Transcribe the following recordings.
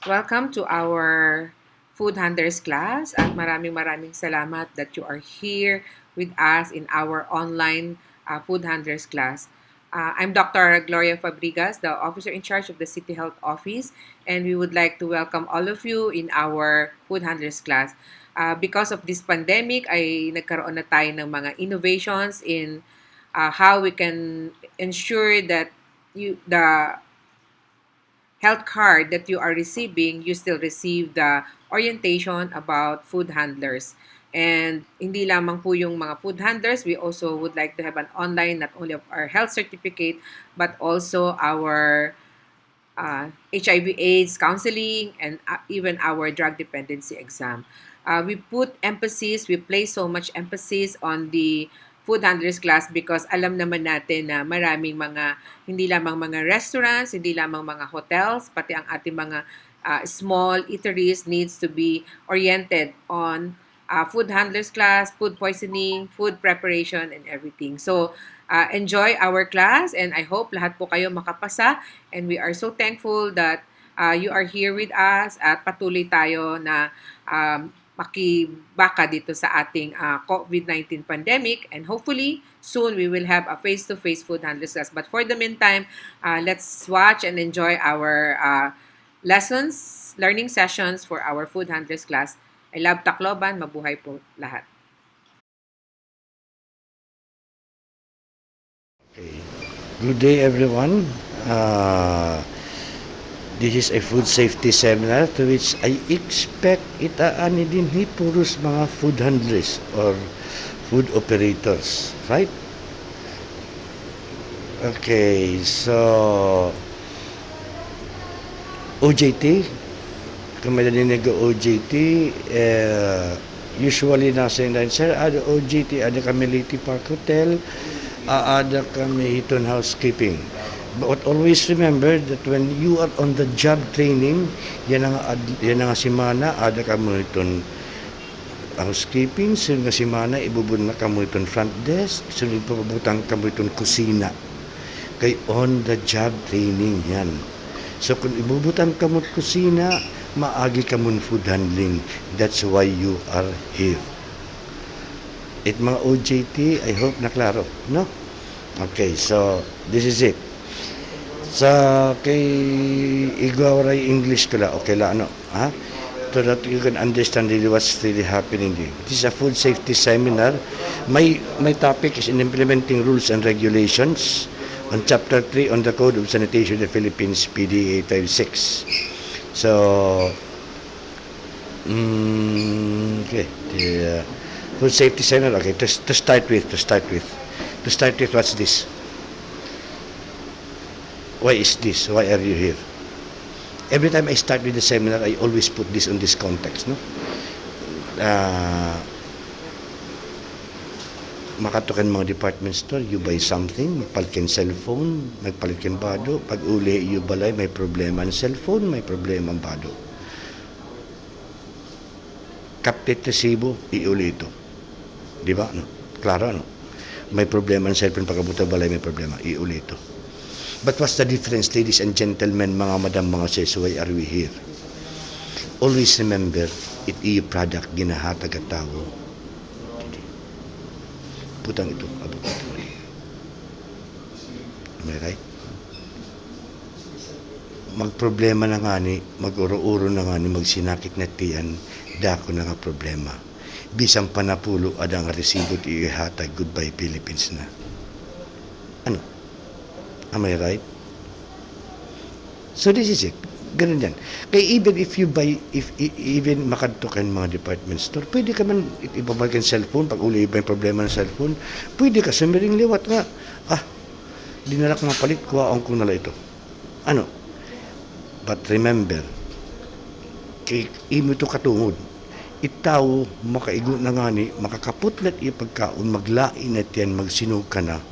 Welcome to our food handlers class at maraming salamat that you are here with us in our online food handlers class. I'm Dr. Gloria Fabregas, the officer in charge of the City Health Office, and we would like to welcome all of you in our food handlers class. Because of this pandemic, ay nagkaroon na tayo ng mga innovations in how we can ensure that the health card that you are receiving, you still receive the orientation about food handlers. And hindi lamang po yung mga food handlers, we also would like to have an online, not only of our health certificate, but also our HIV/AIDS counseling and even our drug dependency exam. We place so much emphasis on the food handlers class because alam naman natin na maraming mga, hindi lamang mga restaurants, hindi lamang mga hotels, pati ang ating mga small eateries needs to be oriented on food handlers class, food poisoning, food preparation, and everything. So, enjoy our class and I hope lahat po kayo makapasa and we are so thankful that you are here with us at patuloy tayo na makibaka dito sa ating COVID-19 pandemic and hopefully soon we will have a face-to-face food handlers class. But for the meantime, let's watch and enjoy our lessons, learning sessions for our food handlers class. I love Tacloban. Mabuhay po lahat. Okay. Good day, everyone. This is a food safety seminar to which I expect itaani din ni puros mga food handlers or food operators, right? Okay, so OJT, kung may naninig OJT, usually nasa yun, sir, ada OJT, ada kami Liti Park Hotel, ada kami Hiton Housekeeping. But always remember that when you are on the job training, yan ang simana, ada kami Hiton Housekeeping, sunod nga simana, ibubun na kami Hiton front desk, sunod pababutang kami Hiton kusina. Kay on the job training yan. So kung ibubutan ka mo kusina, maagi ka mo food handling. That's why you are here. It mga OJT, I hope na klaro, no? Okay, so this is it. Sa kay Igwaray English ko la, okay la, ano? Ha? So that you can understand really what's really happening here. This is a food safety seminar. My topic is in implementing rules and regulations on Chapter 3 on the Code of Sanitation of the Philippines, PDA 56. So, okay, the food safety seminar. Okay, to start with, what's this? Why is this? Why are you here? Every time I start with the seminar, I always put this on this context, no? Makatukan mga department store, you buy something, magpalit kang cellphone, magpalit kang bado, pag uli you balay, may problema ang cellphone, may problema ang bado. Kapit resibo, iuli ito. Di ba? No? Klaro, no? May problema ang cellphone, pagkabuta balay, may problema, iuli ito. But what's the difference, ladies and gentlemen, mga madam, mga sis, why are we here? Always remember, it iyo product ginahatag at tao. Putang ito, abot ito. Am I right? Magproblema na nga ni, mag-uro-uro na nga ni, magsinakit na tiyan, dako na nga problema. Bisang panapulo, adang resibo ti ihatag, goodbye Philippines na. Ano? Am I right? So this is it. Ganun yan. Kaya even if you buy, even makadto kan mga department store, pwede ka man ibabalik ang cellphone, pag uli iba yung problema ng cellphone, pwede ka sumiring liwat nga. Dinalak nga palit, kuhaon ko nala ito. Ano? But remember, kay imo ito katungod, itaw, makaigo na nga ni, makakaputlat ipagkaon, maglain at yan, magsinog ka na,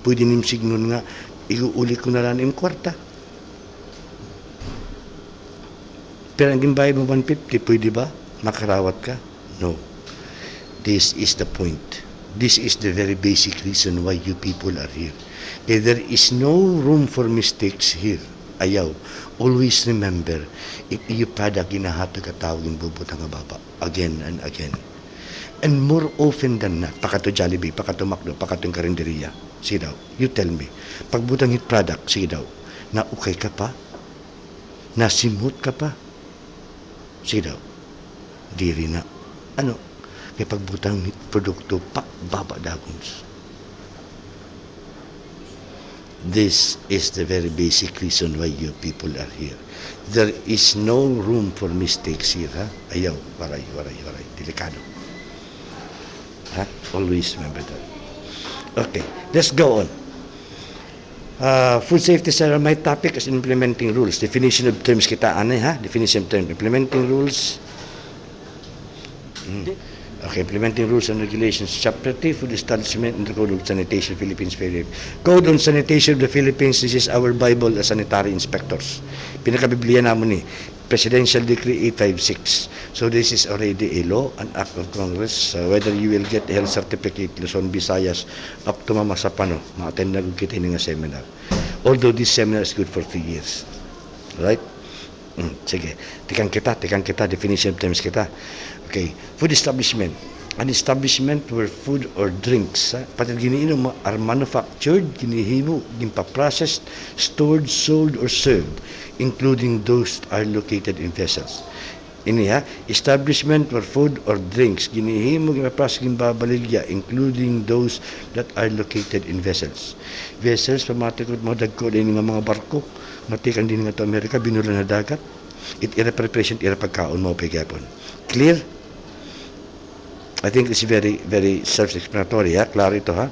pwede nim signon nga, iuuli ko na lang yung kwarta. Pero ang gimbayad mo 150, pwede ba? Makarawat ka? No. This is the point. This is the very basic reason why you people are here. Okay, there is no room for mistakes here. ayaw. Always remember, if iyo product ginahatag katawag yung bubutang nga baba. Again and again. And more often than not, pakato Jollibee, pakato Macdo, pakato Karinderiya. Sige daw, you tell me. Pagbutang hit product, sige daw, na okay ka pa? Nasimot ka pa? Sige daw, diri na. Ano? Kaya pagbutang hit produkto, baba dagons. This is the very basic reason why you people are here. There is no room for mistakes here, ha? Ayaw, waray. Delikado. Ha? Always remember that. Okay, let's go on. Food safety, sir, my topic is implementing rules. Definition of terms kita, ha? Definition of terms. Implementing rules. Okay, implementing rules and regulations. Chapter 3, Food Establishment and the Code of Sanitation, Philippines period. Code on Sanitation of the Philippines, this is our Bible as sanitary inspectors. Pinaka-Biblia naman ni Presidential Decree 856. So this is already a law, an act of Congress. Whether you will get health certificate, Luzon, Visayas, up to Mamasapano, ma-attend na kita nga seminar. Although this seminar is good for 3 years. Right? Sige. Tikang kita, definition of terms kita. Okay. Food establishment. An establishment where food or drinks, pati giniinom are manufactured, ginihimo, ginpa-processed, stored, sold, or served, including those are located in vessels. Ini establishment where food or drinks, ginihimo, ginpa-processed, ginbabaligya, including those that are located in vessels. Vessels, pamatikot mo, dagko din nga mga barko, matikan din nga to Amerika, binula na dagat. It ira preparation, ira pagkaon mo, pagkapon. Clear? I think it's very, very self-explanatory, ha? Klaro ito, ha?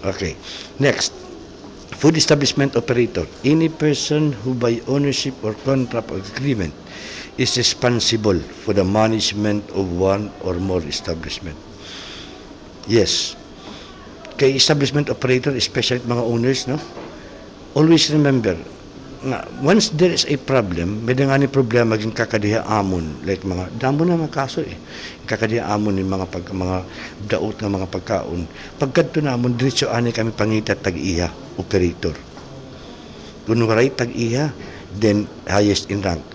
Okay. Next. Food establishment operator. Any person who by ownership or contract agreement is responsible for the management of one or more establishment. Yes. Kay establishment operator, especially mga owners, no? Always remember, nga, once there is a problem, may nga ni problema maging kakadiha amon, like mga damo na mga kaso kakadiha amon ni mga daot ng mga pagkaon. Pagkadto namon diretso ani kami pangita tag-iya operator. Kung waray tag-iya, then highest in rank.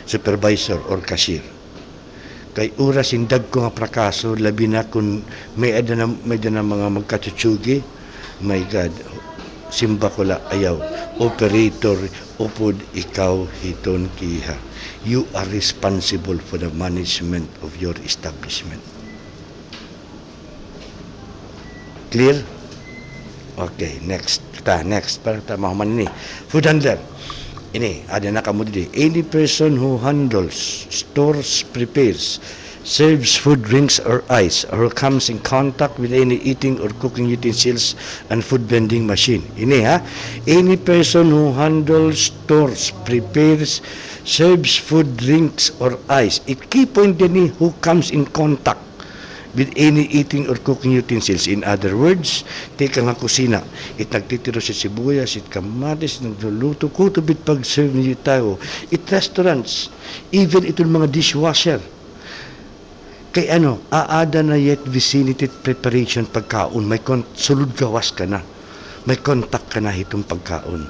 Supervisor or cashier. Kay oras indag ko nga prakaso, labi na kung may ada na mga magkatutsugi, my God, simba ko la ayaw. Operator, upod ikaw hiton kiha. You are responsible for the management of your establishment. Clear? Okay, next. Para mahuman ini. Food handler. Ini, ada na kamo dito. Any person who handles, stores, prepares, serves food, drinks, or ice, or comes in contact with any eating or cooking utensils and food vending machine. Ini any person who handles, stores, prepares, serves food, drinks, or ice. It key point din who comes in contact with any eating or cooking utensils. In other words, teka nga kusina, it nagtitiro sa sibuyas, it kamatis, nagluluto, kutubit pag-serve niyo tayo. It restaurants, even itong mga dishwasher. Kay aada na yet vicinity preparation pagkaon, may sulod gawas ka na. May contact ka na itong pagkaon.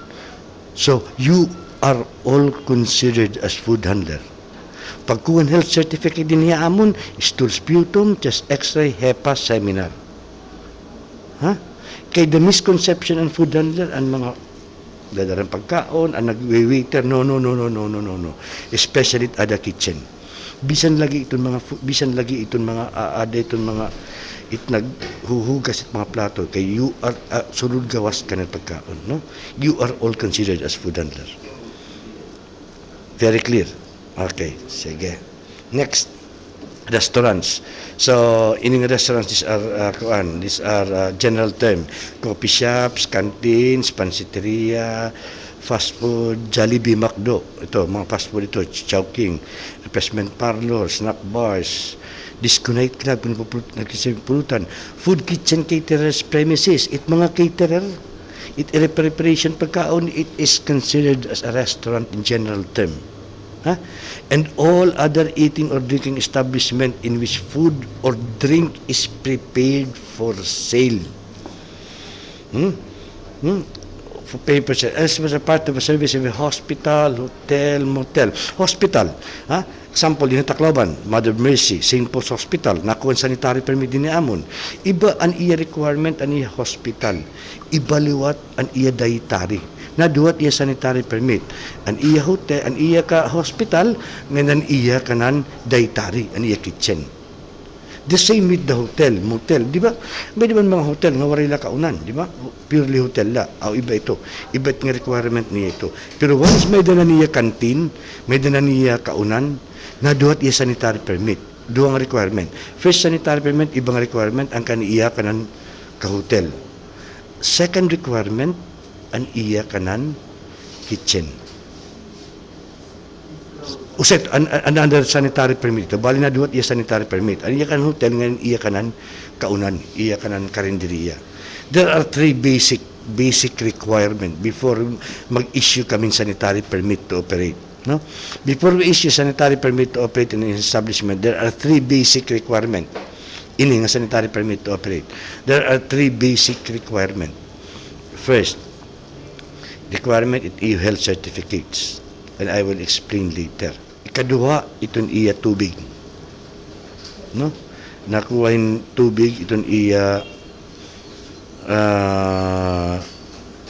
So, you are all considered as food handler. Pagkuhan health certificate din niya amon, stool sputum, chest x-ray, HEPA seminar. Kay the misconception and food handler, ang mga dadarang pagkaon, ang nag-waiter, no. Especially at the kitchen. Bisan lagi itong mga naghuhugas at mga plato, kay you are sulod gawas ka ng pagkaon, no? You are all considered as food handler. Very clear. Okay, sige. Next, restaurants. So, ining restaurants, these are general term. Coffee shops, canteens, pansiteria, fast food, Jollibee, Macdo. Ito, mga fast food ito, Chowking, refreshment parlor, snack bars, disco night club, nagkisipulutan, food kitchen caterers premises, it mga caterer, it a preparation pagkaon, it is considered as a restaurant in general term. And all other eating or drinking establishment in which food or drink is prepared for sale. for papers as was a part of a service of a hospital, hotel, motel. Hospital, ha? Example, din Tacloban, Mother Mercy, St. Paul's Hospital, nakuha sanitary permit din ni Amon. Iba ang iya requirement ang iya hospital. Iba liwat ang iya dietary. Na duwat iya sanitary permit. Ang iya hotel, ang iya ka hospital, ngayon iya kanan dietary, ang iya kitchen. The same with the hotel, motel, di ba? May naman mga hotel nga wala kaunan, di ba? Purely hotel la. Iba ito. Iba nga requirement niya ito. Pero once may dala niya canteen, may dala niya kaunan, na duwat iya sanitary permit. Duwang requirement. First sanitary permit, ibang requirement, ang kaniya kanan ka-hotel. Second requirement, ang iya kanan kitchen. Uset, another sanitary permit ito. Bali na duwat iya sanitary permit. Ang iya kanan hotel, ngayon iya kanan kaunan, iya kanan karinderiya. There are three basic requirement before mag-issue kaming sanitary permit to operate. No? Before we issue sanitary permit to operate in an establishment, there are three basic requirement. Ini nga sanitary permit to operate. There are three basic requirement. First, requirement it EU health certificates, and I will explain later. Ikaduha, itong iya tubig. No? Nakuha yung tubig, itong iya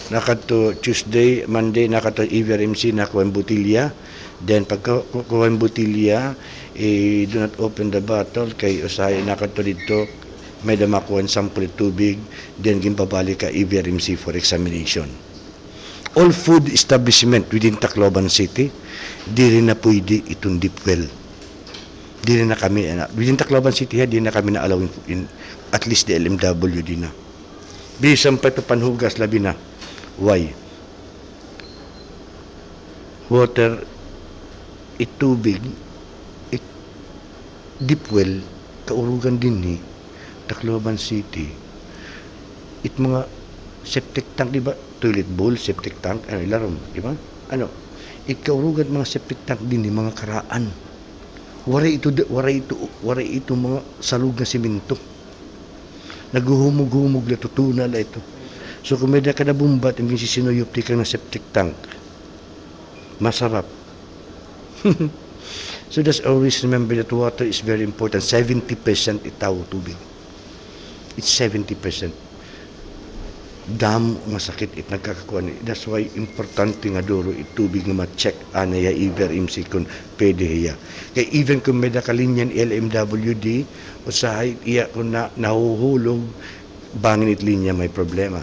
nakato Tuesday, Monday, nakato EVRMC, nakuha yung butilya. Then, pagkuha yung butilya, do not open the bottle, kay usahay, nakato dito, may damakuha yung sample tubig, then gimpabalik ka EVRMC for examination. All food establishment within Tacloban City, di rin na pwede itong deep well. Di rin na kami, within Tacloban City, di na kami na-allow in at least the LMW di na. Bisang pa ito panhugas, labi na. Why? Water, itubig, deep well, kaurugan din ni Tacloban City. It mga septic tank, di ba? Toilet bowl, septic tank, ilarom, di ba? Ikaurugan mga septic tank din ni mga karaan. Waray ito mga salug na simento. Naguhumog-humog na tutuna na ito. So kung may ka na bumbat, hindi sisinuyop di ka ng septic tank. Masarap. So just always remember that water is very important. 70% itaw tubig. It's 70%. Dam masakit it nagkakakuan. That's why importante nga duro itubig nga ma-check anaya EVRMC kung pwede hiya. Kaya even kung may nakalinyan LMWD usahay iya kung nahuhulog bangin it linya may problema.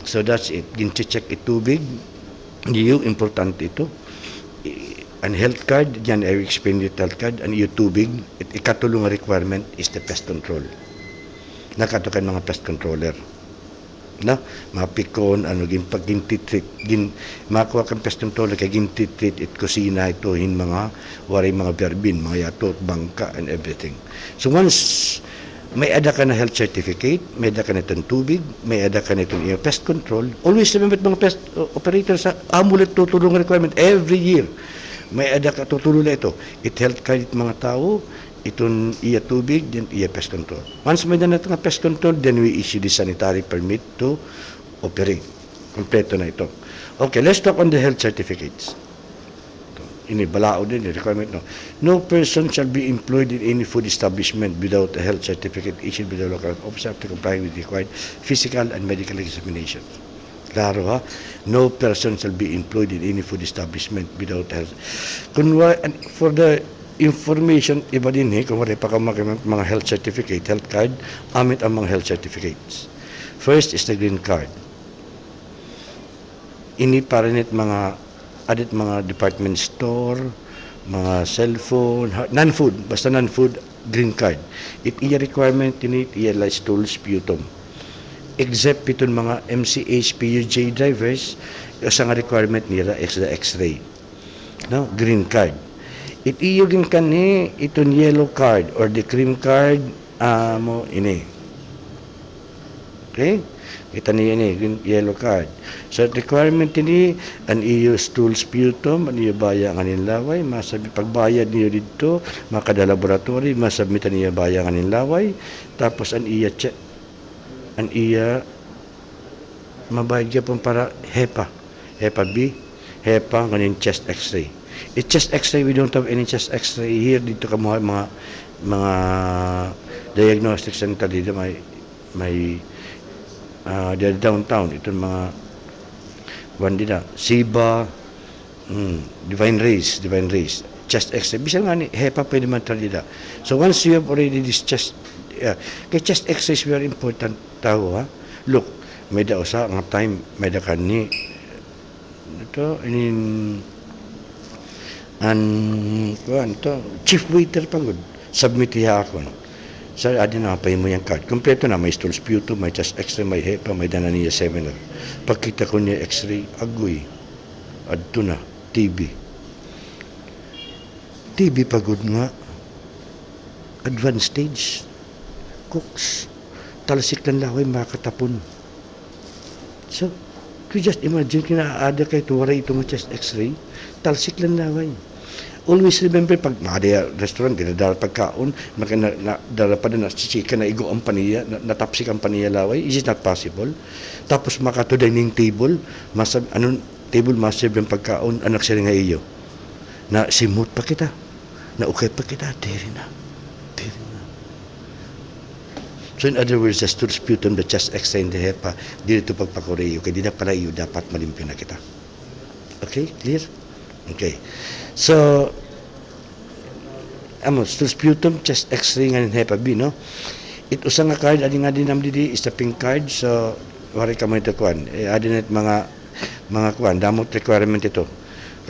So that's it. Gin-check itubig. Iyo importante ito. Ang health card, dyan I will explain the health card. Ang iyo tubig, ikatulong requirement is the pest control. Nakatukan mga pest controller. No? Mapikon, ginti-treat, makuha kang pest controller, kaya ginti-treat, kusina ito, mga waray mga verbin, mga yatot, bangka, and everything. So once may ada ka na health certificate, may ada ka na itong tubig, may ada ka na itong pest control, always remember mga pest operators sa amulet tutulong requirement every year. May ada ka tutulong na ito. It health card mga tao, itong iya tubig, then iya pest control. Once may na itong pest control, then we issue the sanitary permit to operate. Kompleto na ito. Okay, let's talk on the health certificates. Ini balao din, requirement no. No person shall be employed in any food establishment without a health certificate issued by the local officer to comply with the required physical and medical examinations. Klaro ha? No person shall be employed in any food establishment without health. And for the information, iba din kung wala pa ka mga health certificate, health card, amit ang mga health certificates. First is the green card. Ini para nit mga department store, mga cellphone, non-food, basta non-food, green card. It iya requirement ini iya like stool sputum. Except itong mga MCH, PUJ drivers, isa nga requirement nila is the X-ray. No? Green card. It iyo din kani itong yellow card or the cream card mo ini. Okay? Kita niya ini, yellow card. So, requirement ini, an iyo stool sputum, an iyo bayang anin laway, masabi pagbayad niyo dito, makada laboratory, masabmitan niya bayang anin laway, tapos an iya mabayad ka pong para HEPA B, HEPA, ngayon chest x-ray. Chest x-ray, we don't have any chest x-ray here. Dito ka mga diagnostic center dito, may downtown, itong mga bandida, SIBA, Divine Race, chest x-ray. Bisa nga ni, HEPA pwede man talida. So once you have already this chest, kay chest x-ray is very important tao, ha? Look, may da usa nga time, may da kani, ito, chief waiter pangod, submit hiya ako. So, adi na pay mo yung card. Kompleto na, may stool sputum, may chest x-ray, may HEPA, may dana niya seminar. Pagkita ko niya x-ray, agoy, adto na, TB pagod nga, advanced stage, cooks, talasik lang laway, makatapon. So, you just imagine, kinaada kayo tuwaray itong chest x-ray, talasik lang laway. Always remember, pag mga restaurant, dinadala pagkaon, dala pa na chichika na igo ang paniya, natapsik ang paniya laway, is it not possible? Tapos makato dining table, table massive yung pagkaon, anak siya nga iyo. Na simut pa kita, na okay pa kita, diri na. So in other words, the stool sputum, the chest x-ray, and the HEPA, dito pagpakoreyo, kaya di na pala iyo dapat malimpyo na kita. Okay, clear? Okay. So, stool sputum, chest x-ray nga ng HEPA B, no? It usang nga card, adi nga din namdidi, is the pink card, so, wari ka mo ito kuhan. Adi na mga kuhan, damot requirement ito.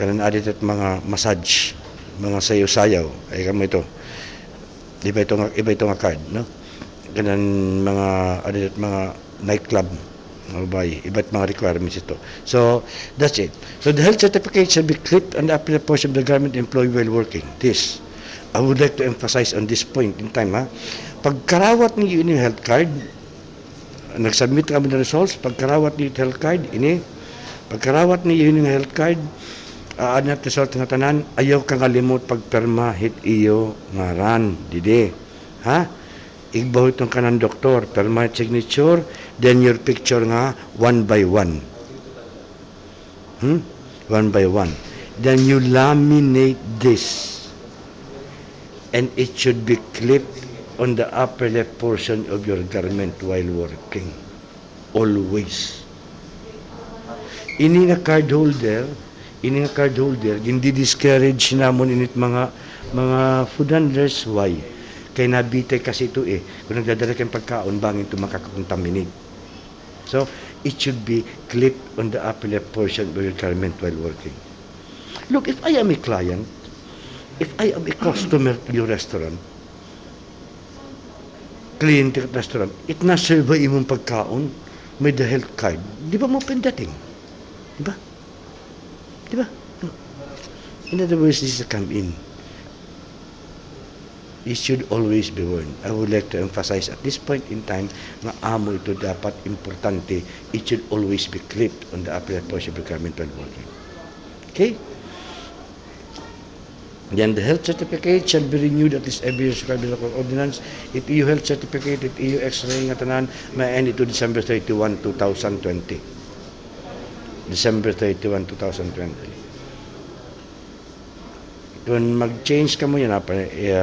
Kanan adi ito mga massage, mga sayaw-sayaw, ay ka mo ito. Iba ito nga card, no? Kanan mga nightclub, iba't mga requirements ito. So, that's it. So, the health certificate shall be clipped on the upper portion of the garment employed while working. This, I would like to emphasize on this point in time, ha? Pagkarawat niyo yung health card, nagsubmit kami ng results, pagkarawat niyo yung health card, pagkarawat niyo yung health card, add result nga tanan, ayaw kang kalimot pagperma hit iyo ngaran, dide. Ha? Igbaw itong kanang doktor, permanent signature, then your picture nga, one by one. One by one. Then you laminate this. And it should be clipped on the upper left portion of your garment while working. Always. Ini nga card holder, hindi discourage namon init mga food handlers. Why? Kaya nabitay kasi ito kung nagdadala kayong pagkaon, bangin ito makakontaminate. So, it should be clipped on the upper left portion of your garment while working. Look, if I am a client, if I am a customer to your restaurant, kliyente at restaurant, na-serve imong pagkaon, may the health card, di ba mo pindating? Di ba? In other words, this is a come in. It should always be worn. I would like to emphasize at this point in time na amo ito dapat importante. It should always be clipped on the upper portion of the garment while working. Okay? Then the health certificate shall be renewed at least every year sa local ordinance. It EU health certificate, it EU x-ray nga tanan, may end ito December 31, 2020. December 31, 2020. Kung mag-change ka mo yan,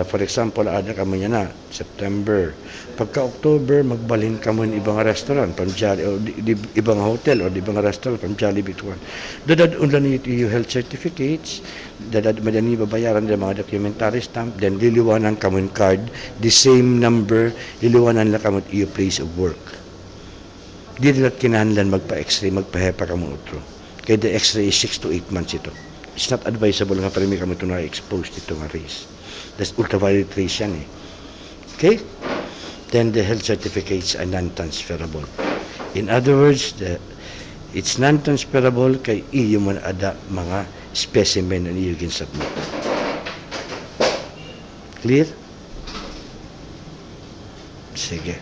for example, ada ka mo yan September. Pagka-October, magbalhin ka mo yung ibang restaurant, from Jollibee, o ibang hotel, o ibang restaurant, from Jollibee to one. Dadad unlan yung health certificates, dadad madani babayaran ng mga documentary stamp, then liliwanan ka mo yung card, the same number, liliwanan lang ka mo yung place of work. Di nila kinahanglan magpa-x-ray, magpa-HEPA ka mo utro. Kaya the x-ray is 6 to 8 months ito. It's not advisable nga para may kami ito na-exposed ito nga rays. That's ultraviolet rays yan Okay? Then the health certificates are non-transferable. In other words, it's non-transferable kay iyo man ada mga specimen na iyo ginsubmit. Clear? Sige.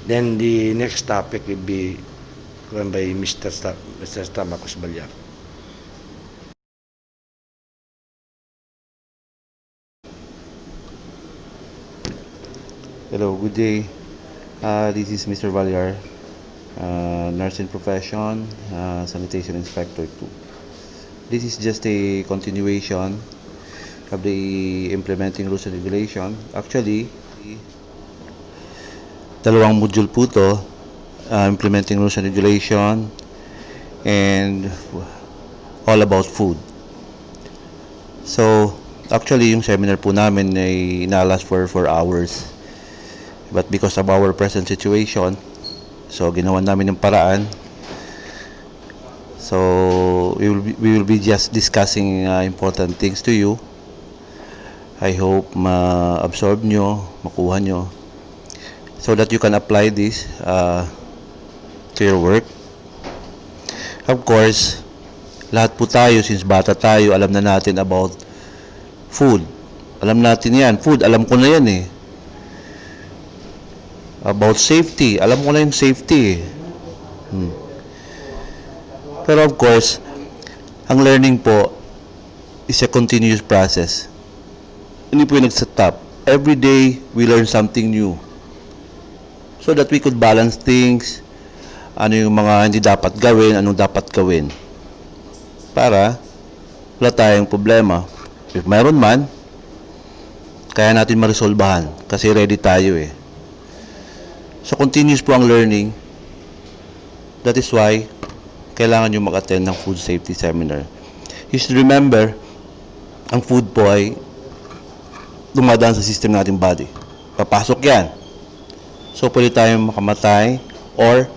Then the next topic will be by Mr. Tamacos Balyak. Hello, good day. This is Mr. Valyar. nursing profession, sanitation inspector too. This is just a continuation of the implementing rules and regulation. Actually, dalawang module po to, implementing rules and regulation and all about food. So, actually, yung seminar po namin ay na-last for 4 hours. But because of our present situation, so ginawa namin ng paraan. So, we will be just discussing important things to you. I hope ma-absorb nyo, makuha nyo, so that you can apply this to your work. Of course, lahat po tayo, since bata tayo, alam na natin about food. Alam natin yan. Food, alam ko na yan eh. About safety, alam ko na yung safety eh. Pero of course, ang learning po is a continuous process. Hindi po yung nag-stop. Every day, we learn something new. So that we could balance things, ano yung mga hindi dapat gawin, anong dapat gawin. Para wala tayong problema. If mayroon man, kaya natin maresolbahan kasi ready tayo eh. So continuous po ang learning. That is why kailangan nyo mag-attend ng food safety seminar. You should remember, ang food po ay dumadaan sa system nating body. Papasok yan. So pwede tayong makamatay or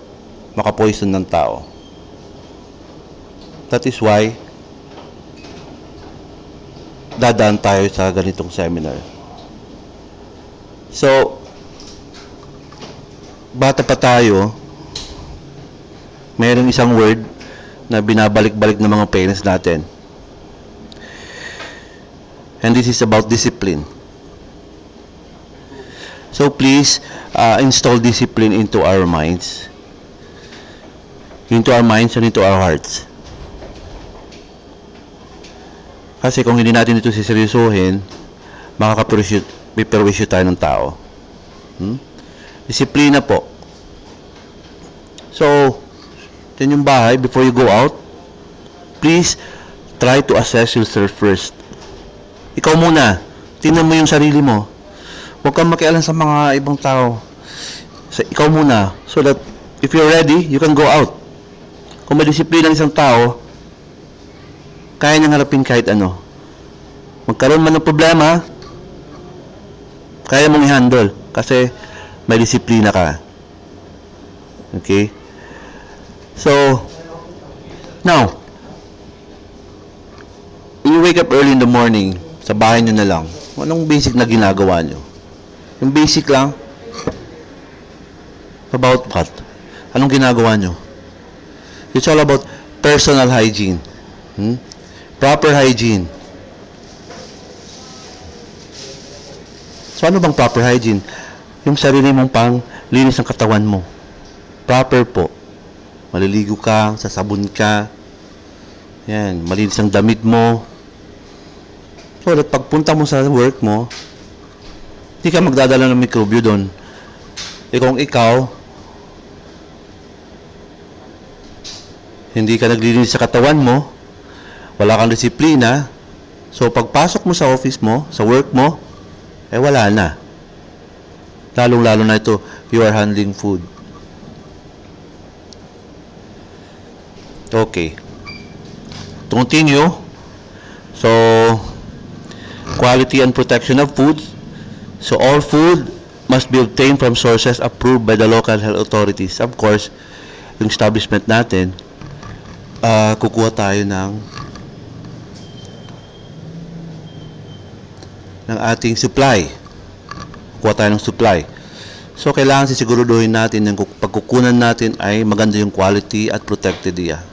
makapoison ng tao. That is why dadaan tayo sa ganitong seminar. So, bata pa tayo, mayroong isang word na binabalik-balik ng mga parents natin. And this is about discipline. So please, install discipline into our minds. Into our minds and into our hearts. Kasi kung hindi natin ito siseryosohin, makakaperwisyo tayo ng tao. Disiplina po. So, yan yung bahay, before you go out, please try to assess yourself first. Ikaw muna, tingnan mo yung sarili mo. Huwag kang makialam sa mga ibang tao. So, ikaw muna, so that if you're ready, you can go out. Kung may disiplina ng isang tao, kaya niyang harapin kahit ano. Magkaroon man ng problema, kaya mong i-handle kasi may disiplina ka. Okay? So, now, when you wake up early in the morning, sa bahay nyo na lang, anong basic na ginagawa nyo? Yung basic lang, about what? Anong ginagawa nyo? It's all about personal hygiene. Proper hygiene. So, ano bang proper hygiene? Yung sarili mong pang linis ng katawan mo. Proper po. Maliligo ka, sasabon ka. Yan, malinis ang damit mo. So, at pagpunta mo sa work mo, hindi ka magdadala ng mikrobyo doon. Kung ikaw, hindi ka naglilinis sa katawan mo, wala kang disiplina, so pagpasok mo sa office mo, sa work mo, wala na. Lalong-lalo na ito, you are handling food. Okay. To continue, so, quality and protection of food. So, all food must be obtained from sources approved by the local health authorities. Of course, yung establishment natin, kukuha tayo ng ating supply. Kukuha tayo ng supply. So, kailangan sisiguruduhin natin yung pagkukunan natin ay maganda yung quality at protected siya.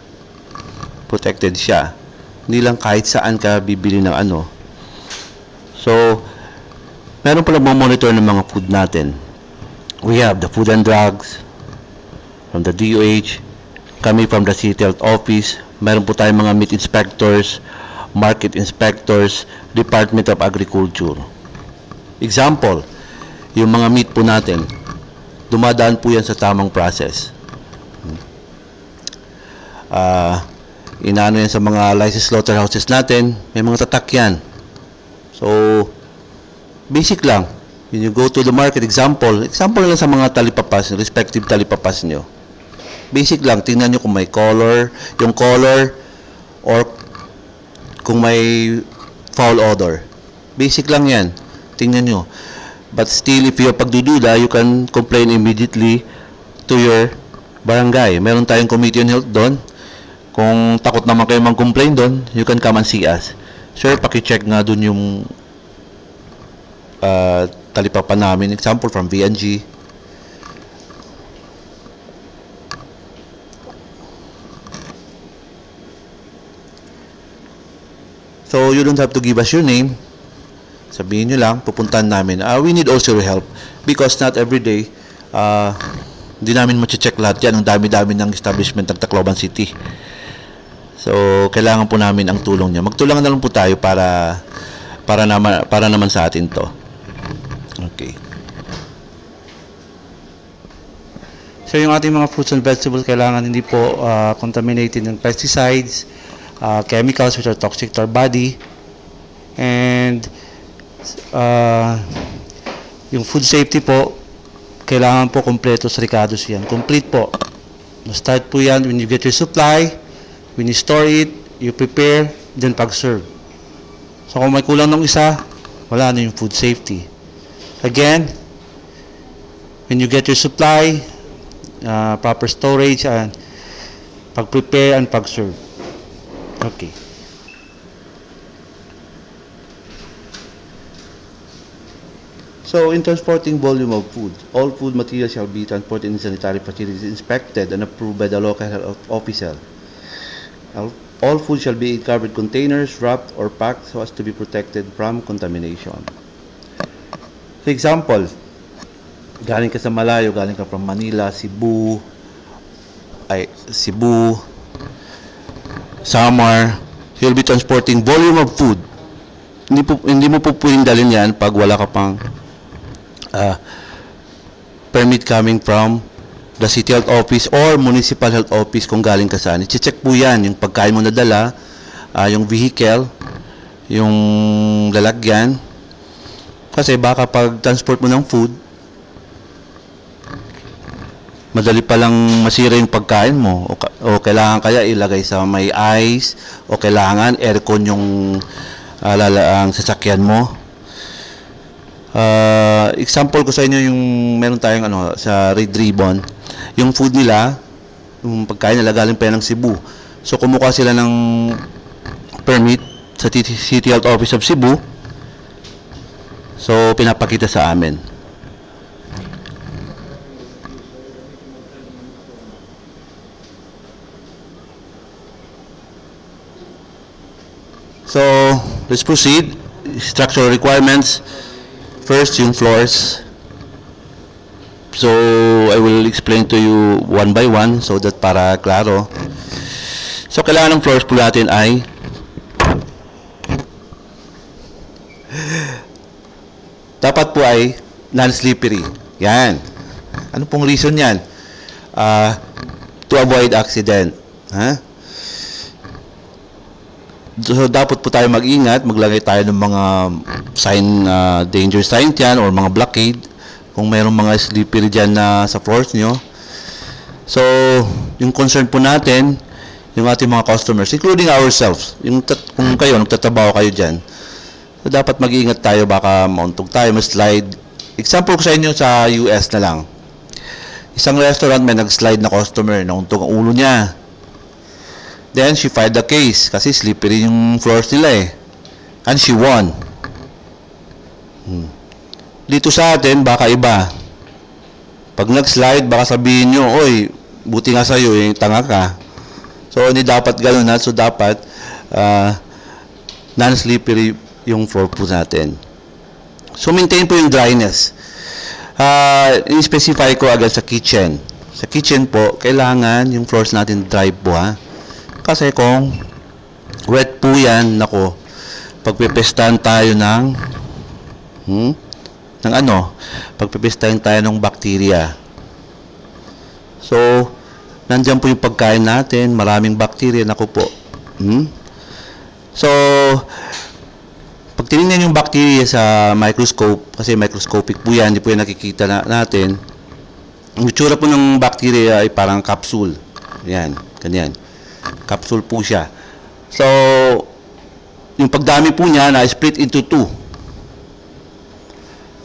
Protected siya. Hindi lang kahit saan ka bibili ng ano. So, meron pa nagmo-monitor ng mga food natin. We have the Food and Drugs from the DOH, kami from the City Health Office, meron po tayong mga meat inspectors, market inspectors, Department of Agriculture. Example, yung mga meat po natin, dumadaan po yan sa tamang process. Inaano yan sa mga licensed slaughterhouses natin, may mga tatak yan. So, basic lang. When you go to the market, example lang sa mga talipapas, respective talipapas nyo. Basic lang, tingnan nyo kung may color, yung color, or kung may foul odor. Basic lang yan. Tingnan nyo. But still, if you're pagdududa, you can complain immediately to your barangay. Meron tayong committee on health doon. Kung takot naman kayo mag-complain doon, you can come and see us. Sir, paki-check nga doon yung talipapan namin. Example from VNG. So, you don't have to give us your name. Sabihin nyo lang, pupuntahan namin. We need also your help because not every day, hindi namin ma-check lahat yan. Ang dami-dami ng establishment ng Tacloban City. So, kailangan po namin ang tulong niya. Magtulungan na lang po tayo para naman sa atin to. Okay. So, yung ating mga fruits and vegetables kailangan hindi po contaminated ng pesticides, chemicals which are toxic to our body, and yung food safety po, kailangan po kompleto sa Ricardo's yan. Complete po. Start po yan when you get your supply, when you store it, you prepare, then pag-serve. So kung may kulang ng isa, wala na yung food safety. Again, when you get your supply, proper storage, and pag-prepare and pag-serve. Okay. So, in transporting volume of food, all food materials shall be transported in sanitary facilities inspected and approved by the local health officer. All food shall be in covered containers, wrapped or packed so as to be protected from contamination. For example, galing ka sa malayo, galing ka from Manila, Cebu, Samar, you'll be transporting volume of food. Hindi mo po pwedeng dalhin yan pag wala ka pang permit coming from the city health office or municipal health office kung galing ka saan. I-check po yan, yung pagkain mo nadala, yung vehicle, yung lalagyan. Kasi baka pag transport mo ng food, madali palang masira yung pagkain mo o kailangan kaya ilagay sa may ice o kailangan aircon yung ang sasakyan mo. Example ko sa inyo yung meron tayong sa Red Ribbon, yung food nila, yung pagkain nila galing pa ng Cebu. So kumuha sila ng permit sa City Health Office of Cebu. So pinapakita sa amin. So let's proceed. Structural requirements. First, yung floors. So, I will explain to you one by one so that para klaro. So, kailangan ng floors po natin ay dapat po ay non-slippery. Yan. Ano pong reason yan? To avoid accident. So, dapat po tayo mag-ingat, maglagay tayo ng mga danger sign dyan or mga blockade kung mayroong mga slippery dyan sa floors nyo. So, yung concern po natin, yung ating mga customers, including ourselves, kung kayo, nagtatrabaho kayo dyan, so, dapat mag-ingat tayo, baka mauntog tayo, slide. Example ko sa inyo sa US na lang. Isang restaurant, may nag-slide na customer, nauntog ang ulo niya. Then, she filed the case kasi slippery yung floors nila and she won. Dito sa atin, baka iba. Pag nag-slide, baka sabihin nyo, oy, buti nga sa'yo, tanga ka. So, hindi dapat gano'n na. So, dapat non-slippery yung floor po natin. So, maintain po yung dryness. I-specify ko agad sa kitchen. Sa kitchen po, kailangan yung floors natin dry po Kasi kung wet po yan, nako, pagpipestahan tayo pagpipestahan tayo ng bacteria. So, Nandiyan po yung pagkain natin, maraming bacteria, naku po. So, pag tinignan yung bacteria sa microscope, kasi microscopic po yan, hindi po yan nakikita natin, ang itsura po ng bacteria ay parang capsule. Yan, ganyan. Capsule po siya. So, yung pagdami po niya na split into two.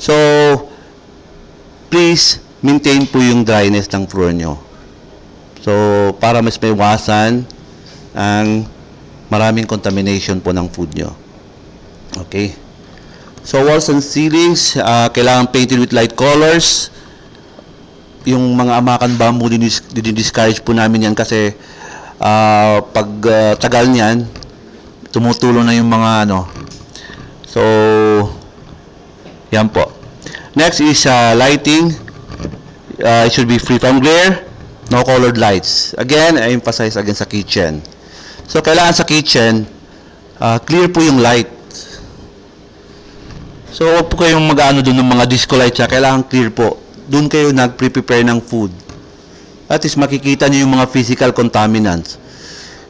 So, please maintain po yung dryness ng floor nyo. So, para mas maiwasan ang maraming contamination po ng food nyo. Okay? So, walls and ceilings, kailangan painted with light colors. Yung mga amakan bamboo, dinidiscourage po namin yan kasi pag tagal niyan, tumutulong na yung mga ano. So, yan po. Next is lighting. It should be free from glare, no colored lights. Again, I emphasize again sa kitchen. So, kailangan sa kitchen, clear po yung light. So, huwag po kayong mag-ano dun ng mga disco lights. Kailangan clear po. Doon kayo nag-prepare ng food. At least makikita nyo yung mga physical contaminants.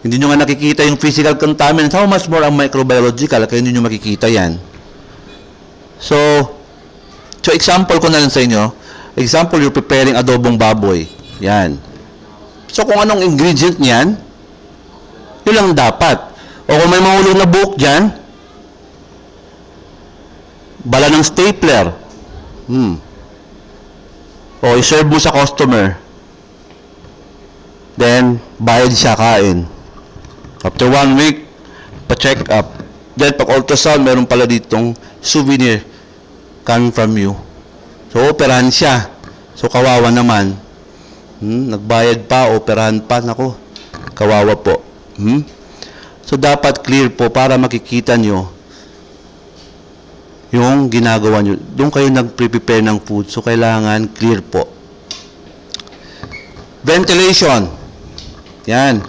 Hindi nyo nga nakikita yung physical contaminants. How much more ang microbiological? Kaya hindi nyo makikita yan. So example ko na lang sa inyo. Example, you're preparing adobong baboy. Yan. So, kung anong ingredient niyan, yun lang dapat. O kung may mahulog na buhok dyan, bala ng stapler. O i-serve mo sa customer. Then, bayad siya kain. After 1 week, pa-check up. Then, pag ultrasound, meron pala ditong souvenir coming from you. So, operahan siya. So, kawawa naman. Nagbayad pa, operahan pa. Nako, kawawa po. So, dapat clear po para makikita nyo yung ginagawa nyo. Doon kayo nag-prepare ng food. So, kailangan clear po. Ventilation. Yan.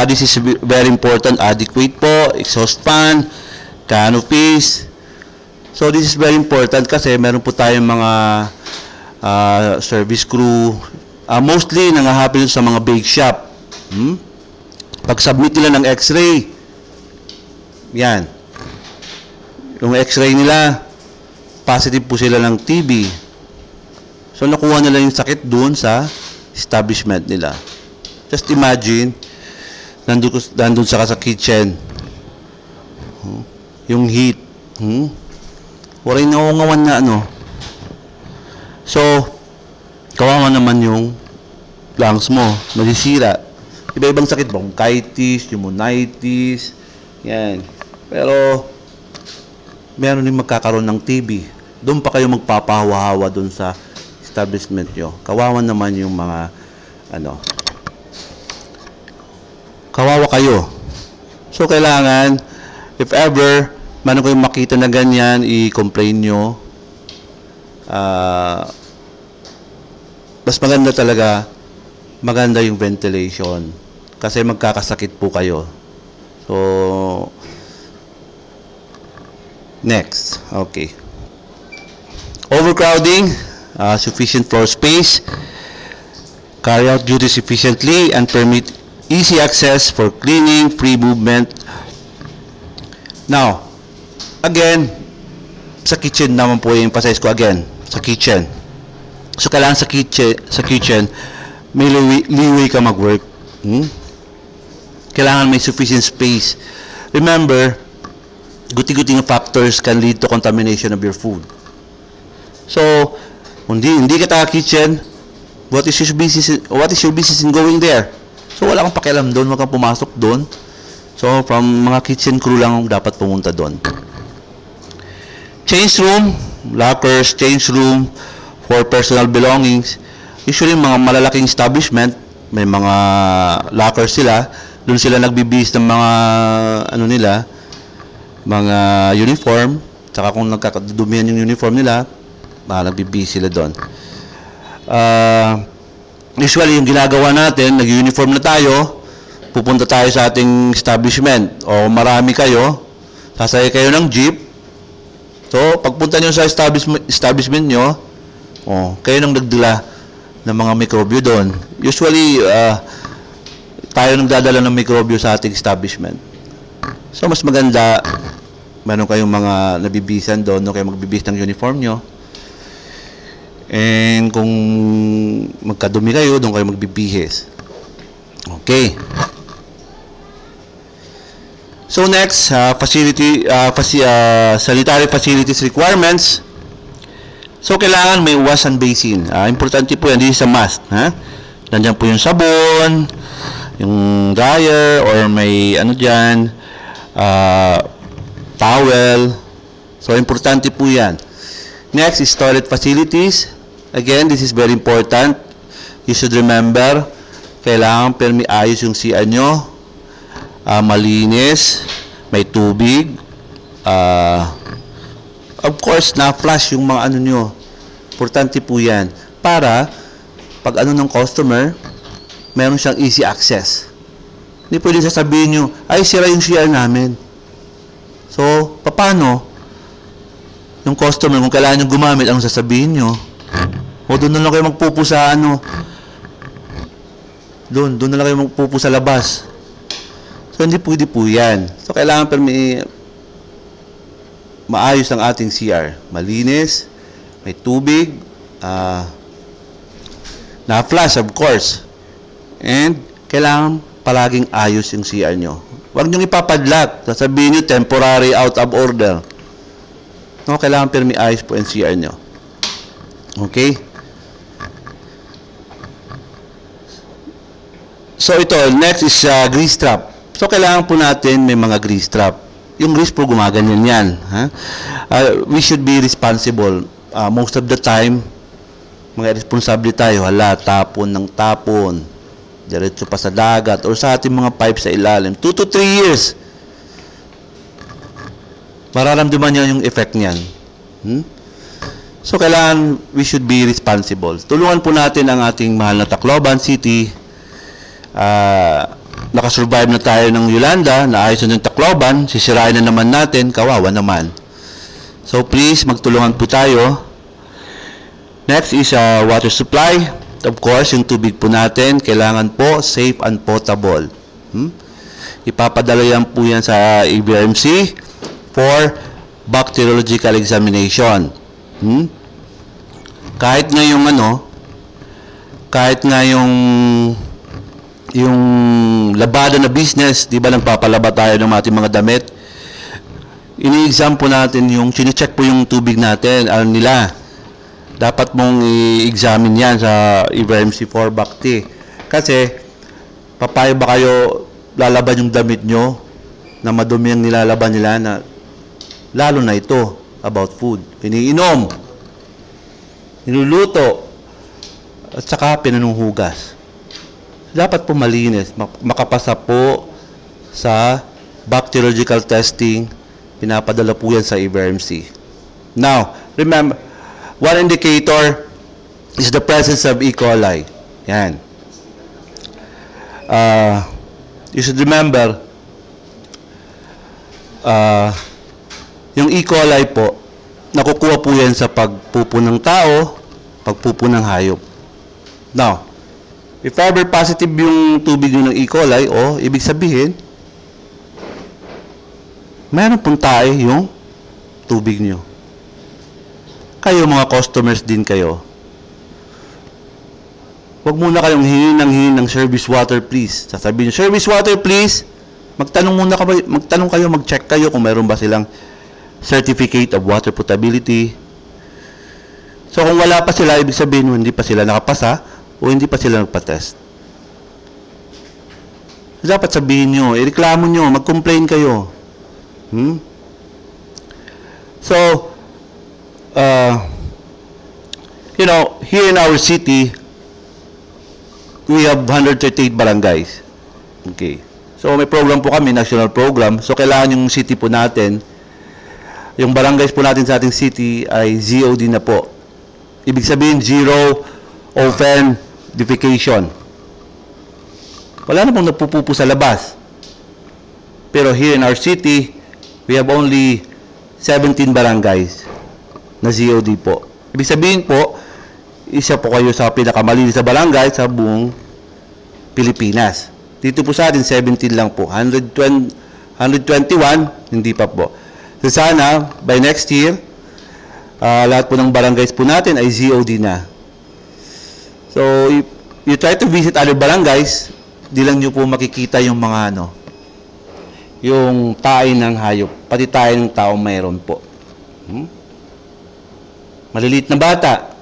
This is very important. Adequate po. Exhaust fan. Canopies. So, this is very important kasi meron po tayong mga service crew. Mostly, nangahappy sa mga bake shop. Pag-submit nila ng x-ray. Yan. Yung x-ray nila, positive po sila ng TB. So, nakuha nila yung sakit doon sa establishment nila. Just imagine, nandun sa kitchen. Yung heat. Waray naungawan na ano. So, kawawa naman yung lungs mo. Masisira. Iba-ibang sakit. Bronchitis, pneumonitis. Yan. Pero, meron din magkakaroon ng TB. Doon pa kayo magpapahawa-hawa doon sa establishment nyo. Kawawa naman yung mga kawawa kayo. So, kailangan, if ever, meron kayong makita na ganyan, i-complain nyo. Mas maganda talaga, maganda yung ventilation. Kasi magkakasakit po kayo. So, next. Okay. Overcrowding, sufficient floor space, carry out duties efficiently, and permit easy access for cleaning, free movement. Now, again, sa kitchen naman po yung emphasize ko again, sa kitchen. So, kailangan sa kitchen, may leeway ka mag-work. Kailangan may sufficient space. Remember, guti-guting factors can lead to contamination of your food. So, hindi ka taga-kitchen, what is your business in going there? So, wala kang pakialam doon, wag kang pumasok doon. So, from mga kitchen crew lang dapat pumunta doon. Change room, lockers, change room for personal belongings. Usually, mga malalaking establishment, may mga lockers sila. Doon sila nagbibihis ng mga, mga uniform. Tsaka kung nagkakadumihan yung uniform nila, nagbibihis sila doon. Usually, yung ginagawa natin, nag-uniform na tayo, pupunta tayo sa ating establishment. O marami kayo, sasaya kayo ng jeep. So, pagpunta nyo sa establishment nyo, kayo nang nagdala ng mga mikrobyo doon. Usually, tayo nagdadala ng mikrobyo sa ating establishment. So, mas maganda, meron kayong mga nabibisan doon, no, kayo magbibis ng uniform nyo. And kung magkadumi kayo, doon kayo magbibihis. Okay. So next, sanitary facilities requirements. So kailangan may wash basin. Importante po yan, hindi sa must. Nandiyan po yung sabon, yung dryer, or may ano dyan, towel. So importante po yan. Next is toilet facilities. Again, this is very important. You should remember, kailangan ayos yung CR nyo. Malinis, may tubig. Of course, na-flush yung mga ano nyo. Importante po yan. Para, pag ano ng customer, meron siyang easy access. Hindi pwede sasabihin nyo, ay, sira yung CR namin. So, paano? Yung customer, kung kailangan nyo gumamit, anong sasabihin nyo? O doon na lang kayo magpupo sa ano? Doon na lang kayo magpupo sa labas. So, hindi pwede po yan. So, kailangan maayos ang ating CR. Malinis, may tubig, na-flush, of course. And, kailangan palaging ayos yung CR nyo. Huwag nyo ipapadlock. Sasabihin nyo, temporary out of order. No, kailangan ayos po yung CR nyo. Okay? So, ito, next is grease trap. So, kailangan po natin may mga grease trap. Yung grease po, gumaganyan yan. We should be responsible. Most of the time, mga responsable tayo. Tapon ng tapon. Diretso pa sa dagat or sa ating mga pipes sa ilalim. 2 to 3 years. Mararamdaman niya yung effect niyan. So, kailangan we should be responsible. Tulungan po natin ang ating mahal na Tacloban City. Nakasurvive na tayo ng Yolanda, naayos na yung Tacloban, sisirain na naman natin, kawawa naman. So please, magtulungan po tayo. Next is water supply. Of course, yung tubig po natin, kailangan po safe and potable. Ipapadala yan po yan sa EBRMC for bacteriological examination. Kahit nga yung labada na business, di ba nagpapalaba tayo ng ating mga damit? Ini-exam po natin chine-check po yung tubig natin, nila. Dapat mong i-examine yan sa EVRMC for Bacti. Kasi, papayo ba kayo lalaban yung damit nyo na madumi ang nilalaban nila na lalo na ito about food. Iniinom, niluluto, at saka pinanuhugas. Dapat po malinis, makapasa po sa bacteriological testing, pinapadala po yan sa EVRMC. Now, remember, one indicator is the presence of E. coli. Yan. You should remember, yung E. coli po, nakukuha po yan sa pagpupo ng tao, pagpupo ng hayop. Now, if ever positive yung tubig nyo ng E. coli, ibig sabihin, meron pong tae yung tubig nyo. Kayo mga customers din kayo. Huwag muna kayong hingin ng service water please. Sasabihin nyo, service water please. Magtanong kayo, mag-check kayo kung meron ba silang certificate of water potability. So kung wala pa sila, ibig sabihin hindi pa sila nakapasa o hindi pa sila nagpa-test. Dapat sabihin nyo, ireklamo nyo, mag-complain kayo. So, here in our city, we have 138 barangays. Okay. So, may program po kami, national program. So, kailangan yung city po natin, yung barangays po natin sa ating city ay ZOD na po. Ibig sabihin, zero open defecation. Wala na pong napupupo sa labas. Pero here in our city, we have only 17 barangays na ZOD po. Ibig sabihin po, isa po kayo sa pinakamalinis sa barangay sa buong Pilipinas. Dito po sa atin, 17 lang po. 121, hindi pa po. So sana, by next year, lahat po ng barangays po natin ay ZOD na. So, if you try to visit other barangays, di lang nyo po makikita yung mga yung tae ng hayop. Pati tae ng tao mayroon po. Maliliit na bata.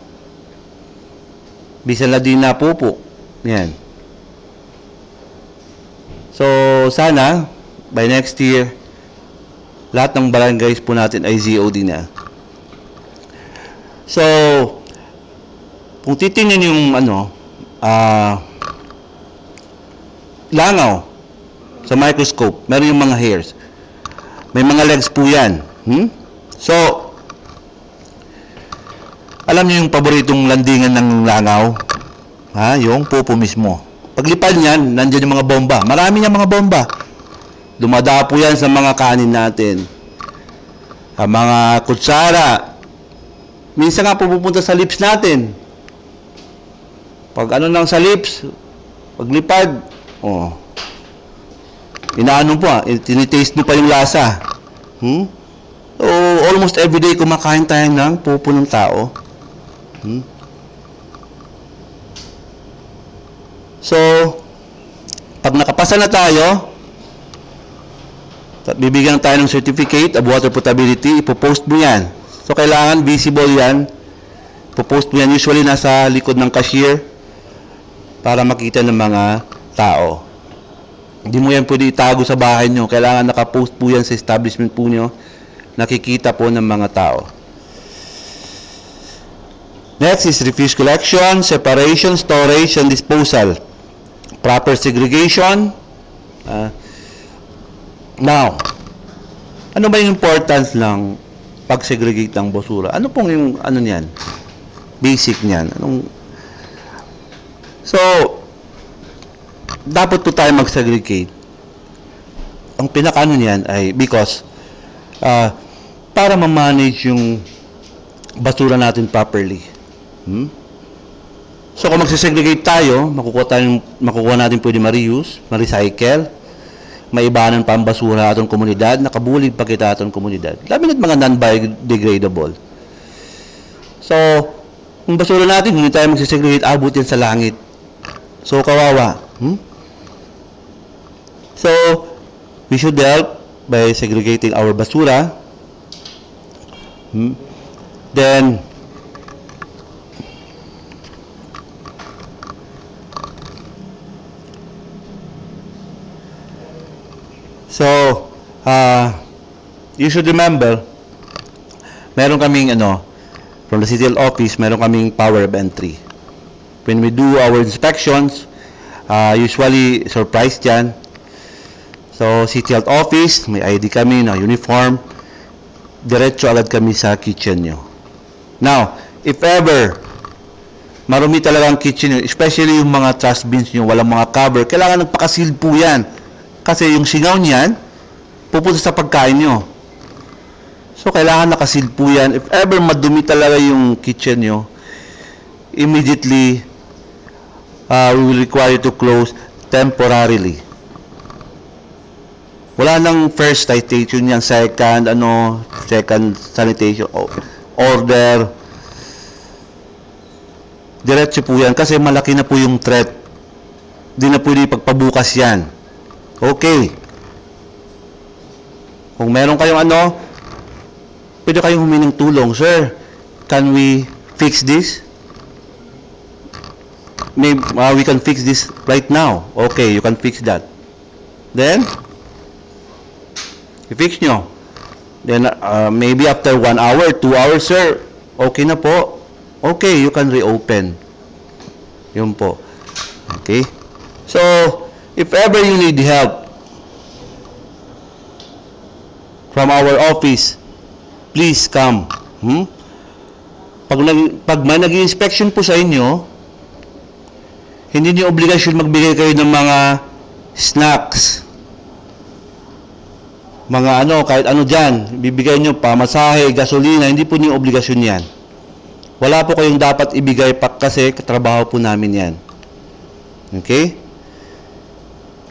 Bisan na din na pupo. Yan. So, sana, by next year, lahat ng barangays po natin ay ZOD na. So, kung titingnan yung langaw sa microscope, meron yung mga hairs. May mga legs po yan. So, alam niyo yung paboritong landingan ng langaw? Yung pupo mismo. Paglipad niyan, nandiyan yung mga bomba. Marami niyang mga bomba. Dumadapo yan sa mga kanin natin. Ang mga kutsara. Minsan nga pupunta sa lips natin. Pag lang sa lips, paglipad, inaano pa, tinitaste mo pa yung lasa. So, almost everyday kumakain tayo ng pupo ng tao. So, pag nakapasa na tayo, bibigyan tayo ng certificate of water potability, ipopost mo yan. So, kailangan visible yan. Ipopost mo yan, usually nasa likod ng cashier para makita ng mga tao. Hindi mo yan pwede itago sa bahay nyo. Kailangan nakapost po yan sa establishment po nyo. Nakikita po ng mga tao. Next is refuse collection, separation, storage, and disposal. Proper segregation. Now, ano ba yung importance ng pag-segregate ng basura? Ano pong yung niyan? Basic niyan. So, dapat po tayo mag-segregate. Ang pinaka niyan ay because para ma-manage yung basura natin properly. So, kung mag-segregate tayo, makukuha natin pwede ma-reuse, ma-recycle, maibanan pa ang basura atong komunidad, nakabulig pa kita atong komunidad. Labi na't mga non-biodegradable. So, yung basura natin, hindi tayo mag-segregate, abot yan sa langit. So, kawawa. So, we should help by segregating our basura. Then, you should remember, meron kaming from the city office, meron kaming power of entry. When we do our inspections, usually surprised yan. So, city health office, may ID kami na uniform, diretso agad kami sa kitchen nyo. Now, if ever marumi talaga ang kitchen nyo, especially yung mga trash bins nyo, walang mga cover, kailangan nagpakasil po yan. Kasi yung singaw niyan, pupunta sa pagkain nyo. So, kailangan nakasil po yan. If ever madumi talaga yung kitchen nyo, immediately, we will require you to close temporarily. Wala nang first citation yan, second sanitation order. Diretso po yan kasi malaki na po yung threat. Di na pwede pagpabukas yan. Okay. Kung meron kayong pwede kayong humingi ng tulong. Sir, can we fix this? Maybe we can fix this right now. Okay, you can fix that. Then, i-fix nyo. Then, maybe after 1 hour, 2 hours, sir, okay na po. Okay, you can reopen. Yun po. Okay? So, if ever you need help from our office, please come. Pag may nag-inspection po sa inyo, hindi niyo obligasyon magbigay kayo ng mga snacks. Mga kahit dyan, bibigay nyo pamasahe, gasolina, hindi po niyo obligasyon yan. Wala po kayong dapat ibigay kasi trabaho po namin yan. Okay?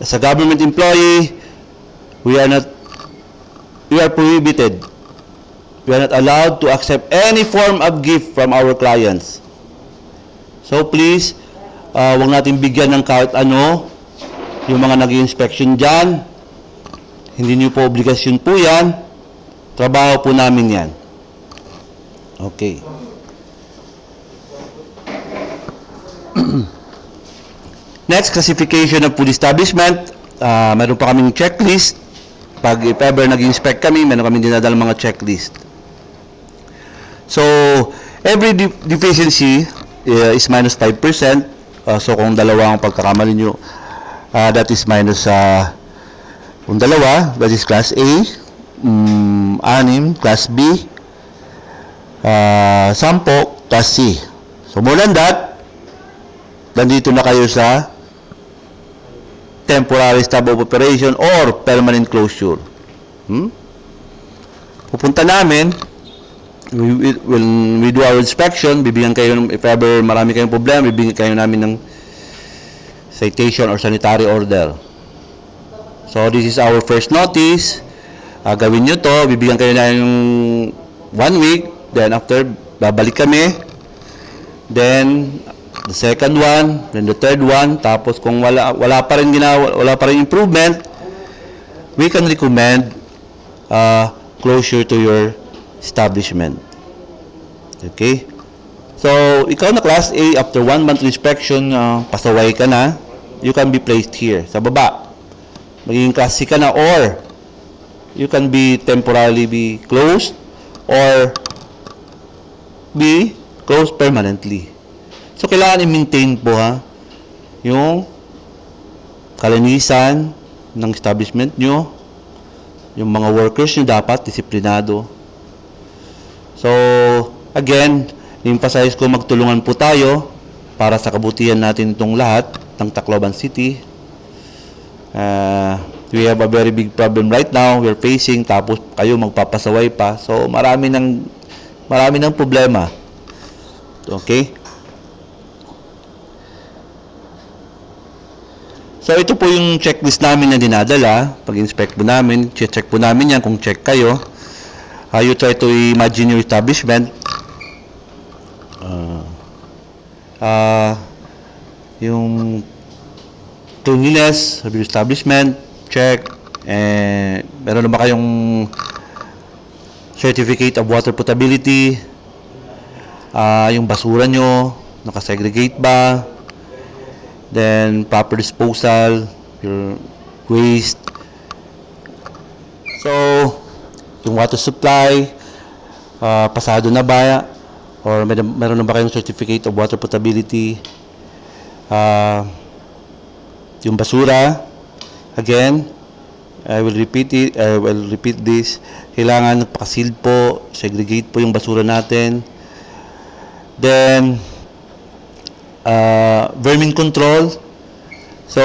As a government employee, we are prohibited. We are not allowed to accept any form of gift from our clients. So please, huwag natin bigyan ng kahit ano yung mga nag-inspection dyan. Hindi niyo po obligasyon po yan. Trabaho po namin yan. Okay. Next, classification of food establishment. Meron pa kaming checklist. Pag if ever nag-inspect kami, meron kami dinadala mga checklist. So, every deficiency is minus 5%. So, kung dalawa ang pagkakamali nyo, that is minus kung dalawa, that is class A, 6, class B, 10, class C. So, more than that, nandito na kayo sa temporary stop of operation or permanent closure. Pupunta namin, when we do our inspection, bibigyan kayo, if ever marami kayong problema, bibigyan kayo namin ng citation or sanitary order. So, this is our first notice. Gawin nyo to, bibigyan kayo na yung 1 week, then after, babalik kami. Then, the second one, then the third one, tapos kung wala pa rin improvement, we can recommend closure to your establishment. Okay? So, ikaw na class A, after 1 month inspection, pasaway ka na, you can be placed here, sa baba. Magiging class C ka na, or you can be temporarily be closed, or be closed permanently. So, kailangan i-maintain po yung kalinisan ng establishment nyo, yung mga workers nyo dapat disiplinado. So, again, i-emphasize ko magtulungan po tayo para sa kabutihan natin itong lahat ng Tacloban City. We have a very big problem right now we're facing, tapos kayo magpapasaway pa. So, marami ng problema. Okay? So, ito po yung checklist namin na dinadala. Pag-inspect po namin, check po namin yan kung check kayo. You try to imagine your establishment. Yung cleanliness of your establishment, check. Meron na ba kayong certificate of water potability? Yung basura nyo, nakasegregate ba? Then, proper disposal, your waste. So, yung water supply, pasado na ba? Or meron na ba kayong certificate of water potability? Yung basura, again, I will repeat this. Kailangan nagpaka-sealed po, segregate po yung basura natin. Then, vermin control. So,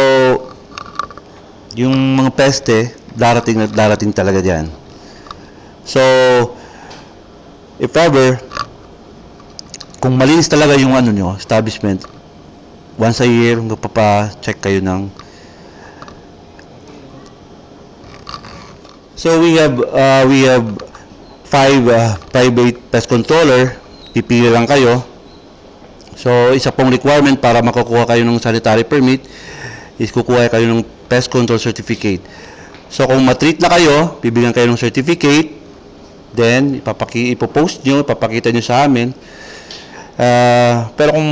yung mga peste, darating talaga dyan. So, if ever, kung malinis talaga yung establishment, once a year, magpapa-check kayo ng. So, we have 5 private pest controller. Pipili lang kayo. So, isa pong requirement para makakuha kayo ng sanitary permit is kukuha kayo ng pest control certificate. So, kung matreat na kayo, bibigyan kayo ng certificate, then ipopost nyo, ipapakita nyo sa amin. Pero kung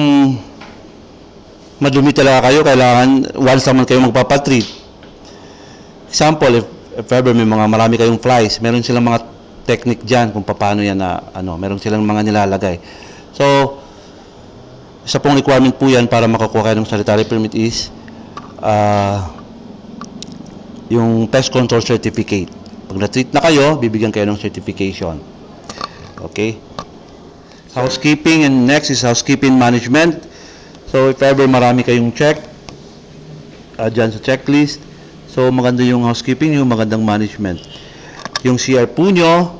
madumi talaga kayo, kailangan once naman kayo magpapatreat. Example, if ever may marami kayong flies, meron silang mga technique dyan kung paano yan meron silang mga nilalagay. So, isa pong requirement po yan para makakuha kayo ng sanitary permit is yung pest control certificate. Pag na-treat na kayo, bibigyan kayo ng certification. Okay? Housekeeping, and next is housekeeping management. So, if ever marami kayong check dyan sa checklist, so maganda yung housekeeping, yung magandang management. Yung CR po nyo,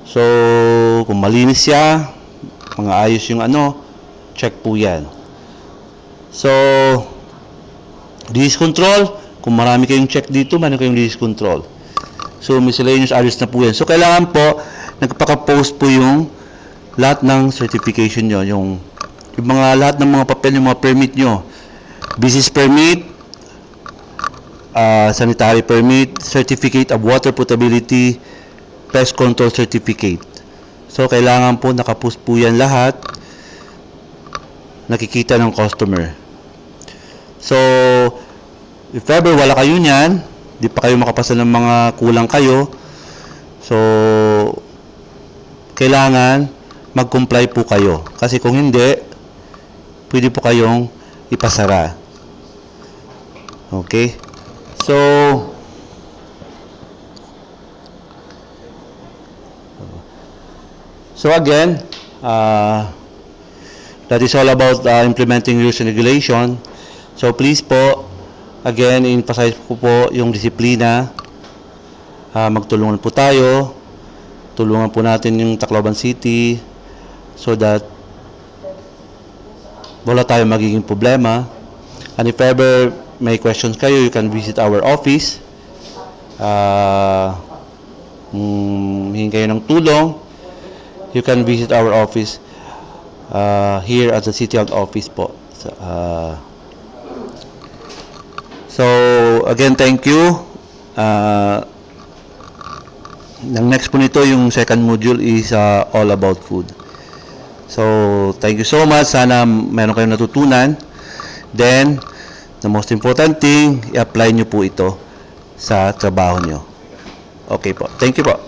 so kung malinis siya, mga ayos yung check po yan. So, disease control, Kung marami kayong check dito, meron kayong release control. So, miscellaneous address na po yan. So, kailangan po, nagpaka-post po yung lahat ng certification nyo. Yung mga lahat ng mga papel, yung mga permit nyo. Business permit, sanitary permit, certificate of water potability, pest control certificate. So, kailangan po nakapost po yan lahat. Nakikita ng customer. So, if ever wala kayo niyan, di pa kayo makapasa ng mga kulang kayo, so, kailangan mag-comply po kayo. Kasi kung hindi, pwede po kayong ipasara. Okay? So again, that is all about implementing rules and regulation. So please po, again, emphasize ko po yung disiplina. Magtulungan po tayo. Tulungan po natin yung Tacloban City so that wala tayong magiging problema. And if ever may questions kayo, you can visit our office. Hingi kayo ng tulong. You can visit our office here at the City Health Office po. So again, thank you. Ang next po nito, yung second module is all about food. So, thank you so much. Sana meron kayong natutunan. Then, the most important thing, i-apply nyo po ito sa trabaho nyo. Okay po. Thank you po.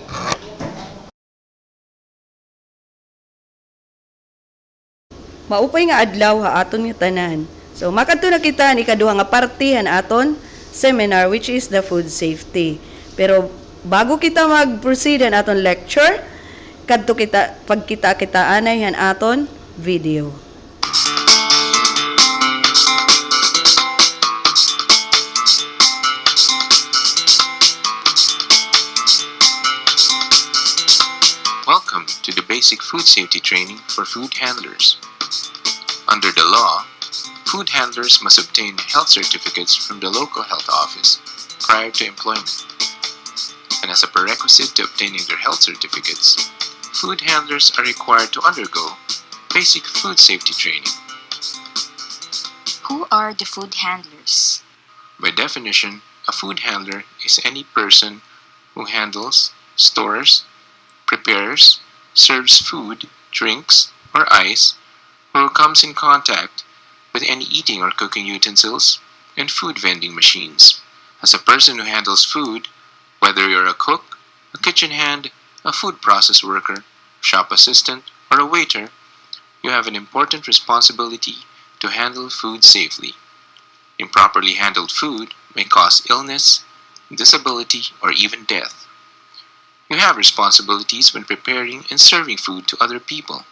Maupay nga adlaw ha aton nga tanan. So makadto na kita ni kaduha nga parte han aton seminar, which is the food safety. Pero bago kita mag-proceed han aton lecture, kadto kita pagkita anay han aton video. Welcome to the basic food safety training for food handlers. Under the law, food handlers must obtain health certificates from the local health office prior to employment. And as a prerequisite to obtaining their health certificates, food handlers are required to undergo basic food safety training. Who are the food handlers? By definition, a food handler is any person who handles, stores, prepares, serves food, drinks, or ice, or who comes in contact with any eating or cooking utensils and food vending machines. As a person who handles food, whether you're a cook, a kitchen hand, a food process worker, shop assistant, or a waiter, you have an important responsibility to handle food safely. Improperly handled food may cause illness, disability, or even death. You have responsibilities when preparing and serving food to other people.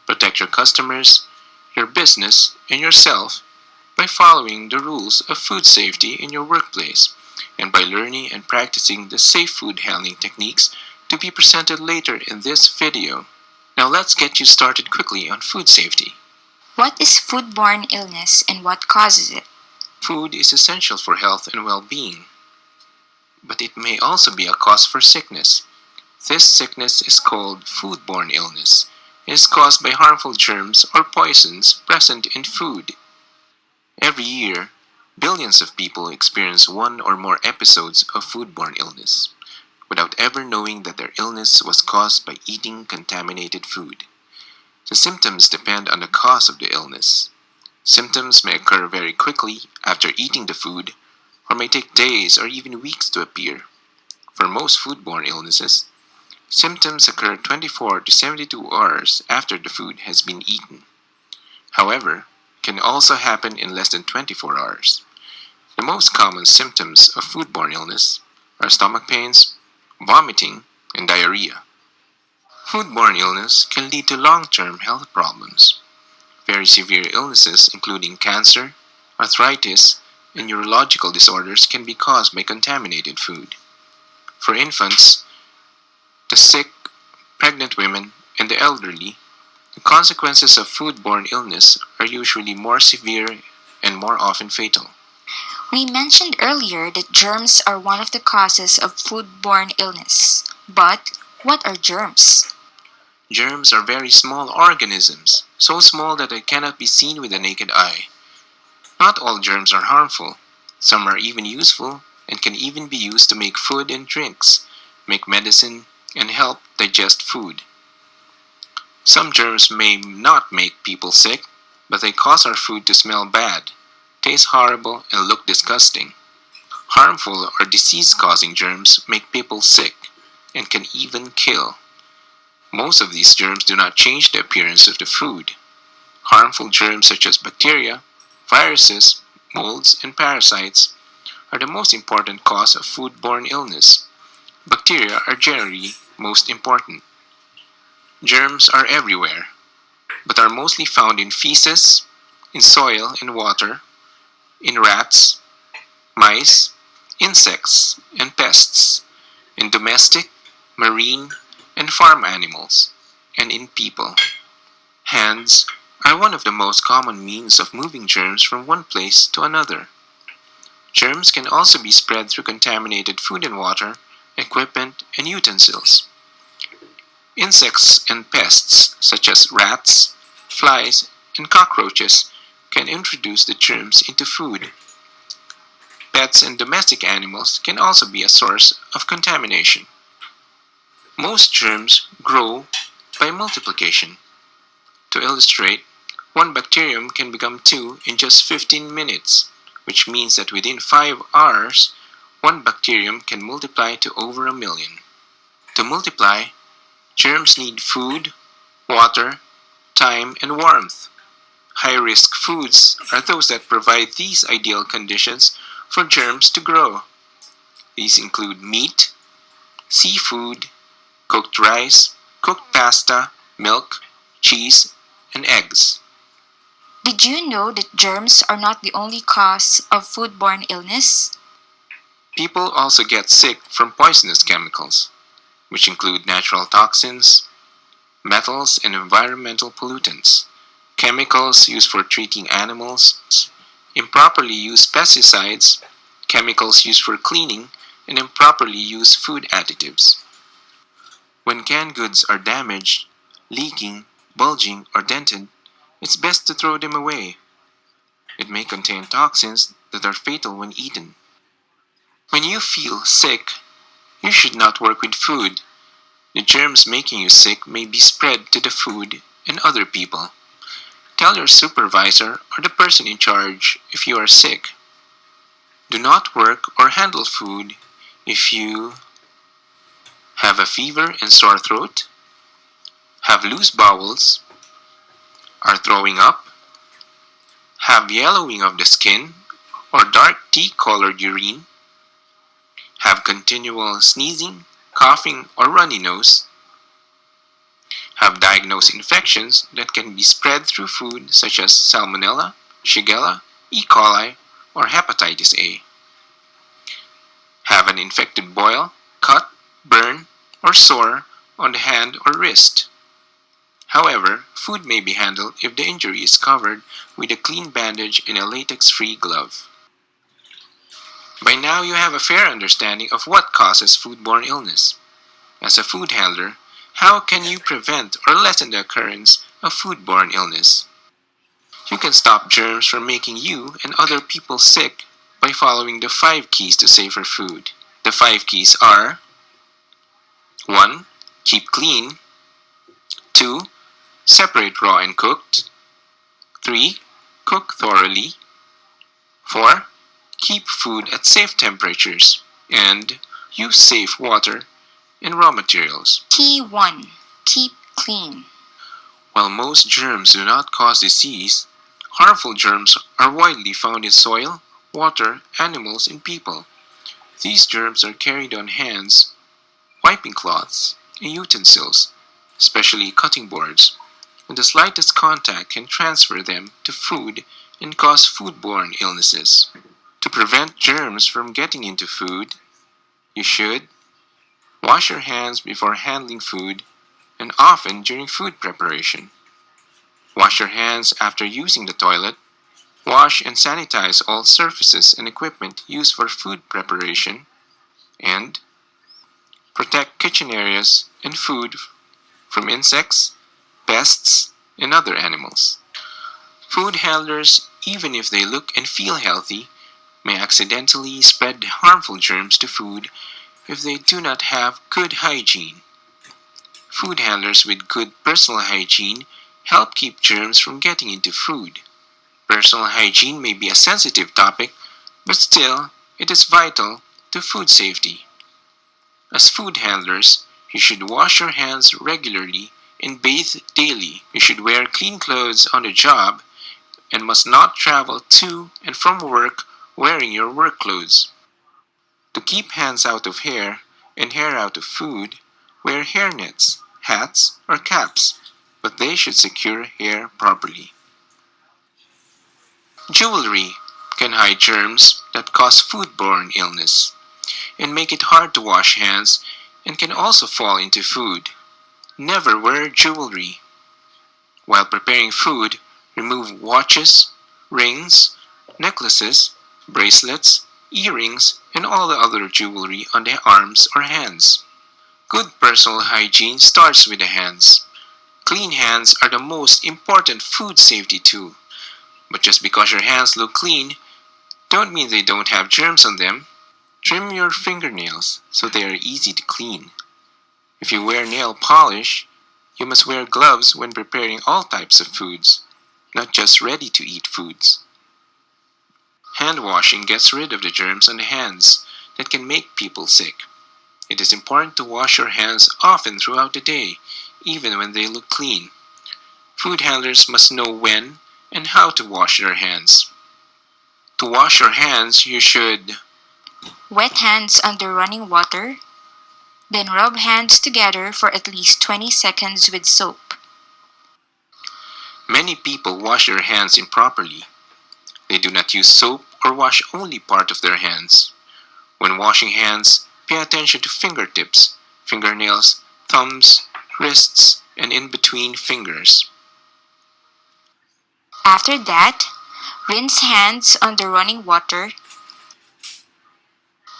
Protect your customers, your business, and yourself by following the rules of food safety in your workplace and by learning and practicing the safe food handling techniques to be presented later in this video. Now let's get you started quickly on food safety. What is foodborne illness and what causes it? Food is essential for health and well-being, but it may also be a cause for sickness. This sickness is called foodborne illness. It is caused by harmful germs or poisons present in food. Every year, billions of people experience one or more episodes of foodborne illness without ever knowing that their illness was caused by eating contaminated food. The symptoms depend on the cause of the illness. Symptoms may occur very quickly after eating the food or may take days or even weeks to appear. For most foodborne illnesses, symptoms occur 24 to 72 hours after the food has been eaten. However, it can also happen in less than 24 hours. The most common symptoms of foodborne illness are stomach pains, vomiting, and diarrhea. Foodborne illness can lead to long-term health problems. Very severe illnesses including cancer, arthritis, and neurological disorders can be caused by contaminated food. For infants, the sick, pregnant women, and the elderly, the consequences of foodborne illness are usually more severe and more often fatal. We mentioned earlier that germs are one of the causes of foodborne illness. But what are germs? Germs are very small organisms, so small that they cannot be seen with the naked eye. Not all germs are harmful. Some are even useful and can even be used to make food and drinks, make medicine, and help digest food. Some germs may not make people sick, but they cause our food to smell bad, taste horrible, and look disgusting. Harmful or disease-causing germs make people sick and can even kill. Most of these germs do not change the appearance of the food. Harmful germs such as bacteria, viruses, molds, and parasites are the most important cause of foodborne illness. Bacteria are generally most important. Germs are everywhere, but are mostly found in feces, in soil and water, in rats, mice, insects, and pests, in domestic, marine, and farm animals, and in people. Hands are one of the most common means of moving germs from one place to another. Germs can also be spread through contaminated food and water, equipment, and utensils. Insects and pests, such as rats, flies, and cockroaches, can introduce the germs into food. Pets and domestic animals can also be a source of contamination. Most germs grow by multiplication. To illustrate, one bacterium can become two in just 15 minutes, which means that within 5 hours, one bacterium can multiply to over 1,000,000. To multiply, germs need food, water, time, and warmth. High-risk foods are those that provide these ideal conditions for germs to grow. These include meat, seafood, cooked rice, cooked pasta, milk, cheese, and eggs. Did you know that germs are not the only cause of foodborne illness? People also get sick from poisonous chemicals, which include natural toxins, metals, and environmental pollutants, chemicals used for treating animals, improperly used pesticides, chemicals used for cleaning, and improperly used food additives. When canned goods are damaged, leaking, bulging, or dented, it's best to throw them away. It may contain toxins that are fatal when eaten. When you feel sick, you should not work with food. The germs making you sick may be spread to the food and other people. Tell your supervisor or the person in charge if you are sick. Do not work or handle food if you have a fever and sore throat, have loose bowels, are throwing up, have yellowing of the skin or dark tea-colored urine, have continual sneezing, coughing, or runny nose, have diagnosed infections that can be spread through food such as Salmonella, Shigella, E. coli, or hepatitis A, have an infected boil, cut, burn, or sore on the hand or wrist. However, food may be handled if the injury is covered with a clean bandage and a latex-free glove. By now, you have a fair understanding of what causes foodborne illness. As a food handler, how can you prevent or lessen the occurrence of foodborne illness? You can stop germs from making you and other people sick by following the 5 keys to safer food. The 5 keys are: 1. Keep clean. 2. Separate raw and cooked. 3. Cook thoroughly. 4. Keep food at safe temperatures. And use safe water and raw materials. Key 1. Keep clean. While most germs do not cause disease, harmful germs are widely found in soil, water, animals, and people. These germs are carried on hands, wiping cloths, and utensils, especially cutting boards, and the slightest contact can transfer them to food and cause foodborne illnesses. To prevent germs from getting into food, you should wash your hands before handling food and often during food preparation. Wash your hands after using the toilet. Wash and sanitize all surfaces and equipment used for food preparation, and protect kitchen areas and food from insects, pests, and other animals. Food handlers, even if they look and feel healthy, may accidentally spread harmful germs to food if they do not have good hygiene. Food handlers with good personal hygiene help keep germs from getting into food. Personal hygiene may be a sensitive topic, but still, it is vital to food safety. As food handlers, you should wash your hands regularly and bathe daily. You should wear clean clothes on the job and must not travel to and from work wearing your work clothes. To keep hands out of hair and hair out of food, wear hairnets, hats, or caps, but they should secure hair properly. Jewelry can hide germs that cause foodborne illness and make it hard to wash hands and can also fall into food. Never wear jewelry. While preparing food, remove watches, rings, necklaces, bracelets, earrings, and all the other jewelry on the arms or hands. Good personal hygiene starts with the hands. Clean hands are the most important food safety tool. But just because your hands look clean, don't mean they don't have germs on them. Trim your fingernails so they are easy to clean. If you wear nail polish, you must wear gloves when preparing all types of foods, not just ready-to-eat foods. Hand washing gets rid of the germs on the hands that can make people sick. It is important to wash your hands often throughout the day, even when they look clean. Food handlers must know when and how to wash their hands. To wash your hands, you should Wet hands under running water, then rub hands together for at least 20 seconds with soap. Many people wash their hands improperly. They do not use soap or wash only part of their hands. When washing hands, pay attention to fingertips, fingernails, thumbs, wrists, and in between fingers. After that, rinse hands under running water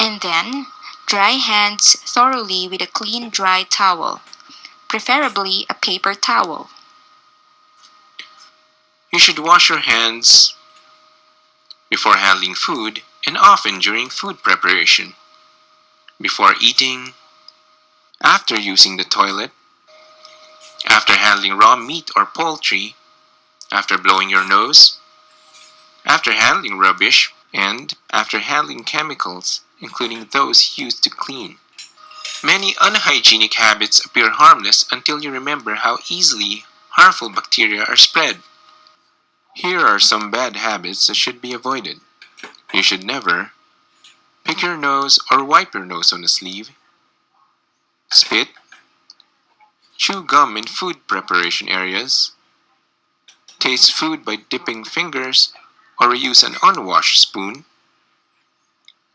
and then dry hands thoroughly with a clean dry towel, preferably a paper towel. You should wash your hands before handling food and often during food preparation, before eating, after using the toilet, after handling raw meat or poultry, after blowing your nose, after handling rubbish, and after handling chemicals, including those used to clean. Many unhygienic habits appear harmless until you remember how easily harmful bacteria are spread. Here are some bad habits that should be avoided. You should never pick your nose or wipe your nose on a sleeve, spit, chew gum in food preparation areas, taste food by dipping fingers or use an unwashed spoon,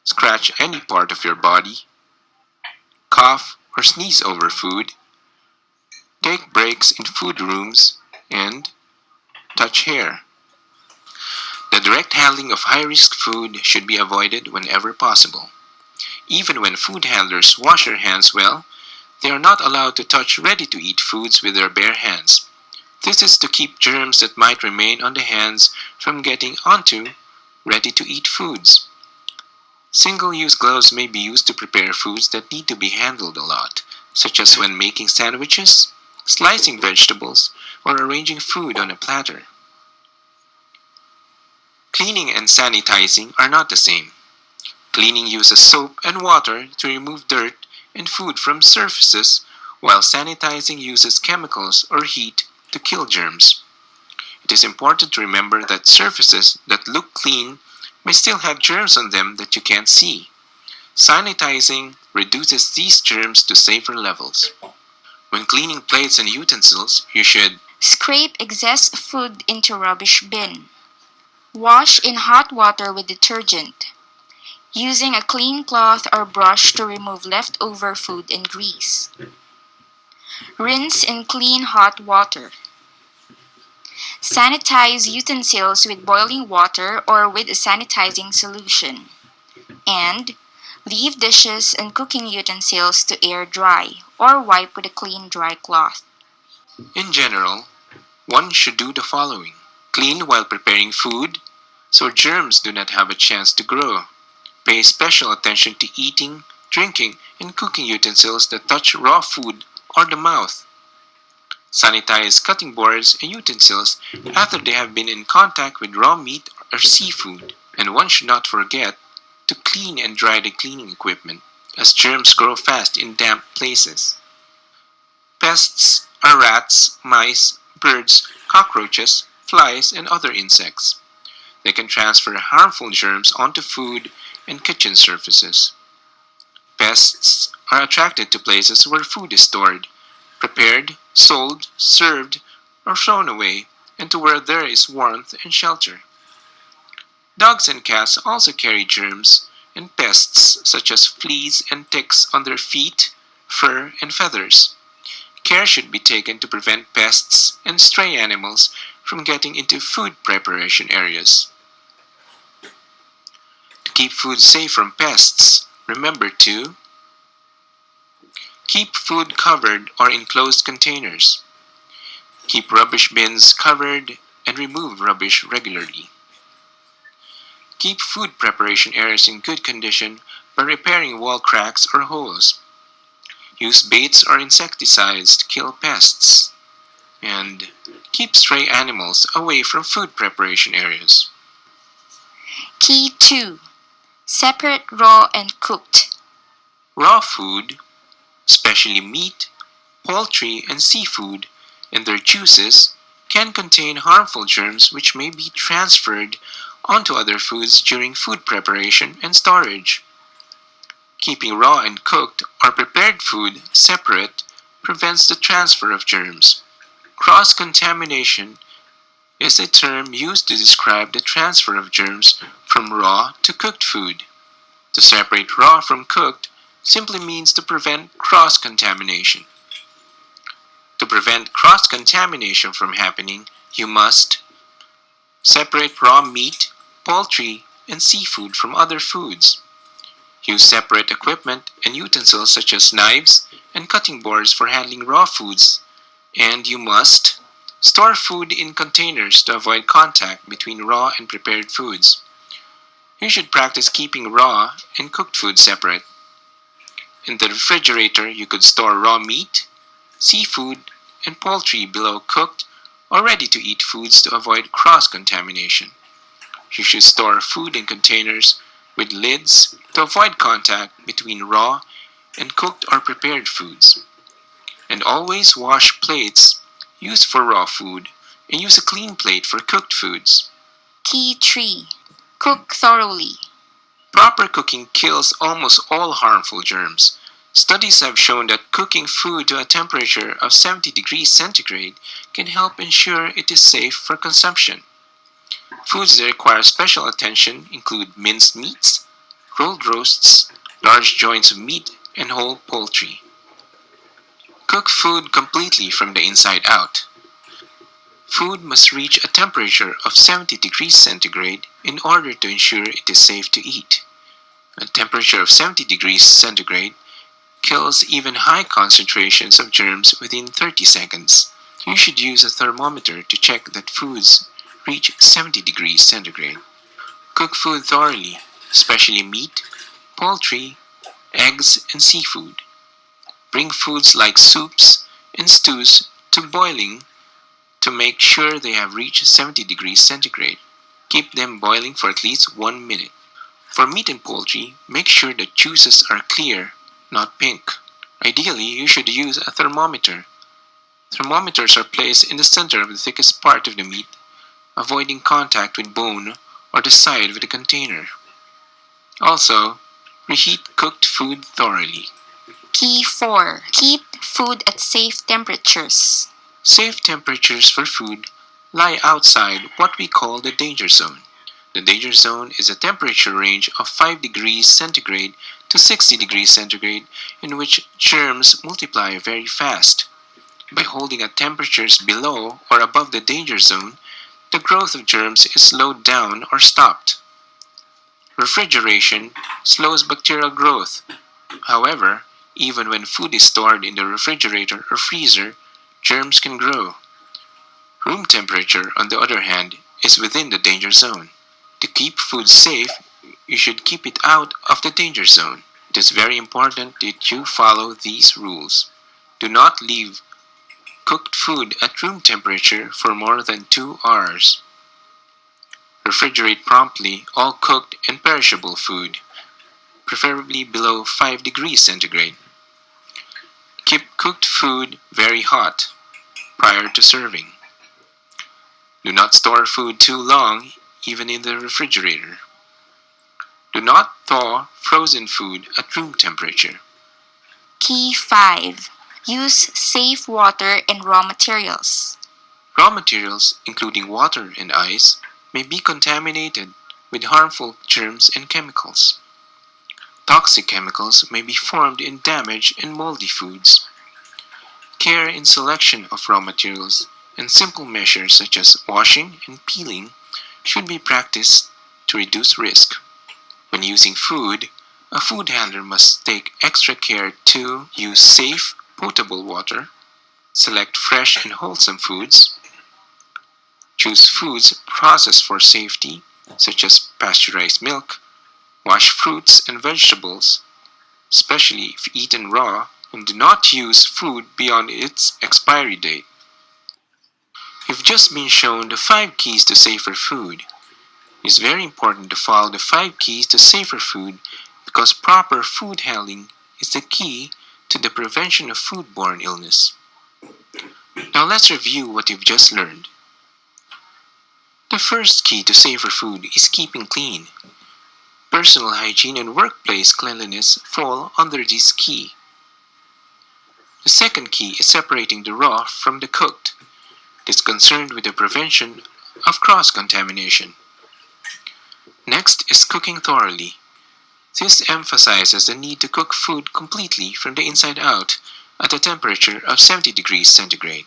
scratch any part of your body, cough or sneeze over food, take breaks in food rooms, and touch hair. The direct handling of high-risk food should be avoided whenever possible. Even when food handlers wash their hands well, they are not allowed to touch ready-to-eat foods with their bare hands. This is to keep germs that might remain on the hands from getting onto ready-to-eat foods. Single-use gloves may be used to prepare foods that need to be handled a lot, such as when making sandwiches, slicing vegetables, or arranging food on a platter. Cleaning and sanitizing are not the same. Cleaning uses soap and water to remove dirt and food from surfaces, while sanitizing uses chemicals or heat to kill germs. It is important to remember that surfaces that look clean may still have germs on them that you can't see. Sanitizing reduces these germs to safer levels. When cleaning plates and utensils, you should Scrape excess food into rubbish bin. Wash in hot water with detergent, using a clean cloth or brush to remove leftover food and grease. Rinse in clean hot water. Sanitize utensils with boiling water or with a sanitizing solution. And leave dishes and cooking utensils to air dry or wipe with a clean dry cloth. In general, one should do the following: clean while preparing food, so germs do not have a chance to grow. Pay special attention to eating, drinking, and cooking utensils that touch raw food or the mouth. Sanitize cutting boards and utensils after they have been in contact with raw meat or seafood. And one should not forget to clean and dry the cleaning equipment, as germs grow fast in damp places. Pests are rats, mice, birds, cockroaches, flies, and other insects. They can transfer harmful germs onto food and kitchen surfaces. Pests are attracted to places where food is stored, prepared, sold, served, or thrown away, and to where there is warmth and shelter. Dogs and cats also carry germs and pests such as fleas and ticks on their feet, fur, and feathers. Care should be taken to prevent pests and stray animals from getting into food preparation areas. To keep food safe from pests, remember to keep food covered or in closed containers. Keep rubbish bins covered and remove rubbish regularly. Keep food preparation areas in good condition by repairing wall cracks or holes. Use baits or insecticides to kill pests. And keep stray animals away from food preparation areas. Key 2. Separate raw and cooked. Raw food, especially meat, poultry, and seafood, and their juices, can contain harmful germs which may be transferred onto other foods during food preparation and storage. Keeping raw and cooked or prepared food separate prevents the transfer of germs. Cross-contamination is a term used to describe the transfer of germs from raw to cooked food. To separate raw from cooked simply means to prevent cross-contamination. To prevent cross-contamination from happening, you must separate raw meat, poultry, and seafood from other foods. Use separate equipment and utensils such as knives and cutting boards for handling raw foods, and you must store food in containers to avoid contact between raw and prepared foods. You should practice keeping raw and cooked food separate. In the refrigerator, you could store raw meat, seafood, and poultry below cooked or ready-to-eat foods to avoid cross-contamination. You should store food in containers with lids to avoid contact between raw and cooked or prepared foods. And always wash plates used for raw food and use a clean plate for cooked foods. Key 3. Cook thoroughly. Proper cooking kills almost all harmful germs. Studies have shown that cooking food to a temperature of 70 degrees centigrade can help ensure it is safe for consumption. Foods that require special attention include minced meats, rolled roasts, large joints of meat, and whole poultry. Cook food completely from the inside out. Food must reach a temperature of 70 degrees centigrade in order to ensure it is safe to eat. A temperature of 70 degrees centigrade kills even high concentrations of germs within 30 seconds. You should use a thermometer to check that foods reach 70 degrees centigrade. Cook food thoroughly, especially meat, poultry, eggs, and seafood. Bring foods like soups and stews to boiling to make sure they have reached 70 degrees centigrade. Keep them boiling for at least 1 minute. For meat and poultry, make sure the juices are clear, not pink. Ideally, you should use a thermometer. Thermometers are placed in the center of the thickest part of the meat, avoiding contact with bone or the side of the container. Also, reheat cooked food thoroughly. Key 4. Keep food at safe temperatures. Safe temperatures for food lie outside what we call the danger zone. The danger zone is a temperature range of 5 degrees centigrade to 60 degrees centigrade in which germs multiply very fast. By holding at temperatures below or above the danger zone, the growth of germs is slowed down or stopped. Refrigeration slows bacterial growth. However, even when food is stored in the refrigerator or freezer, germs can grow. Room temperature, on the other hand, is within the danger zone. To keep food safe, you should keep it out of the danger zone. It is very important that you follow these rules. Do not leave cooked food at room temperature for more than 2 hours. Refrigerate promptly all cooked and perishable food, preferably below 5 degrees centigrade. Keep cooked food very hot prior to serving. Do not store food too long, even in the refrigerator. Do not thaw frozen food at room temperature. Key 5. Use safe water and raw materials. Raw materials, including water and ice, may be contaminated with harmful germs and chemicals. Toxic chemicals may be formed in damaged and moldy foods. Care in selection of raw materials and simple measures such as washing and peeling should be practiced to reduce risk. When using food, a food handler must take extra care to use safe, potable water, select fresh and wholesome foods, choose foods processed for safety, such as pasteurized milk, wash fruits and vegetables, especially if eaten raw, and do not use food beyond its expiry date. You've just been shown the 5 keys to safer food. It is very important to follow the 5 keys to safer food because proper food handling is the key to the prevention of foodborne illness. Now let's review what you've just learned. The first key to safer food is keeping clean. Personal hygiene and workplace cleanliness fall under this key. The second key is separating the raw from the cooked. It is concerned with the prevention of cross-contamination. Next is cooking thoroughly. This emphasizes the need to cook food completely from the inside out at a temperature of 70 degrees centigrade.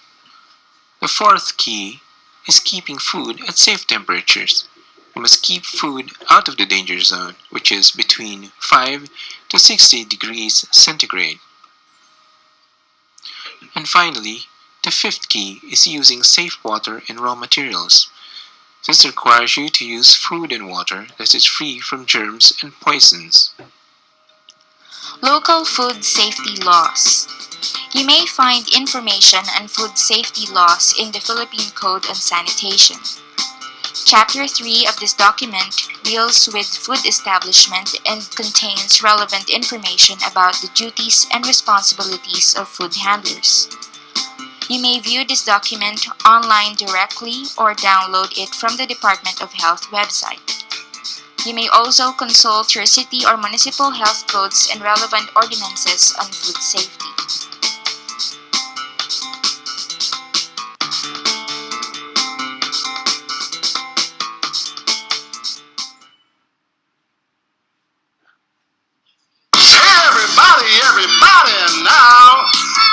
The fourth key is keeping food at safe temperatures. You must keep food out of the danger zone, which is between 5 to 60 degrees centigrade. And finally, the fifth key is using safe water and raw materials. This requires you to use food and water that is free from germs and poisons. Local food safety laws. You may find information on food safety laws in the Philippine Code on Sanitation. Chapter 3 of this document deals with food establishment and contains relevant information about the duties and responsibilities of food handlers. You may view this document online directly or download it from the Department of Health website. You may also consult your city or municipal health codes and relevant ordinances on food safety. Everybody now,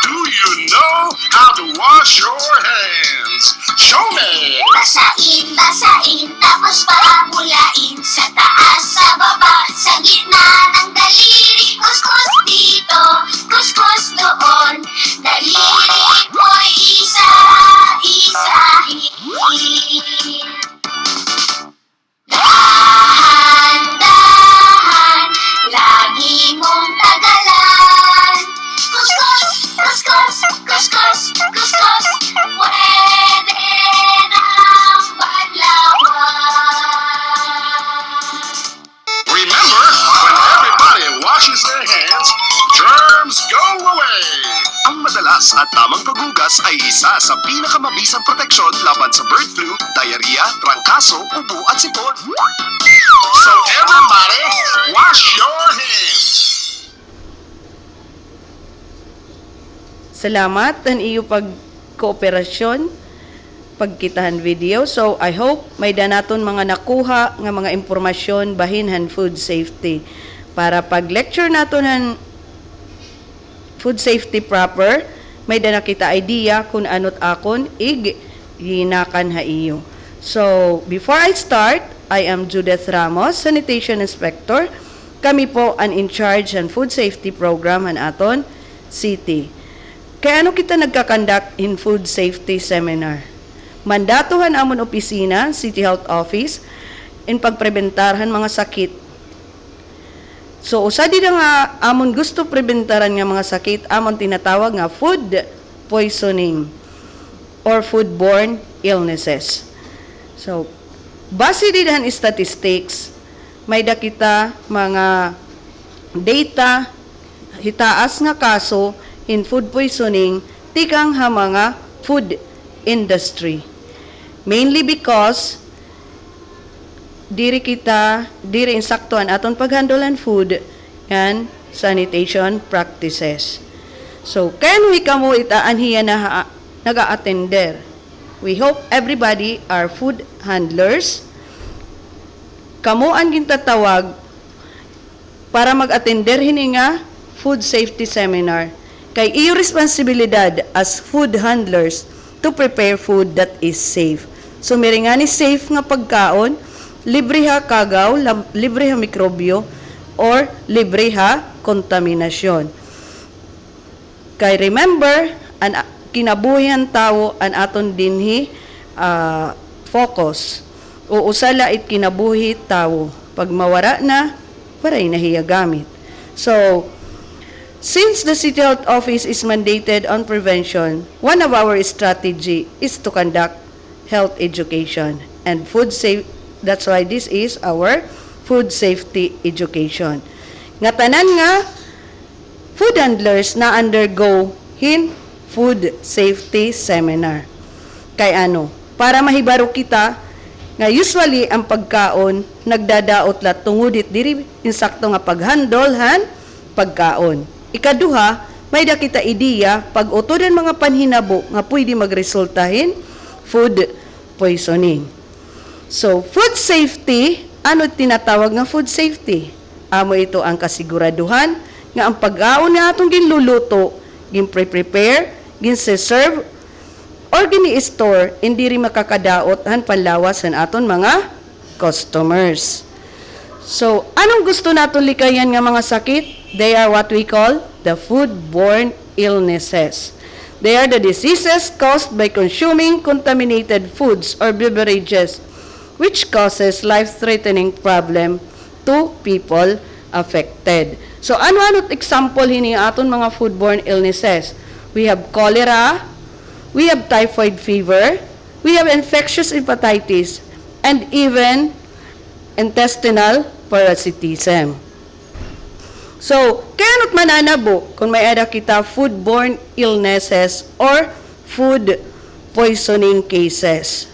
do you know how to wash your hands? Show me! Basain, tapos paabulain. Sa taas, sa baba, sa gitna ng daliri. Kuskus dito, kuskus doon. Daliri mo'y isa-isahin. Dahan-dahan, lagi mong tagalan. Kuskus, kuskus, kuskus, kuskus. Pwede nang badlawan. Remember, when everybody washes their hands, germs go away. Ang madalas at tamang paghugas ay isa sa pinakamabisang proteksyon laban sa bird flu, diarrhea, trangkaso, ubo at sipon. So everybody, wash your hands. Salamat ang iyo pagkooperasyon, pagkitahan video. So, I hope may danaton mga nakuha nga mga impormasyon bahinhan food safety. Para pag lecture naton han food safety proper, may dana kita idea kung anot akon hinakan ha iyo. So, before I start, I am Judith Ramos, Sanitation Inspector. Kami po ang in charge ng Food Safety Program ng aton city. Kaya ano kita nagkakandak in Food Safety Seminar? Mandatohan amon opisina, City Health Office, in pagprebentarhan mga sakit. So, usa di na nga amon gusto prebentaran nga mga sakit, amon tinatawag nga food poisoning or foodborne illnesses. So, base din statistics, may dakita mga data hitaas nga kaso in food poisoning tikang ha mga food industry. Mainly because diri insaktuan aton paghandolan food and sanitation practices. So, can we kamo itaan hiya na naga-attender? We hope everybody are food handlers. Kamo ang gintatawag para mag-attender hini nga food safety seminar. Kay iyo responsibilidad as food handlers to prepare food that is safe. So, miringani safe nga pagkaon, libre ha kagaw, libre ha mikrobyo, or libre ha kontaminasyon. Kay remember, kinabuhian tao an aton dinhi focus. O usala it kinabuhi tao. Pag mawara na, waray nahiya gamit. So, since the City Health Office is mandated on prevention, one of our strategy is to conduct health education and food safe. That's why this is our food safety education. Nga tanan nga food handlers na undergo hin food safety seminar. Kay ano? Para mahibaro kita nga usually ang pagkaon nagdadaot la tungod diri insakto nga paghandol han pagkaon. Ikaduha, may dakita ideya pag utodan mga panhinabo nga pwede magresultahin food poisoning. So, food safety, ano tinatawag nga food safety? Amo ito ang kasiguraduhan nga ang pagkaon nga atong ginluluto, gin-prepare, gin-serve, or gini-store, hindi rin makakadaot han panlawas han aton mga customers. So, anong gusto naton likayan nga mga sakit? They are what we call the foodborne illnesses. They are the diseases caused by consuming contaminated foods or beverages, which causes life-threatening problem to people affected. So, ano-ano't example hini aton mga foodborne illnesses? We have cholera, we have typhoid fever, we have infectious hepatitis, and even intestinal parasitism. So, kaya ano't mananabo kung may ada kita foodborne illnesses or food poisoning cases?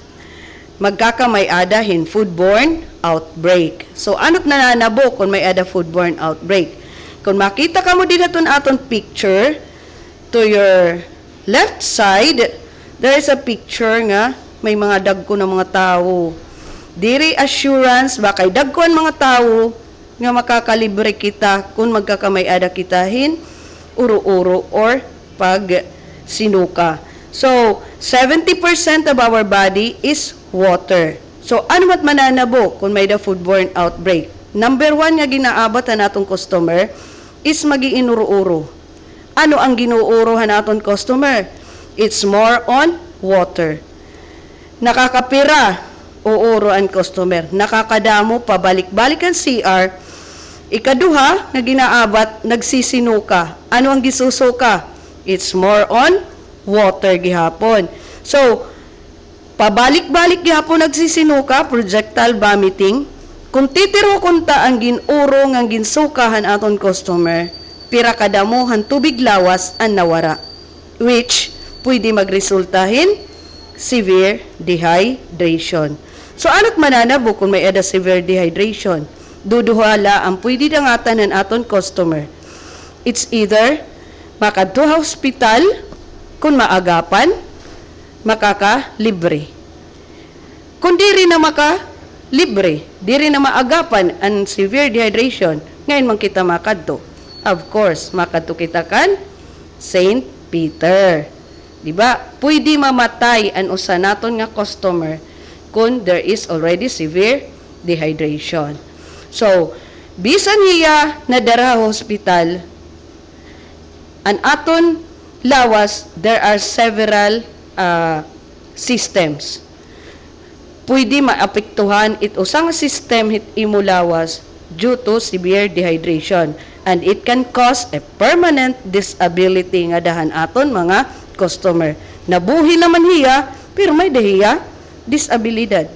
Magkakamay ada hin foodborne outbreak. So, ano't nananabo kung may ada foodborne outbreak? Kung makita ka mo din aton picture, to your left side, there is a picture nga may mga dagko ng mga tao. Diri assurance, bakay dagko ang mga tao nga makakalibre kita kung magkakamay ada kitahin, uro-uro or pag sinuka. So, 70% of our body is water. So, ano mat mananabo kung may the foodborne outbreak? Number 1 nga ginaabot na natong customer is magi-inuro-uro. Ano ang ginuurohan naton customer? It's more on water. Nakakapira, uuro ang customer. Nakakadamo, pabalik-balik ang CR. Ikaduha, na ginaabat, nagsisinuka. Ano ang gisusuka? It's more on water gihapon. So, pabalik-balik gihapon nagsisinuka, projectile vomiting. Kung titiro kunta ang ginuro ng ginsukahan aton customer, pira kadamo han tubig lawas ang nawara, which pwede magresultahin severe dehydration. So, ano't mananabo kung may ada severe dehydration? Duduhala ang pwede dangatan ng aton customer. It's either makadto hospital kung maagapan, makakalibre. Kung diri na makalibre, diri na maagapan ang severe dehydration, ngayon man kita makadto. Of course, makadto kita kan St. Peter. Diba? Pwede mamatay ang usa naton nga customer kung there is already severe dehydration. So, bisan hiya nadara hospital, an aton lawas, there are several systems. Pwede maapektuhan ito usang system hit imo lawas due to severe dehydration, and it can cause a permanent disability nga dahan aton mga customer. Nabuhi naman hiya, pero may dahiya disability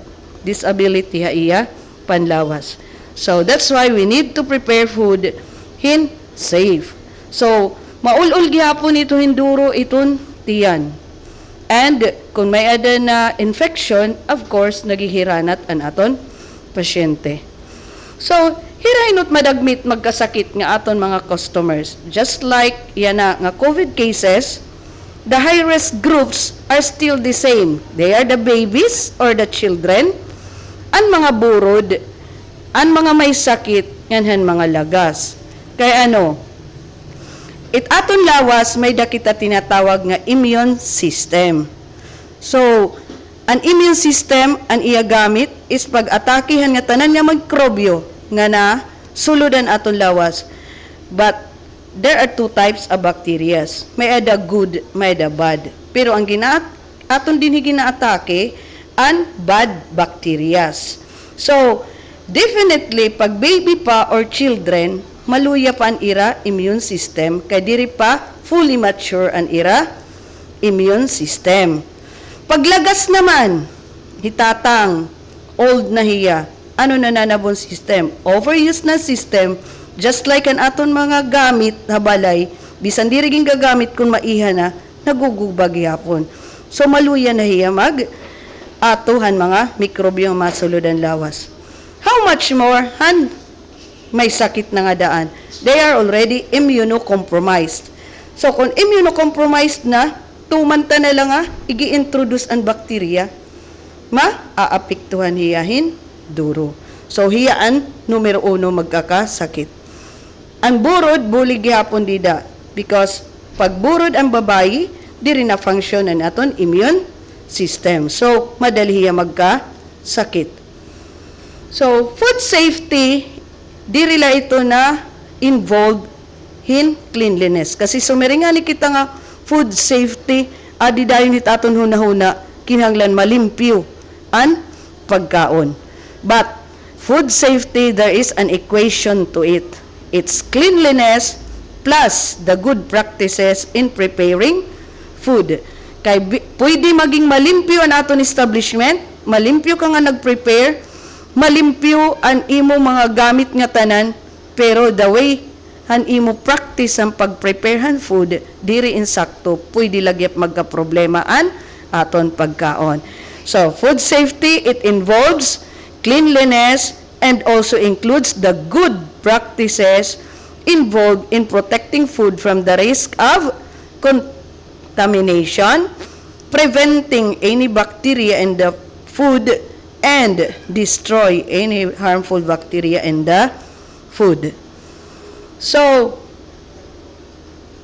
ha iya panlawas. So that's why we need to prepare food hin safe. So maulul gihapon ito hinduro iton tiyan. And kung may ada na infection, of course, nagihiranat an aton pasyente. So, hirahinot madagmit magkasakit nga aton mga customers. Just like yan nga COVID cases, the high-risk groups are still the same. They are the babies or the children, ang mga burod, ang mga may sakit, yan mga lagas. Kaya it aton lawas may dakita tinatawag nga immune system. So, an immune system ang iya gamit is pag-atakihan nga tanan nga mikrobyo nga na suludan aton lawas. But there are two types of bacteria. May ada good, may ada bad. Pero ang aton din ginaatake ang bad bacteria. So, definitely pag baby pa or children, maluya pa ang ira immune system, kay diri pa fully mature ang ira immune system. Paglagas naman, hitatang, old na hiya, ano na nanabon system? Overuse na system, just like an aton mga gamit na balay, bisan diri ging gagamit kung maiha na, nagugubag yapon. So maluya na hiya atuhan mga mikrobyo masuludan lawas. How much more may sakit na nga daan? They are already immunocompromised. So, kung immunocompromised na, tumanta na lang igi-introduce ang bakterya, aapektuhan hiyahin duro. So, hiyaan, numero 1, magkakasakit. Ang burod, bulig hapon dida. Because, pag burod ang babae, di rin na function ang aton immune system. So, madali hiya magkasakit. So, food safety, dirila ito na involved in cleanliness. Kasi sumiringani kita nga food safety, adi dayon hit aton hunahuna, kinahanglan malimpyo ang pagkaon. But food safety, there is an equation to it. It's cleanliness plus the good practices in preparing food. Kay pwede maging malimpyo ang aton establishment, malimpyo ka nga nag-prepare, malimpyo ang imo mga gamit nga tanan, pero the way han imo practice ang pag-prepare han food, diri insakto, pwede lagyap magka-problema an aton pagkaon. So, food safety, it involves cleanliness and also includes the good practices involved in protecting food from the risk of contamination, preventing any bacteria in the food, and destroy any harmful bacteria in the food. So,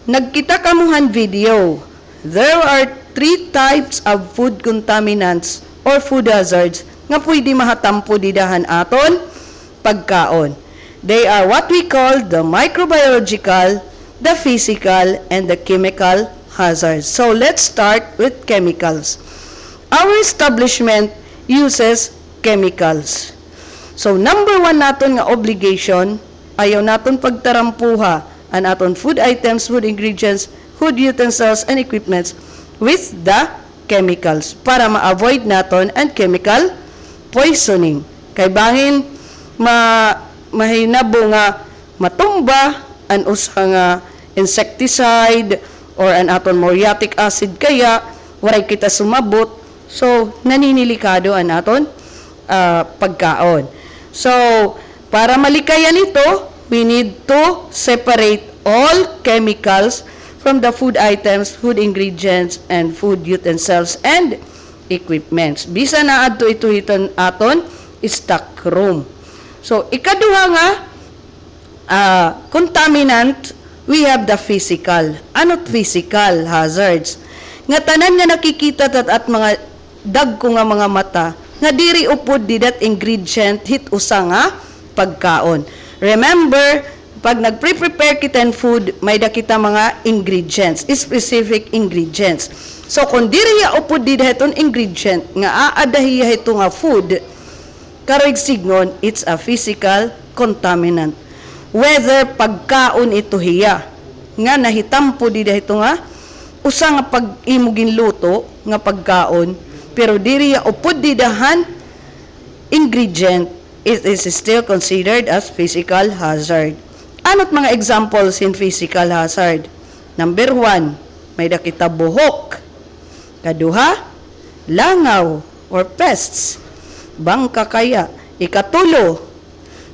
nagkita kamuhan video. There are 3 types of food contaminants or food hazards nga pwede mahatampo didahan aton pagkaon. They are what we call the microbiological, the physical, and the chemical hazards. So, let's start with chemicals. Our establishment uses chemicals. So, number 1 naton nga obligation, ayaw naton pagtarampuha ang aton food items, food ingredients, food utensils, and equipments with the chemicals para ma-avoid naton ang chemical poisoning. Kay bangin mahinabo nga matumba ang usa nga insecticide or an aton muriatic acid kaya waray kita sumabot. So, naninilikado ang aton pagkaon. So, para malikayan ito, we need to separate all chemicals from the food items, food ingredients, and food utensils and equipments. Bisa na adto ito aton stock room. So, ikaduha nga, contaminant, we have the physical. Ano't physical hazards? Nga tanan nga nakikita at mga dagko nga mga mata, nga diri upod didat ingredient hit usa nga pagkaon. Remember, pag nag-prepare kita ng food, may dakita mga ingredients, specific ingredients. So, kung diri ya upod didat itong ingredient nga aadahiya ito nga food, karag signon, it's a physical contaminant. Whether pagkaon ito hiya, nga nahitampo didat ito nga, usa nga pag-imugin luto nga pagkaon, pero diri ya upod didahan ingredient, it is still considered as physical hazard. Ano't mga examples in physical hazard? Number 1, may dakita buhok. Kaduha, langaw or pests. Bangka kaya. Ikatulo,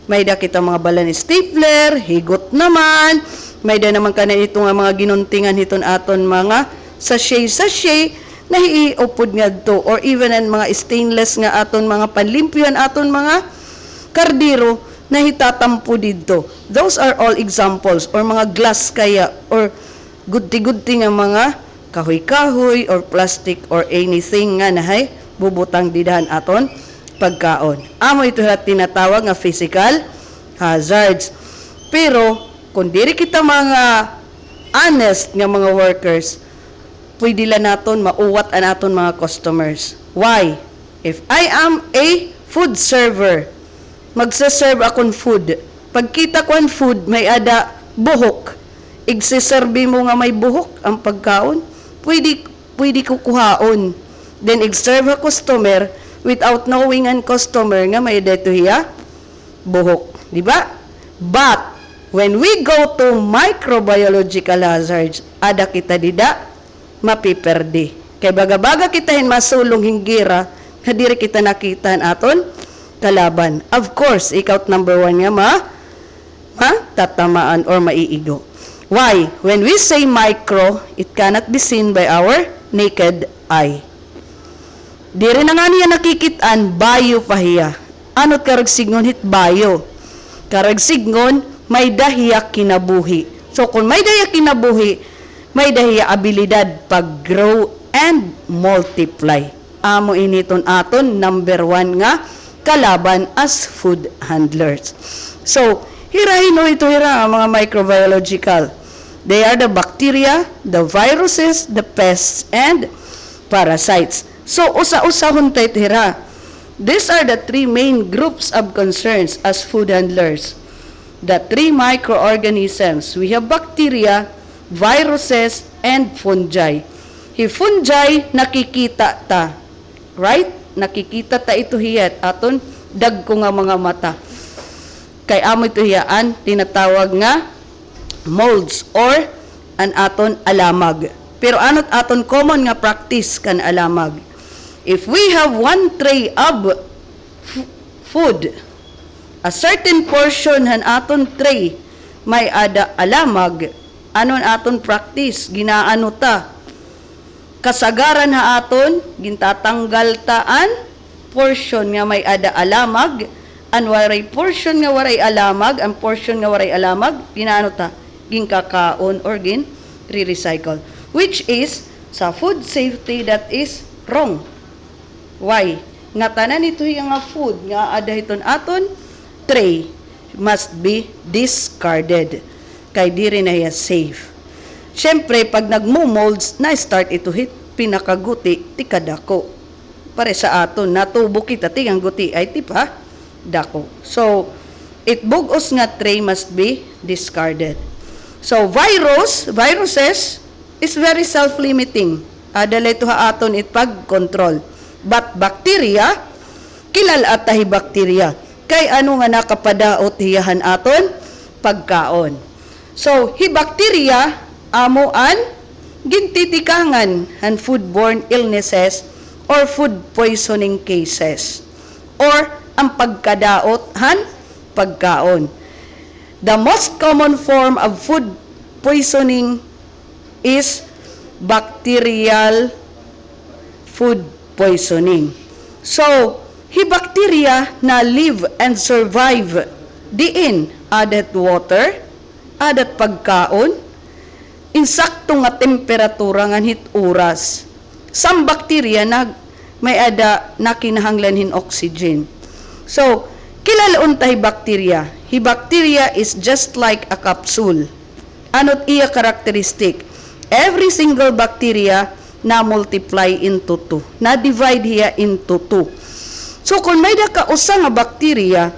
may dakita mga bala ni stapler, higot naman. May da naman ka na ito nga mga ginuntingan hiton aton mga sachet na hiiupod nga to, or even ang mga stainless nga aton mga panlimpyuhan aton mga kardiro na hitatampo dito. Those are all examples, or mga glass kaya, or gudti-gudti nga mga kahoy-kahoy or plastic or anything nga nahay bubutang didahan aton pagkaon. Amo ito tinatawag nga physical hazards. Pero kung diri kita mga honest nga mga workers, pwede lang naton mauwat an aton mga customers. Why? If I am a food server, magsaserve akong food. Pagkita ko ang food, may ada buhok. Igsiserve mo nga may buhok ang pagkaon, pwede ko kuhaon. Then igserve a customer without knowing ang customer nga may dito hiya buhok. Diba? But, when we go to microbiological hazards, ada kita dida mapiperde. Kay baga-baga kita masulong hinggira, hadiri kita nakita aton kalaban. Of course, ikaw number 1 nga tatamaan or maiigo. Why? When we say micro, it cannot be seen by our naked eye. Diri na nga niya nakikitaan, bio pahiya. Ano't karag signon hit bio? Karag signon, may dahiya kinabuhi. So, kung may dahiya kinabuhi, may dahiya abilidad pag-grow and multiply. Amo initon aton, number 1 nga, kalaban as food handlers. So, hira-hino ito ang mga microbiological. They are the bacteria, the viruses, the pests, and parasites. So, usa-usahon tayo hira. These are the 3 main groups of concerns as food handlers. The 3 microorganisms. We have bacteria, viruses, and fungi. Fungi, nakikita ta. Right? Nakikita ta ito hiyat aton dagko nga mga mata. Kay amo ito hiyaan tinatawag nga molds or an aton alamag. Pero anot aton common nga practice kan alamag. If we have 1 tray of food, a certain portion han aton tray may ada alamag, anon aton practice ginaano ta? Kasagaran ha aton gintatanggal taan portion nga may ada alamag, an waray portion nga waray alamag, ang portion nga waray alamag ginaano ta? Ginkakaon or gin re-recycle, which is sa food safety that is wrong. Why? Nga tanan ito yung nga food nga ada hiton aton tray must be discarded kay diri na ya safe. Siyempre, pag nagmo-molds, na-start ito hit, pinakaguti, tikadako. Pare sa aton, natubo kita, tingang guti, ay tipa, dako. So, it bugos nga tray must be discarded. So, viruses is very self-limiting. Adala ito ha aton it pag-control. But bacteria, kilal atahi bacteria. Kay ano nga nakapadaot hiyahan aton? Pagkaon. So, hi bacteria, amuan, gintitikangan han foodborne illnesses or food poisoning cases or ang pagkadaot han pagkaon. The most common form of food poisoning is bacterial food poisoning. So, hi bacteria na live and survive diin adat water, adat pagkaon, insakto nga temperatura nga hit oras. Some bacteria may ada na kinahanglanhin oxygen. So, kilalaon tayo bacteria. Bacteria is just like a capsule. Ano't iya karakteristik? Every single bacteria na multiply into 2. Na divide hiya into 2. So, kung may da ka usa nga bacteria,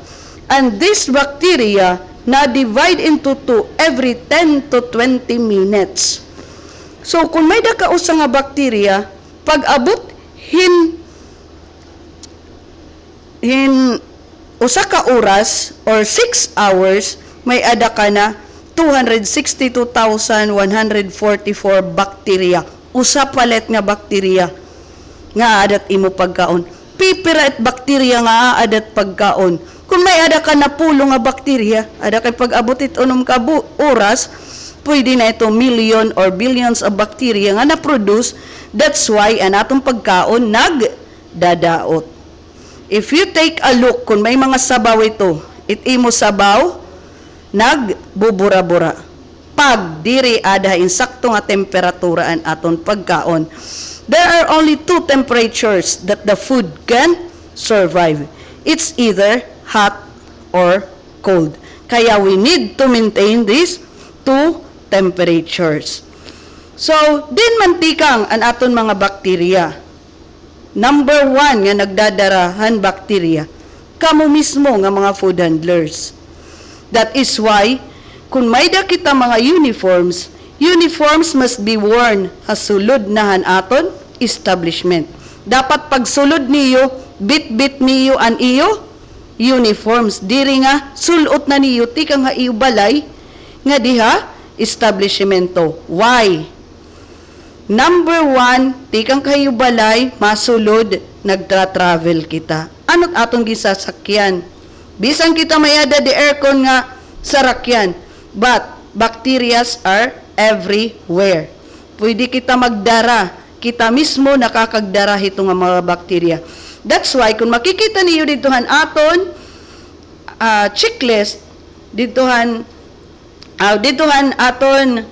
and this bacteria na divide into 2 every 10 to 20 minutes. So, kung may da ka usa nga bacteria, pag abot usa ka oras or 6 hours, may ada ka na 262,144 bacteria. Usa palit nga bacteria nga adat imo pagkaon. Pipira at bacteria nga adat pagkaon. Kung may ada ka na pulo nga bacteria, ada kay pag-abot it unom ka oras, pwede na ito million or billions of bacteria nga na-produce. That's why ang atong pagkaon nagdadaot. If you take a look, kung may mga sabaw ito, imo sabaw, nagbubura-bura. Pag diri ada insakto nga temperatura ang aton pagkaon. There are only 2 temperatures that the food can survive. It's either hot or cold. Kaya we need to maintain these 2 temperatures. So, din mantikang ang aton mga bakterya. Number 1 nga nagdadarahan bakterya, kamo mismo nga mga food handlers. That is why, kung may da kita mga uniforms must be worn hasulod nahan aton establishment. Dapat pagsulod niyo, bit-bit niyo an iyo uniforms. Diri nga, sulot na niyo, tika nga iyo balay, nga diha, establishmento. Why? Number 1, tikang kayo balay, masulod, nagtra-travel kita. Ano't atong gisasakyan? Bisan kita mayada di aircon nga sarakyan, but bacterias are everywhere. Pwede kita magdara, kita mismo nakakagdara ito nga mga bakterya. That's why, kung makikita niyo ditohan aton checklist, ditohan aton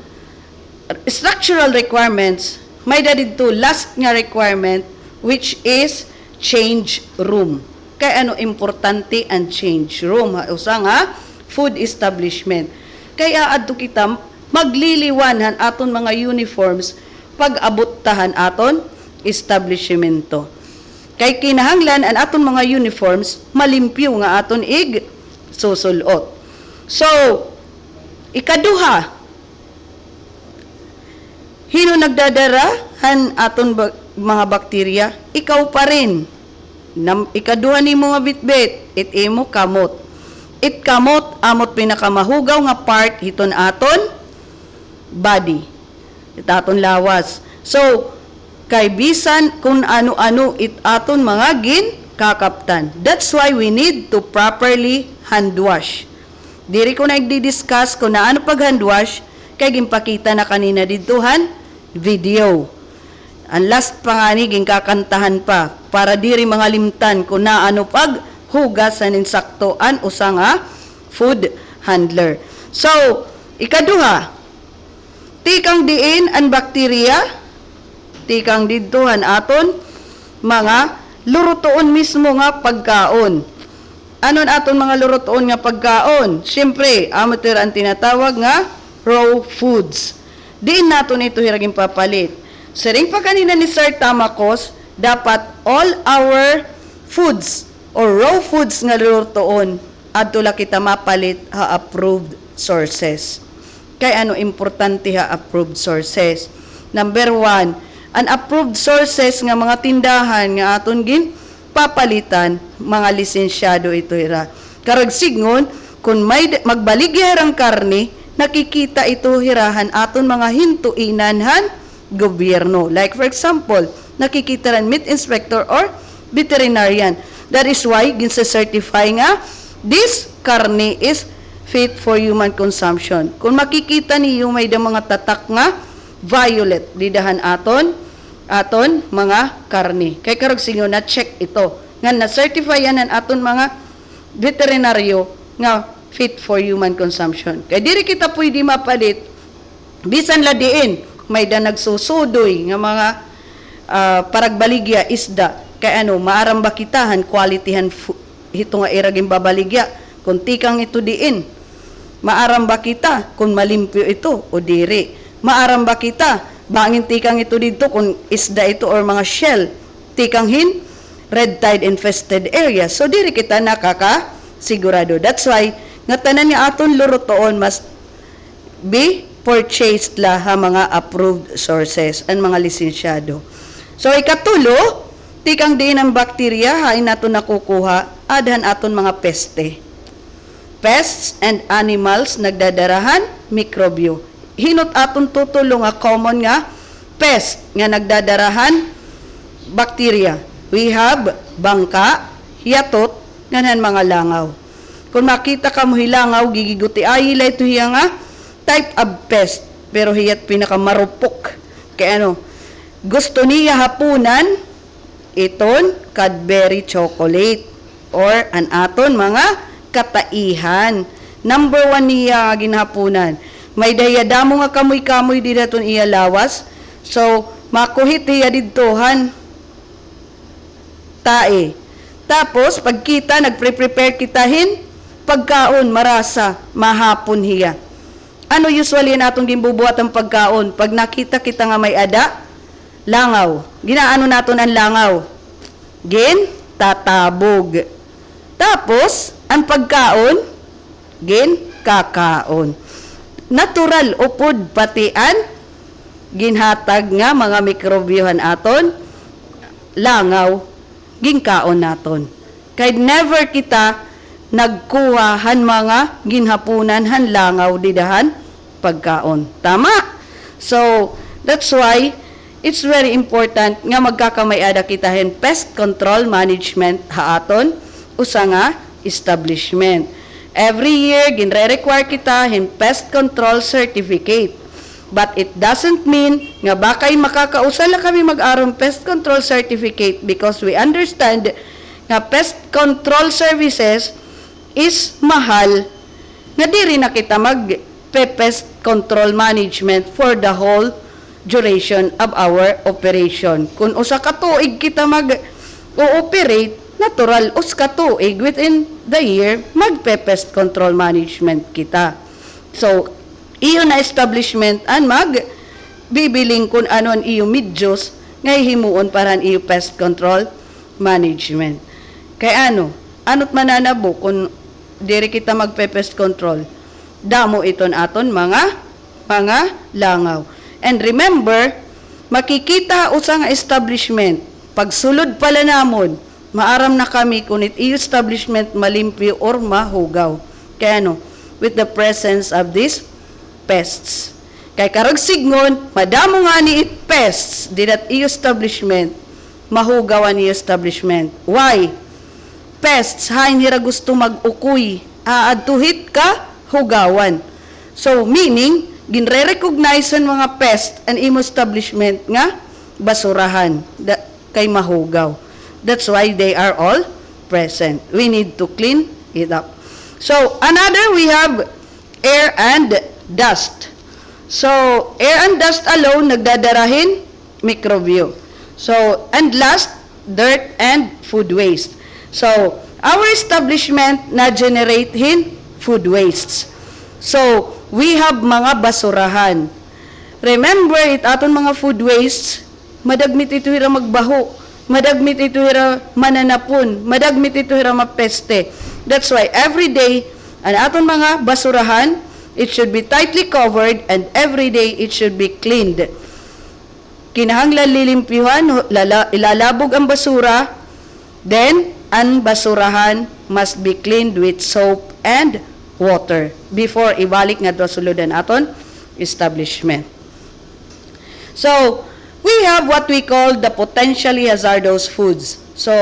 structural requirements, may dito last nga requirement, which is change room. Kaya ano importante ang change room? Usa nga food establishment. Kaya adto kita magliliwanhan aton mga uniforms pag abuttahan aton establishmento. Kay kinahanglan ang aton mga uniforms malimpyo nga aton susulot. So, ikaduha, hino nagdadarahan aton mga bakterya? Ikaw pa rin. Ikaduha ni mga bitbit, imo kamot. Kamot, amot pinakamahugaw nga part, hiton aton body. Aton lawas. So, kay bisan kung ano-ano aton mga kakaptan. That's why we need to properly hand wash. Diri ko nagdi-discuss kung naano pag hand wash, kay gimpakita na kanina ditohan video. Ang last pangani ginkakantahan pa para diri mga limtan kung naano pag hugas sa insaktoan usa nga food handler. So, ikaduha, tikang diin ang bakterya, tikang didtuhan aton mga lurutoon mismo nga pagkaon. Anon aton mga lurutoon nga pagkaon? Siyempre, amateur ang tinatawag nga raw foods. Diin nato ito hiraging papalit. Saring pa kanina ni Sir Tamakos, dapat all our foods or raw foods nga lurutoon adto la kita mapalit ha approved sources. Kay ano importante ha approved sources? Number 1, an approved sources nga mga tindahan nga aton gin papalitan, mga lisensyado ito ira. Karag signgon, kung may magbaligyaran karne, nakikita ito hirahan aton mga hintuinanhan gobyerno. Like for example, nakikita ran meat inspector or veterinarian. That is why ginsa-certify nga this karne is fit for human consumption. Kung makikita niyo may mga tatak nga violet didahan aton mga karne. Kay karog sinyo na check ito. Nga na-certify yan ang aton mga veterinaryo nga fit for human consumption. Kay diri kita pwede mapalit bisan ladiin may da nagsusudoy nga mga paragbaligya isda. Kay maaram ba kitahan qualityhan ito nga iraging babaligya kung tikang ito diin. Maaram ba kita kung malimpyo ito o diri? Maaram ba kita bangin tikang ito dito kung isda ito or mga shell tikang red tide infested area. So diri kita sigurado. That's why nga tanan ni aton lurutoon must be purchased ha mga approved sources and mga lisensyado. So ikatulo, tikang diin ang bakterya hain naton nakukuha adhan aton mga peste. Pests and animals nagdadarahan mikrobyo. Hinot aton tutulong nga common nga pest nga nagdadarahan bakterya. We have bangka, hiyatot, nganan mga langaw. Kung makita ka mo hilangaw, gigiguti ayila ito hiya nga type of pest. Pero hiyat pinakamarupok. Kaya gusto niya hapunan iton Cadbury chocolate or an aton mga kataihan. Number 1 niya ginhapunan. May dayadamo nga kamoy-kamoy di daton iya lawas. So, makuhit iya didtohan tae. Tapos, pagkita, nagpre-prepare kitahin, pagkaon, marasa, mahapon hiya. Ano usually natong gimbubuhat ang pagkaon? Pag nakita kita nga may ada, langaw. Ginaano naton ang langaw? Tatabog. Tapos, ang pagkaon, kakaon. Natural upod patian, ginhatag nga mga mikrobyohan aton, langaw, ginkaon naton. Kay never kita nagkuhahan mga ginhapunan han langaw didahan pagkaon. Tama? So, that's why it's very important nga magkakamay-ada kitahin pest control management haaton usa nga establishment. Every year, ginre-require kita hin pest control certificate. But it doesn't mean nga bakay makakausala kami mag-aron pest control certificate because we understand nga pest control services is mahal nga diri na kita mag-pest control management for the whole duration of our operation. Kung usa ka tuig kita mag-ooperate, natural usa ka tuig within the year magpe-pest control management kita. So, iyo na establishment an bibiling kung ano ang iyo medyos ngay himuon para ang iyo pest control management. Kay ano't mananabo kung diri kita magpe-pest control, damo iton aton mga langaw. And remember, makikita usa nga establishment, pagsulod pala namon, maaram na kami kung iyo establishment malimpyo or mahugaw. Kaya with the presence of these pests. Kay karag signon, madamo nga ni pests didat iyo establishment, mahugawan niyo establishment. Why? Pests, hain nira gusto mag-ukoy, aadtuhit ka, hugawan. So, meaning, ginre-recognize mga pest and imo establishment nga basurahan kay mahugaw. That's why they are all present. We need to clean it up. So, another we have air and dust. So, air and dust alone nagdadarahin mikrobyo. So, and last, dirt and food waste. So, our establishment na generate food wastes. So, we have mga basurahan. Remember, aton mga food wastes, madagmit ito hira magbaho, madagmit ito hira mananapon, madagmit ito hira mapeste. That's why every day, ang aton mga basurahan, it should be tightly covered and every day it should be cleaned. Kinahanglan lilimpyuhan, ilalabog ang basura, then ang basurahan must be cleaned with soap and water before ibalik nga to suludan aton establishment. So, we have what we call the potentially hazardous foods. So,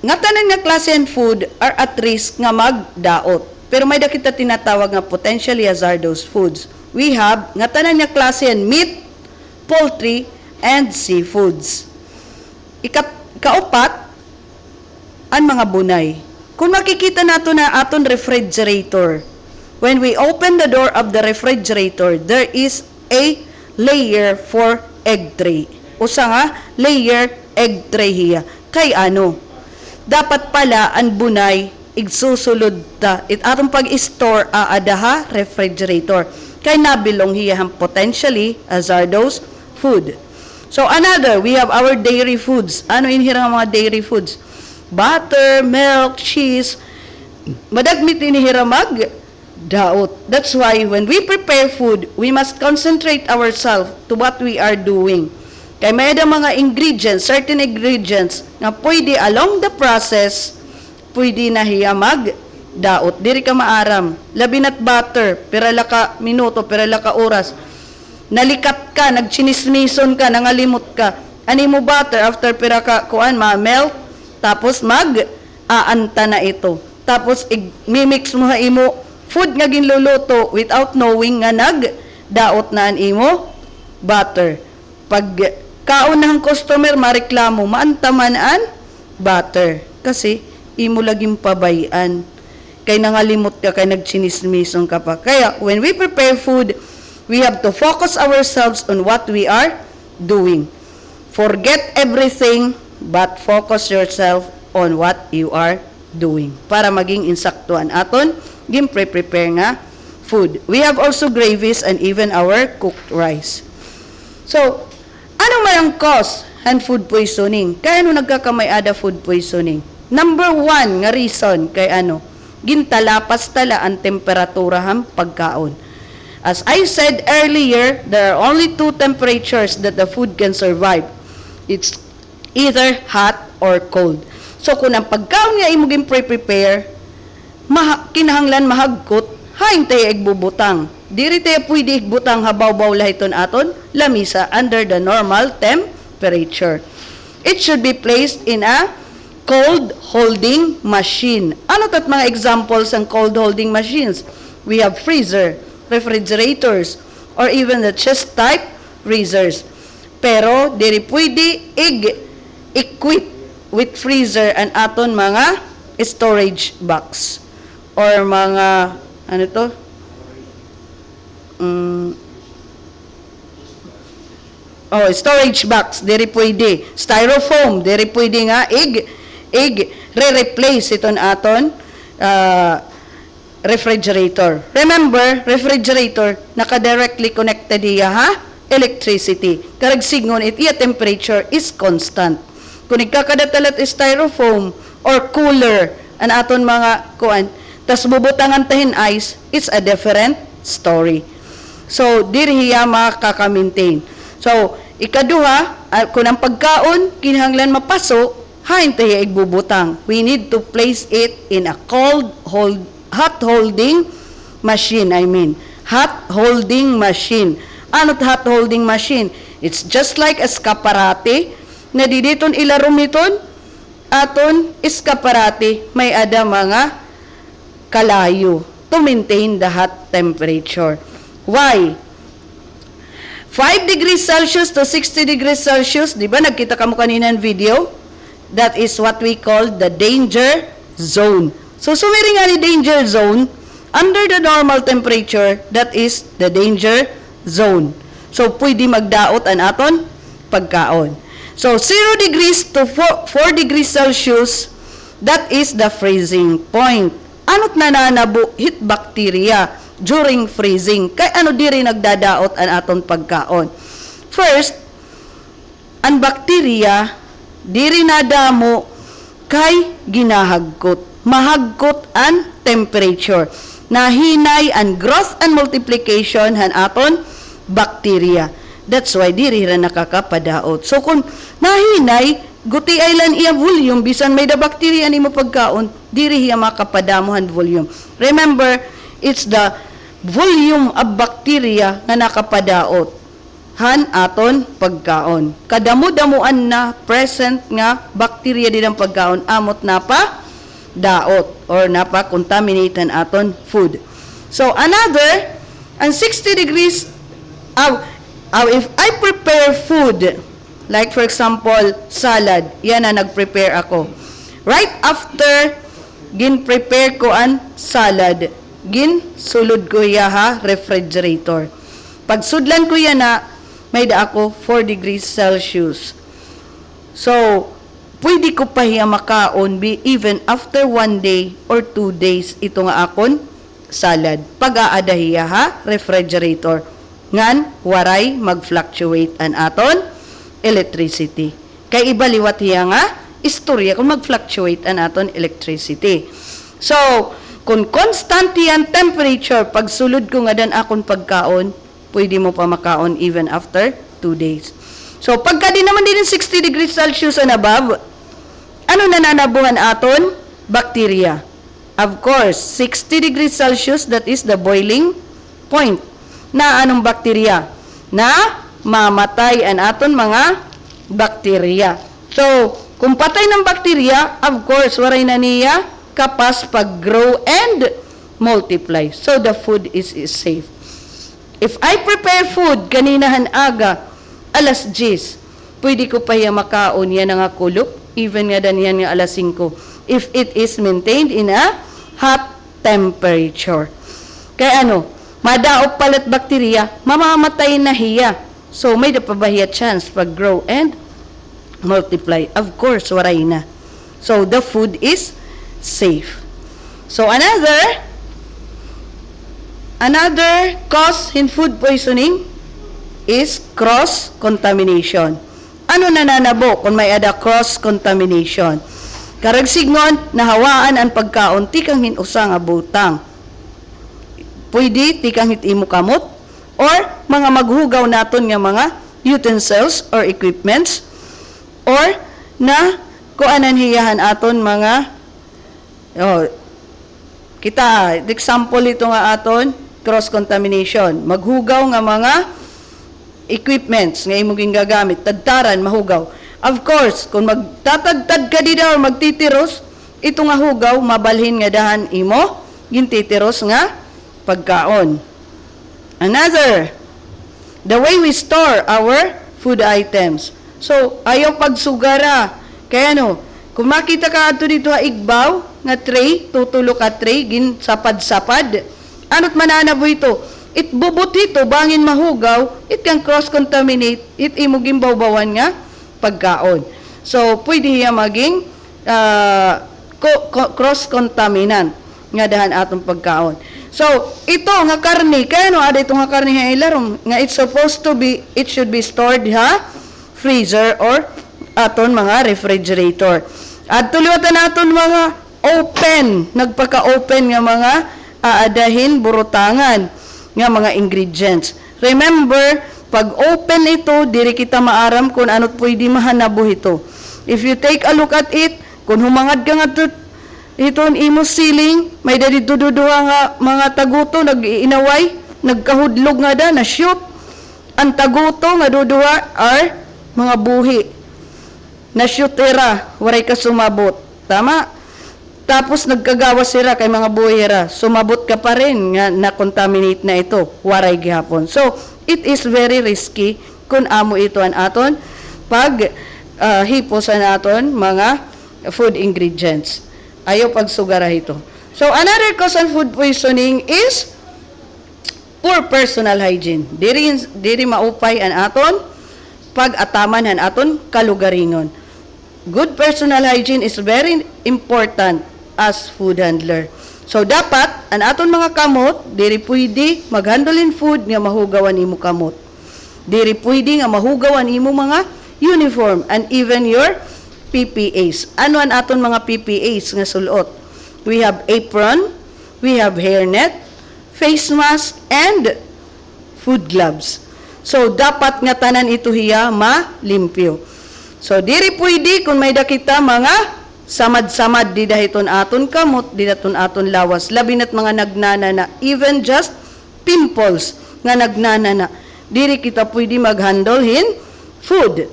nga tanan nga klase ng food are at risk nga magdaot. Pero may kita tinatawag nga potentially hazardous foods. We have nga tanan nga klase ng meat, poultry, and seafoods. Kaupat, ang mga bunay. Kung makikita nato na aton refrigerator, when we open the door of the refrigerator, there is a layer for egg tray. Usa nga layer egg tray hiya. Kay ano? Dapat pala ang bunay igsusulod ta it atong pag-store aadaha refrigerator. Kay nabilong hiya potentially hazardous food. So another, we have our dairy foods. Ano inhirang mga dairy foods? Butter, milk, cheese. Madagmit inihiramag daot. That's why when we prepare food, we must concentrate ourselves to what we are doing. Kay may ada mga ingredients, certain ingredients na pwede along the process, pwede na hiyamag daot. Diri ka maaram. Labi na't butter, pirala ka minuto, pirala ka oras. Nalikat ka, nagchinismison ka, nangalimot ka. Ani mo butter after pira ka kuan ma-melt, tapos aanta na ito. Tapos mimix mo ha imo food nga ginluluto without knowing nga daot na an imo butter. Pag kaunang customer mareklamo, maantaman an butter kasi imo laging pabayan. Kay nangalimot ka, kay nagchinismison ka pa. Kaya when we prepare food, we have to focus ourselves on what we are doing. Forget everything but focus yourself on what you are doing para maging insaktuan aton prepare nga food. We have also gravies and even our cooked rice. So, ano man ang cause and food poisoning? Kaya ano nagkakamay ada food poisoning? Number 1 nga reason kay ano? Gintalapas tala ang temperatura ham pagkaon. As I said earlier, there are only 2 temperatures that the food can survive. It's either hot or cold. So kung ang pagkaon nga imo prepare, kinahanglan mahagkot, haing tayo igbubutang. Diri tayo pwede igbutang habaw-baw lahiton aton, lamisa under the normal temperature. It should be placed in a cold holding machine. Ano tat mga examples ng cold holding machines? We have freezer, refrigerators, or even the chest type freezers. Pero diri pwede equip with freezer and aton mga storage box or mga ano to storage box diri pwede, styrofoam diri pwede nga re-replace iton aton refrigerator. Remember, refrigerator naka-directly connected iya ha electricity. Karag signon iya temperature is constant. Kung ikakadatalat styrofoam or cooler an aton mga kuan, tas bubutangan tahin ice, it's a different story. So diri hiya makaka-maintain. So ikaduha, kung ang pagkaon kinahanglan mapaso, hain tayo igbubutang. We need to place it in a hot holding machine. Hot holding machine. Ano't hot holding machine? It's just like escaparate na diditon ilarumiton aton escaparate may ada mga kalayo to maintain the hot temperature. Why? 5 degrees Celsius to 60 degrees Celsius, di ba nagkita kamo kanina ng video? That is what we call the danger zone. So sumiri nga ni danger zone, under the normal temperature, that is the danger zone. So pwede magdaot an aton pagkaon. So 0 degrees to 4 degrees Celsius, that is the freezing point. Ano't nananabuhit bacteria during freezing? Kay ano diri nagdadaot an aton pagkaon? First, ang bacteria diri nadamo kay ginahagkot. Mahagkot ang temperature. Nahinay ang growth and multiplication han aton bacteria. That's why diri ra nakakapadaot. So kung nahinay, guti ay lan iya volume, bisan may da bacteria nimo pagkaon, diri hiya makapadamuhan volume. Remember, it's the volume of bacteria nga nakapadaot han aton pagkaon. Kadamo-damuan na present nga bacteria din ang pagkaon, amot na pa daot or napa contaminate an aton food. So another, ang 60 degrees if I prepare food, like for example, salad, yan na nag-prepare ako. Right after gin-prepare ko ang salad, gin-sulod ko ya ha refrigerator. Pag sudlan ko yan na, may da ako 4 degrees Celsius. So, pwede ko pa hiya makaon even after 1 day or 2 days ito nga akon salad. Pag-aadahiya ha, refrigerator. Ngan, waray mag-fluctuate an aton electricity. Kay ibaliwat hiya nga, istorya kung mag-fluctuate an aton electricity. So, kung constant yan temperature, pag sulod ko nga dan akon pagkaon, pwede mo pa makaon even after 2 days. So, pagka di naman din 60 degrees Celsius and above, ano nananabuhan aton? Bacteria. Of course, 60 degrees Celsius, that is the boiling point. Na anong bacteria? Na mamatay an aton mga bacteria. So, kung patay ng bacteria, of course, waray na niya kapas pag-grow and multiply. So, the food is safe. If I prepare food, kaninahan aga, alas 10, pwede ko pa yung makaon yan nga kulok, even nga dan yan nga alas 5, if it is maintained in a hot temperature. Kaya madaop palit bacteria, mamamatay na hiya. So, may dapabahiya chance pag-grow and multiply. Of course, waray na. So, the food is safe. So, another cause in food poisoning is cross-contamination. Ano nananabo kung may ada cross-contamination? Karagsignon, nahawaan ang pagkaon, tikang hinusa nga butang. Pwede, tikang hitimo kamot, or mga maghugaw naton nga mga utensils or equipments, or na kuanan hiyahan aton mga kita, example ito nga aton, cross-contamination. Maghugaw nga mga equipments nga imong gagamit, tadtaran, mahugaw. Of course, kung magtatagtad ka dida or magtitiros, ito nga hugaw, mabalhin nga dahan imo, gintitiros nga pagkaon. Another, the way we store our food items. So, ayaw pagsugara. Kaya kung makita ka ato dito igbaw, nga tray, tutulo ka tray, gin sapad-sapad. Ano't mananabo ito? It bubot ito, bangin mahugaw, it can cross-contaminate, it imuging bawbawan nga pagkaon. So, pwede hiya maging cross-contaminant nga dahan atong pagkaon. So, ito nga karni, kaya ada ito nga karni nga ilarom, nga it's supposed to be, it should be stored freezer or aton mga refrigerator. At tuliwatan naton mga open, nagpaka-open nga mga aadahin, burutangan nga mga ingredients. Remember, pag open ito, diri kita maaram kung ano't pwede mahanabo ito. If you take a look at it, kung humangad ka nga iton imo ceiling, may dito duduha nga mga taguto, nag-iinaway, nagkahudlog nga da, na-shoot. Ang taguto nga duduha are mga buhi. Na-shoot era, waray ka sumabot. Tama? Tapos nagkagawas sila kay mga buhira. Sumabot ka pa rin nga na-contaminate na ito. Waray gihapon. So, it is very risky kung amo ito an aton pag hipos an aton mga food ingredients. Ayaw pagsugara ito. So, another cause of food poisoning is poor personal hygiene. Diri maupay an aton pag-ataman an aton kalugaringon. Good personal hygiene is very important as food handler. So, dapat, ang aton mga kamot, diri pwede maghandolin food nga mahugawan imo kamot. Diri pwede nga mahugawan imo mga uniform and even your PPAs. Ano ang aton mga PPAs nga sulot? We have apron, we have hairnet, face mask, and food gloves. So, dapat nga tanan ito hiya malimpyo. So, diri pwede kung may dakita mga samad-samad di dahiton aton kamot, di daton aton lawas, labi na't mga nagnana na, even just pimples nga nagnana na, diri kita pwede maghandlehin food.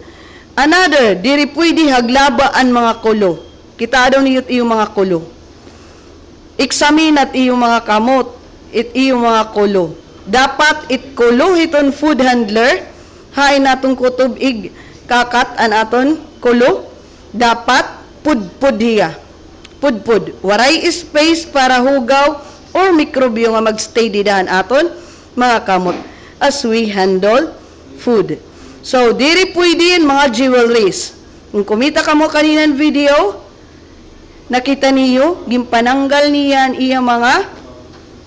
Another, diri pwede haglabaan mga kulo. Kita daw niyot iyong mga kulo. Examine at iyong mga kamot, iyong mga kulo. Dapat kulo hiton food handler, hain natong kutob kakat an aton kulo, dapat pudpud hiya. Pudpud. Waray space para hugaw or mikrobyo nga magstay didahan aton mga kamot as we handle food. So, diri pwede mga jewelries. Kung kumita ka mo kaninan video, nakita niyo, gimpananggal niyan iya mga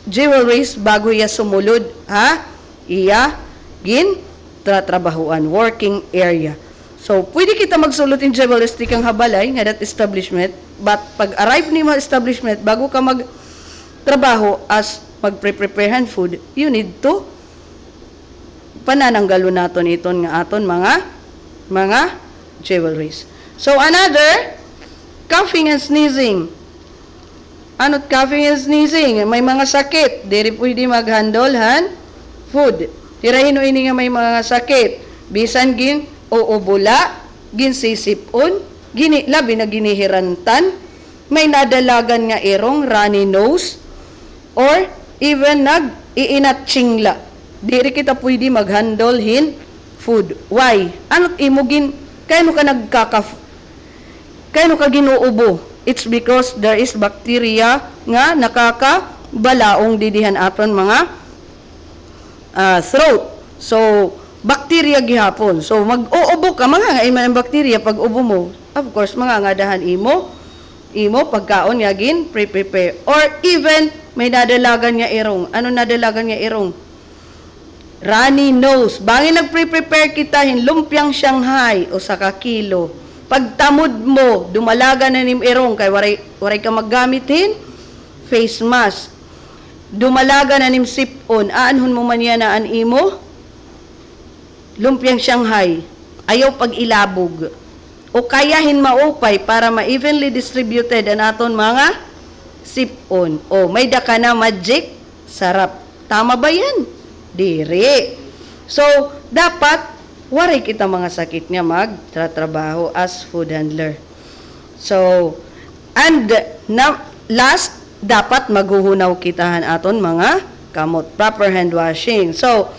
jewelries bago iya sumulod, ha? Iya gin tratrabahuan, working area. So, pwede kita magsulot in jewelries kang habalay nga that establishment, but pag arrive ni mo establishment, bago ka magtrabaho as magpreparehan food, you need to panananggalo naton iton nga aton mga jewelries. So, another, coughing and sneezing. Ano't coughing and sneezing? May mga sakit. Diri pwede mag-handle food. Tirahin ini nga may mga sakit. Bisan gin o bula, gin sisipon, labi na ginihirantan, may nadalagan nga irong runny nose, or even nag-iinatsingla. Diri kita pwede mag-handle food. Why? Ano't imugin, kaya ka ginuubo? It's because there is bacteria nga nakakabalaong didihan aton mga throat. So, bacteria gihapon. So, mag-uubo ka, mga nga ang bacteria pag ubo mo. Of course, mga ngadahan imo pagkaon nga gin prepare. Or even, may nadalagan nga irong. Ano nadalagan nga irong? Runny nose. Bangin nag-prepare kita, lumpiang Shanghai o sa kilo. Pagtamod mo, dumalaga na nim irong, kay waray ka maggamitin, face mask. Dumalaga na nim sipon, aanhon mo man yan na imo, lumpiang Shanghai, ayaw pag ilabog. O kayahin maupay para ma-evenly distributed ang aton mga sipon. O may daka na magic, sarap. Tama ba yan? Diri. So, dapat waray kita mga sakit nga magtratrabaho as food handler. So, and last, dapat maghuhunaw kitahan aton mga kamot. Proper hand washing. So,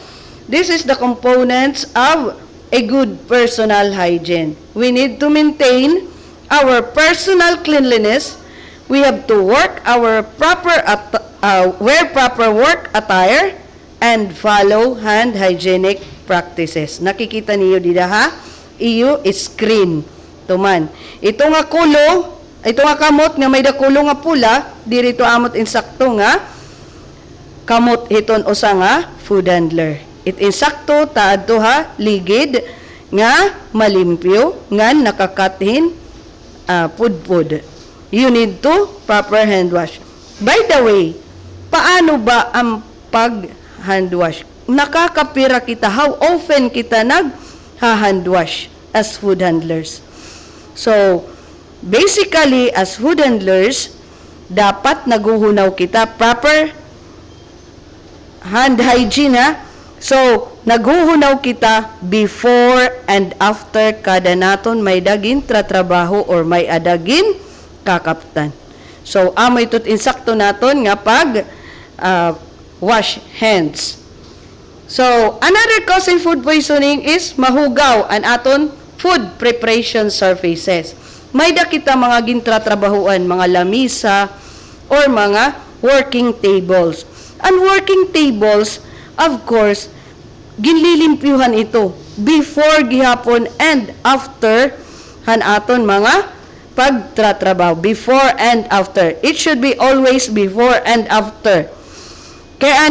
this is the components of a good personal hygiene. We need to maintain our personal cleanliness. We have to wear proper work attire and follow hand hygienic practices. Nakikita niyo dida ha? Iyo screen. Tuman. Ito nga kamot nga may dakulo nga pula, dirito amot insakto nga kamot hiton usa nga food handler. It insakto taadto ha ligid nga malimpyo nga nakakathin pudpud. You need to proper hand wash. By the way, paano ba ang pag hand wash? Nakakapira kita, how often kita nag-hand wash as food handlers. So, basically, as food handlers, dapat naguhunaw kita proper hand hygiene, ha? So, naghuhunaw kita before and after kada naton may dagin tratrabaho or may adagin kakaptan. So, amoy tut insakto naton nga pag wash hands. So, another cause in food poisoning is mahugaw ang aton food preparation surfaces. May da kita mga gintratrabahuan, mga lamisa, or mga working tables. Ang working tables, of course, ginlilimpyuhan ito before gihapon and after han aton mga pagtratrabaho. Before and after. It should be always before and after. Kaya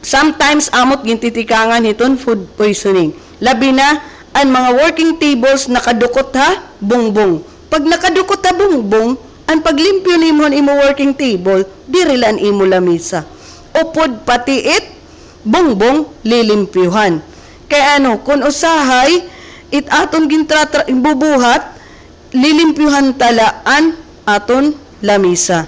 sometimes amot gintitikangan hiton food poisoning. Labi na ang mga working tables nakadukot ha, bungbong. Pag nakadukot ha bungbong, ang paglimpyo nimo imo working table, dirilan imo lamisa. Upod patiit, bungbong lilimpyuhan. Kaya kung usahay, it aton bubuhat, lilimpyuhan talaan aton lamisa.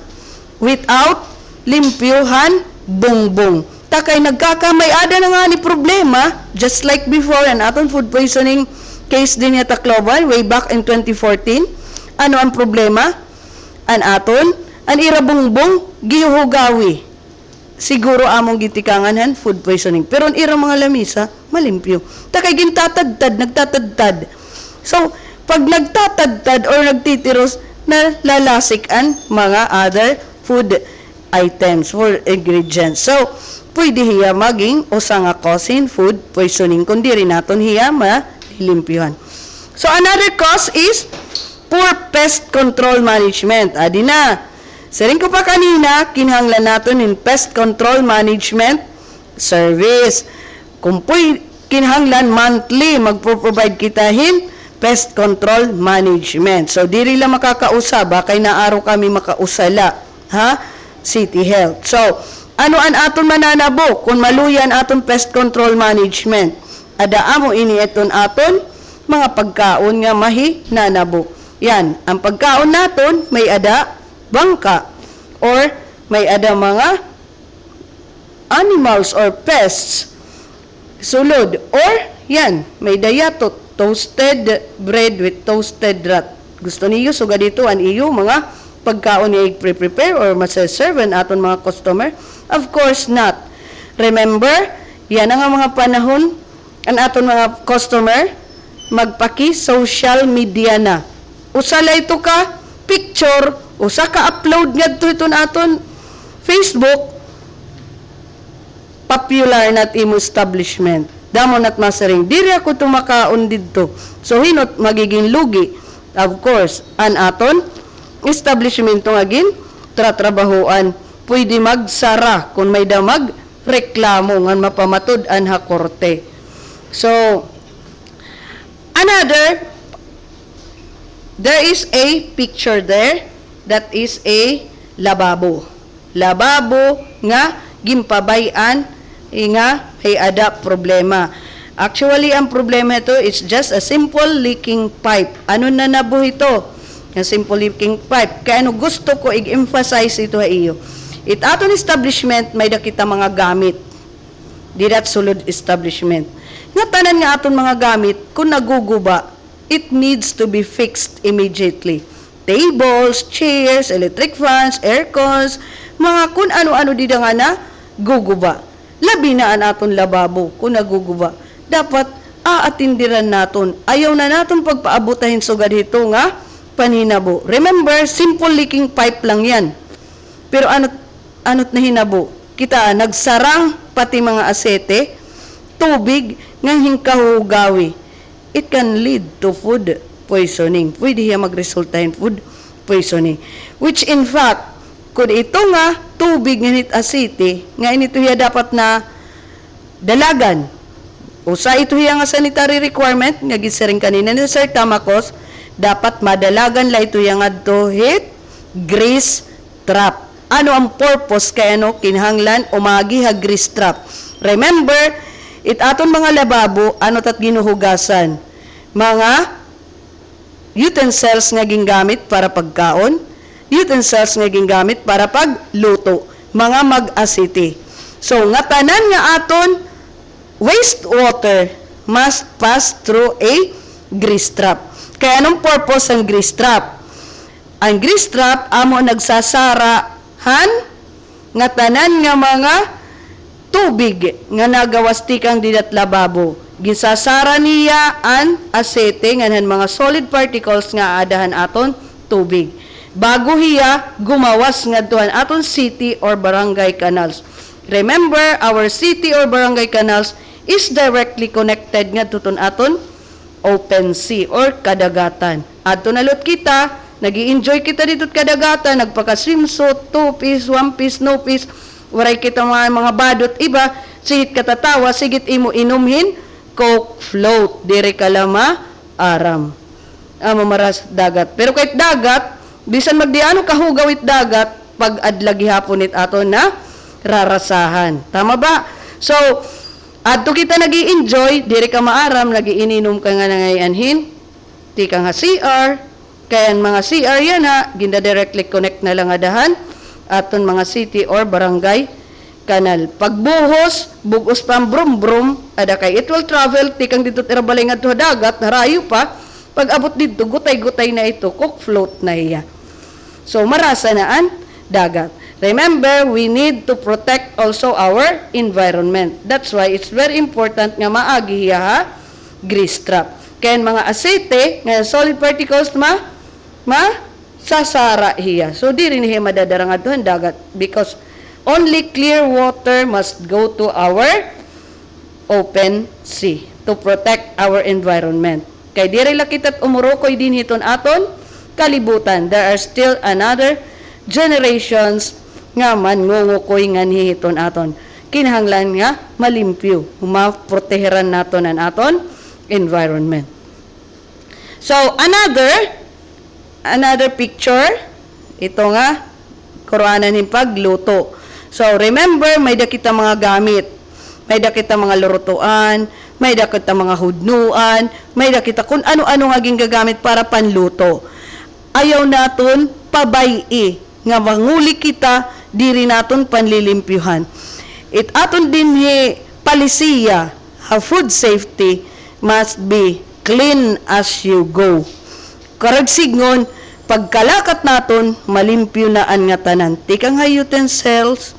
Without limpyuhan, bungbong. Takay nagkakamay ada na nga ni problema, just like before an aton food poisoning case din yata Tacloban way back in 2014. Ano ang problema? An irabungbong gihugawi. Siguro among gitikangan food poisoning. Pero ang irang mga lamisa, malimpyo. Takay nagtatadtad. So, pag nagtatadtad or nagtitiros, nalalasikan mga other food items or ingredients. So, pwede hiya maging usa nga cause in food poisoning kundi rin naton hiya malilimpyuhan. So another cause is poor pest control management. Adi na. Saring ko pa kanina, kinahanglan natin in pest control management service. Kung po'y kinahanglan monthly, magpo-provide kitahin pest control management. So, diri lang makakausab, kay naaraw kami makausala, ha? City Health. So, ano an aton mananabo kung maluyan aton pest control management? Ada mo ini eton aton mga pagkaon nga mahi nanabo. Yan, ang pagkaon naton may ada bangka or may ada mga animals or pests sulod or yan may dayatot toasted bread with toasted rat. Gusto niyo suga dito an iyo mga pagkaon ni prepare or masaserve aton mga customer? Of course not. Remember, yan ang mga panahon ang aton mga customer magpaki social media na. Usala ito ka picture, usa ka upload ngadto iton aton Facebook, popular nat imo establishment. Damo nat masaring diri ako tumakaon didto. So hinot magiging lugi. Of course, an aton establishment agin tratrabahoan pwede magsara kung may damag reklamo ngan mapamatud-an ha korte. So there is a picture there that is a lababo. Lababo nga gimpabayan nga hay ada problema. Actually, ang problema ito is just a simple leaking pipe. Ano na nabo ito? Ang simple leaking pipe. Kaya ano gusto ko i-emphasize ito ha iyo. It aton establishment may dakita mga gamit. Di that sulod establishment. Nga tanan nga aton mga gamit, kung naguguba, it needs to be fixed immediately. Tables, chairs, electric fans, aircons, mga kung ano-ano di nga na guguba. Labi na an aton lababo kung naguguba. Dapat aatindiran naton. Ayaw na naton pagpaabutahin sugad dito nga paninabo. Remember, simple leaking pipe lang yan. Pero ano't na hinabo? Kita nagsarang pati mga asete, tubig nga hingkahugawi. It can lead to food poisoning. Pwede hiya magresulta in food poisoning. Which in fact, kung ito nga tubig nganit asete, nga inito hiya dapat na dalagan. Usa ito hiya nga sanitary requirement, nga gisaring kanina ni Sir Tamakos, dapat madalagan la ito hiya nga to hit grease trap. Ano ang purpose kaya no kinahanglan umagi ha grease trap? Remember, it aton mga lababo, ano tat ginuhugasan? Mga utensils nga gingamit para pagkaon, utensils nga gingamit para pagluto, mga mag-asiti. So, nga tanan nga aton wastewater must pass through a grease trap. Kaya anong purpose ang grease trap? Ang grease trap amo nagsasarahan nga tanan nga mga tubig nga nagawastikang didat lababo. Gisasara niya an asete nganan mga solid particles nga adahan aton tubig. Bago hiya gumawas ngadtuan aton city or barangay canals. Remember, our city or barangay canals is directly connected ngadto aton open sea or kadagatan. Adto nalot kita, nagi-enjoy kita dito kadagatan, nagpaka-swimsuit, 2-piece, 1-piece, no-piece, waray kita mga badot iba, sigit katatawa, sigit imo inumhin, Coke float, dire kalama, aram. Mamaras dagat. Pero kahit dagat, bisan magdiano kahugawit dagat, pag adlagi hapon it ato na rarasahan. Tama ba? So, adto kita nagi-enjoy, dire ka maaram, nagi-ininom ka nga nangayanhin, di ka nga CR, kaya mga CR yan ha, ginda directly connect na lang adahan, aton mga city or barangay kanal. Pagbuhos, bugos pa ang brum-brum, ada kay it will travel, tikang dito tirabalay nga to dagat, narayo pa, pag abot dito, gutay-gutay na ito, cook float na iya. So, marasa na ang dagat. Remember, we need to protect also our environment. That's why it's very important nga maagi hiya ha, grease trap. Kaya mga asete, nga solid particles sasara hiya. So, di rin hiya madadarang aduhan dagat because only clear water must go to our open sea to protect our environment. Kay dire la kita't umurukoy din hiton aton kalibutan. There are still another generations nga mangungukoy nga hiton aton. Kinahanglan nga malimpyo, maproteheran naton ang aton environment. So another picture, ito nga kuruanan ng pagluto. So remember, may dakita mga gamit, may dakita mga lurutuan, may dakita mga hudnuan, may dakita kung ano-ano nga gagamit para panluto. Ayaw naton pabayi nga manguli kita diri naton panlilimpyuhan. It aton din palisiya, food safety must be clean as you go. Karag signon, pagkalakat naton, malimpyo na ang nga tanan. Tikang nga utensils,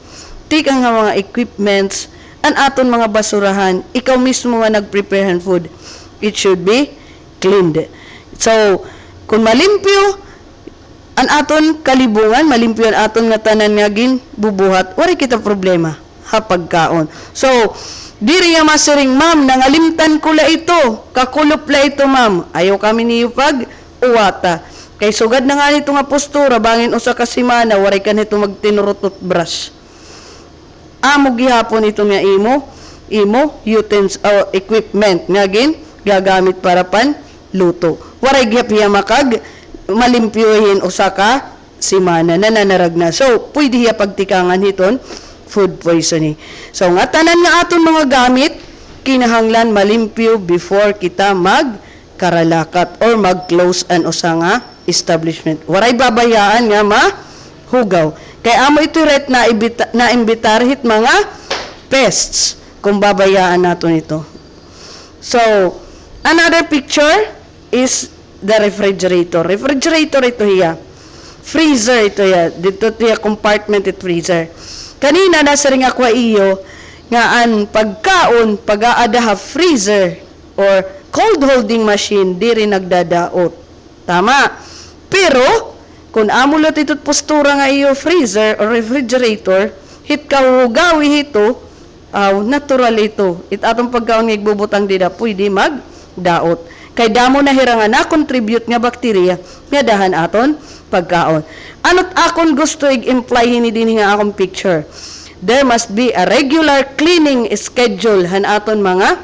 tikang nga mga equipments, ang aton mga basurahan, ikaw mismo nga nag-prepare ng food. It should be cleaned. So, kung malimpyo, ang aton kalibungan, malimpyo ang aton nga tanan nga bubuhat, wala kita problema, pagkaon. So, diri nga masiring, ma'am, nangalimtan ko la ito, kakulop la ito, ma'am. Ayaw kami niyo pag uwata. Kay sugad na nga nito nga postura, bangin usa ka semana, waray ka nito magtinurutot brush. Amo gihapon ito nga imo equipment nga gagamit para pan luto. Waray gihapiya makag malimpyohin usa ka semana na nanarag na. So, pwede hiya pagtikangan hiton food poisoning. So, nga tanan nga aton mga gamit, kinahanglan malimpyo before kita magkaralakat or mag-close an usa nga establishment. Waray babayaan nga mahugaw. Kaya amo ito ret na imbitar hit mga pests kung babayaan naton ito. So, another picture is the refrigerator. Refrigerator ito hiya. Freezer ito hiya. Dito hiya compartment it freezer. Kanina nasa ring ako iyo nga ang pagkaon pag-aada freezer or cold holding machine diri nagdadaot. Tama. Pero kung amulot ito't postura nga iyo freezer or refrigerator, hit kahugawi ito, natural ito. It atong pagkaon nga igbubutang dida, pwede magdaot. Kay damo na hirangan na contribute nga bakterya nga dahan aton pagkaon. Ano't akon gusto i-imply hini din nga akong picture. There must be a regular cleaning schedule han aton mga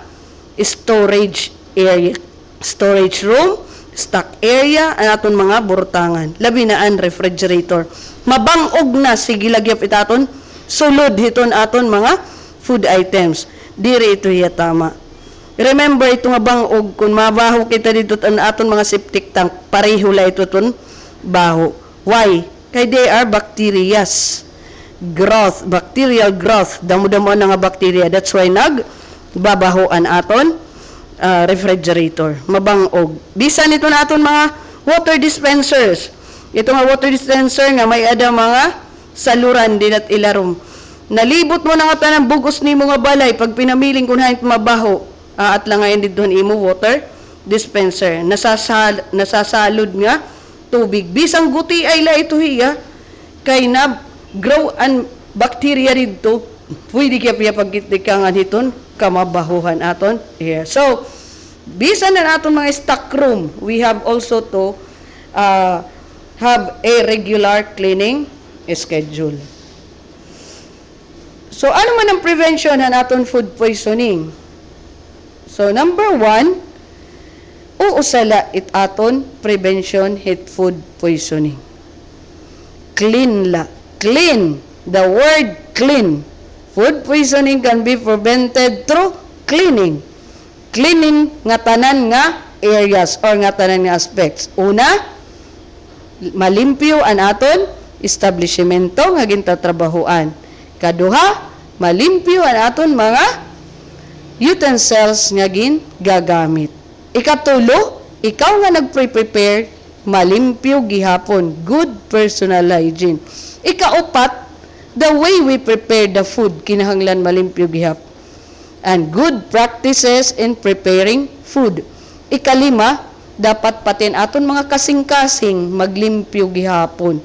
storage area, storage room, stock area, ang aton mga burtangan. Labi na ang refrigerator. Mabangog na, sige lagyap itaton, sulod hiton aton mga food items. Diri ito hiya tama. Remember, ito nga bangog, kung mabaho kita dito ang aton mga septic tank, pareho la ito ton baho. Why? Kay they are bacterias. Growth, bacterial growth. Damo-damo na nga bacteria. That's why nagbabahoan aton refrigerator, mabangog. Bisan ito na aton mga water dispensers. Ito nga water dispenser nga may ada mga saluran din at ilarom. Nalibot mo na nga tanang bugos ni mga balay pag pinamiling kung hangit mabaho. At lang ngayon dito imo water dispenser. Nasasalod nga tubig. Bisang guti ay la ito hiya kay na grow an bacteria dito. Pwede kaya pagkitikangan hiton kamabahuhan aton here. So, bisan na aton mga stock room, we have also to have a regular cleaning schedule. So, ano man ang prevention na aton food poisoning? So, number 1, uusala it aton prevention hit food poisoning. Clean. The word clean. Food poisoning can be prevented through cleaning. Cleaning nga tanan nga areas or nga tanan nga aspects. Una, malimpyo an aton establishmento nga gintatrabahuan. Kaduha, malimpyo ang aton mga utensils nga gagamit. Ikatulo, ikaw nga nagpre-prepare, malimpyo gihapon. Good personal hygiene. Ikaupat, the way we prepare the food, kinahanglan malimpyo gihap. And good practices in preparing food. Ikalima, dapat patin aton mga kasing-kasing maglimpyo gihapon.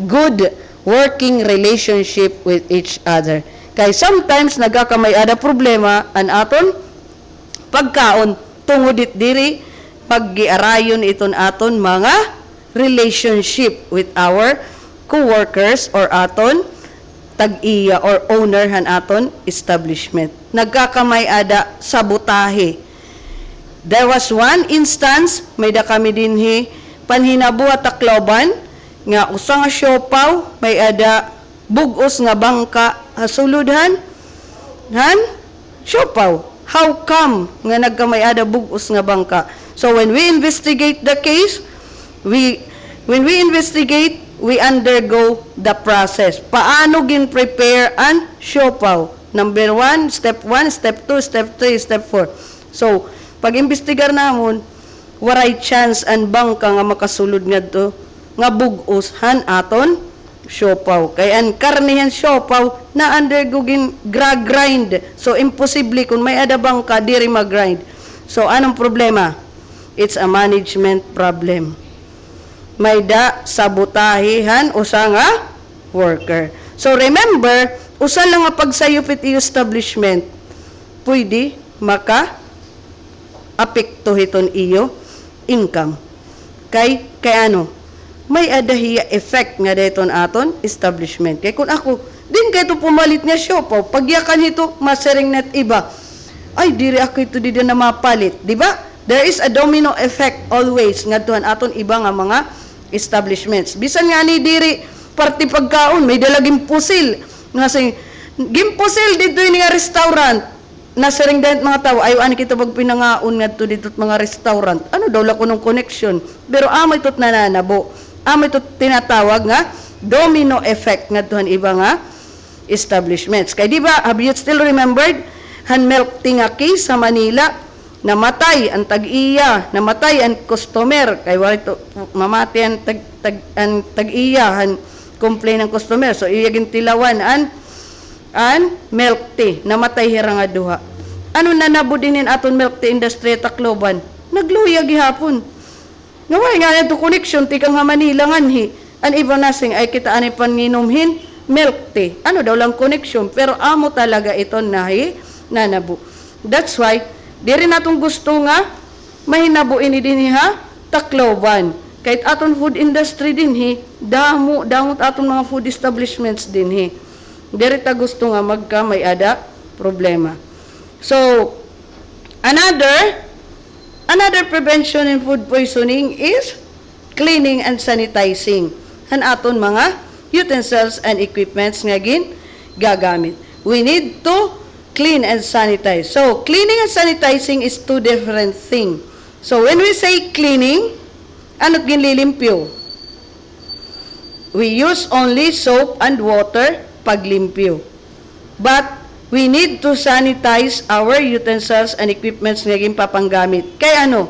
Good working relationship with each other. Kay sometimes nagakamay ada problema an aton pagkaon tungod diri paggiarayon iton aton mga relationship with our co-workers or aton tag-iya or owner han aton establishment. Nagkakamay ada sabotahe. There was one instance, may da kami dinhi panhinabuhat Tacloban nga usa nga siopaw may ada bugos nga bangka hasuludhan han siopaw. How come nga nagkamay ada bugos nga bangka? So when we investigate the case, when we investigate, we undergo the process. Paano gin-prepare ang siopaw? Number 1, step 2, step 3, step 4. So, pag-imbestigar namon, waray chance ang bangka nga makasulod nga to, nga bugos han aton siopaw. Kaya ang karnihan siopaw na undergo gin grind. So, imposible kung may ada bangka, diri mag-grind. So, anong problema? It's a management problem. May da sabotahihan usa nga worker. So remember, usa lang nga pagsayupit iyo establishment, pwede maka apekto hiton iyo income. Kay ano? May adahiya effect nga dayton aton establishment. Kay kun ako din kay to pumalit nga siopaw, pagyakan hito masering net iba. Ay diri ako ito di na mapalit, di ba? There is a domino effect always ngadtuhan aton iba nga mga establishments. Bisan nga ni diri party pagkaon may dalaging pusil. Nga gimpusil dito ni nga restaurant. Nasa ring dahit mga tao ayo ani kita pag pinangaon ngadto dito mga restaurant. Ano daw la kunong connection? Pero amay tot nananabo. Amay tot tinatawag nga domino effect ngadtuhan iba nga establishments. Kay di ba have you still remembered han milk tea nga case sa Manila? Namatay ang tag-iya, namatay ang customer, kay wala ito, mamatay ang tag-iya, han complain ng customer. So, iyagin tilawan an milk tea, namatay hirang aduha. Ano na nabudinin aton milk tea industry at Tacloban? Nagluya gihapon. Naway nga ito connection, tikang nga Manila nganhi. An iba nasing ay kita ani paninumhin, milk tea. Ano daw lang connection, pero amo talaga ito nanabu. That's why, diri natong gusto nga mahinabuin ni dinhi ha Tacloban. Kahit aton food industry dinhi, damot aton mga food establishments dinhi. Diri ta gusto nga magka may ada problema. So another prevention in food poisoning is cleaning and sanitizing han aton mga utensils and equipments nga gagamit. We need to clean and sanitize. So, cleaning and sanitizing is two different things. So, when we say cleaning, ano't ginlilimpyo? We use only soap and water paglimpyo. But, we need to sanitize our utensils and equipments nga papanggamit. Kay ano?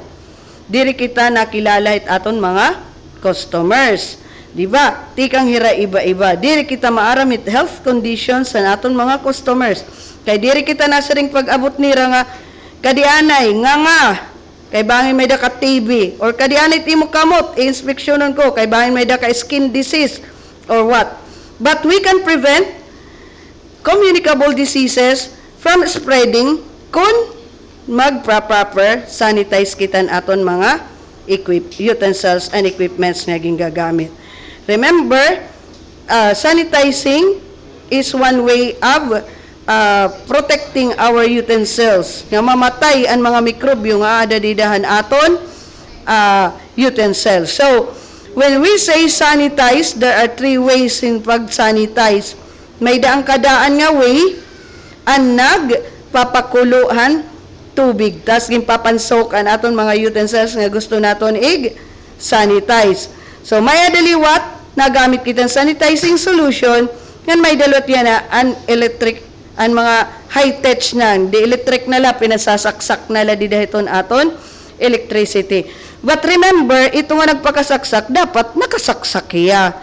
Diri kita nakilala it aton mga customers. Diba? Tikang hira iba-iba. Diri kita maaramit health conditions sa aton mga customers. Kay diri kita nasa ring pag-abot nira nga kadianay nga kay bangin may da ka TB or kadianay timo kamot inspeksyonon ko kay bangin may da ka skin disease or what. But we can prevent communicable diseases from spreading kung mag-proper sanitize kitan aton mga utensils and equipments nga gagamit. Remember, sanitizing is one way of protecting our utensils nga mamatay ang mga mikrobyo nga adadidahan aton utensils. So, when we say sanitize, there are three ways in pag-sanitize. May daang kadaan nga way, ang nagpapakuluhan tubig. Tas gimpapansok ang aton mga utensils nga gusto naton sanitize. So, may adaliwat, nagamit kitang sanitizing solution, nga may dalot yan na an electric ang mga high-tech na, di electric na la, pinasasaksak na la di dahiton aton electricity. But remember, ito nga nagpakasaksak, dapat nakasaksak iya.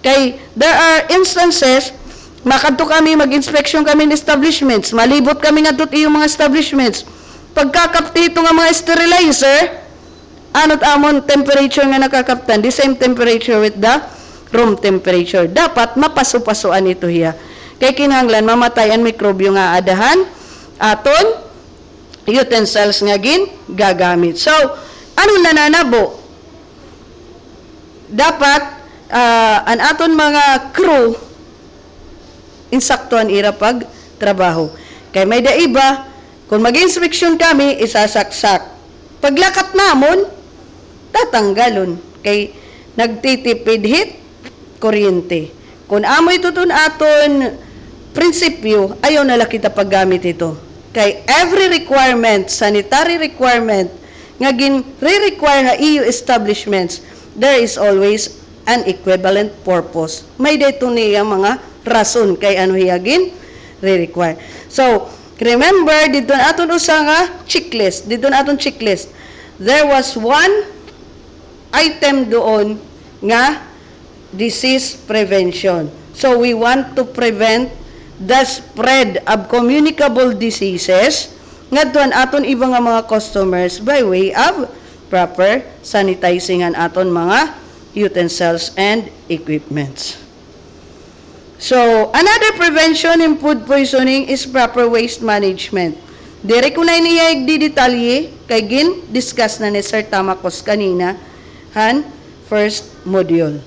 Kay, there are instances, makadto kami, mag-inspection kami ng establishments, malibot kami nga dut iyong mga establishments. Pagkakapti ito nga mga sterilizer, ano't amon temperature nga nakakaptan, the same temperature with the room temperature. Dapat mapaso-pasuan ito hiya. Kay kinahanglan mamatay ang mikrobyo nga adahan aton utensils nga gagamit. So, Anong nananabo? Dapat ang aton mga crew insaktuan ira pag trabaho. Kay may daiba, kung mag-inspeksyon kami, isasaksak. Paglakat namon, tatanggalon. Kay nagtitipid hit, kuryente. Kung amoy tutun aton prinsipyo, ayaw nala kita paggamit ito. Kay every requirement, sanitary requirement, nga re-require ha EU establishments, there is always an equivalent purpose. May dito niya mga rason kay ano hiyagin re-require. So, remember, dito na aton usa nga checklist. Dito na aton checklist. There was one item doon nga disease prevention. So, we want to prevent the spread of communicable diseases nga doon aton iba nga mga customers by way of proper sanitizing ang aton mga utensils and equipments. So, another prevention in food poisoning is proper waste management. Dire ko na iniyag di detalye, kay discuss na ni Sir Tamakos kanina, first module.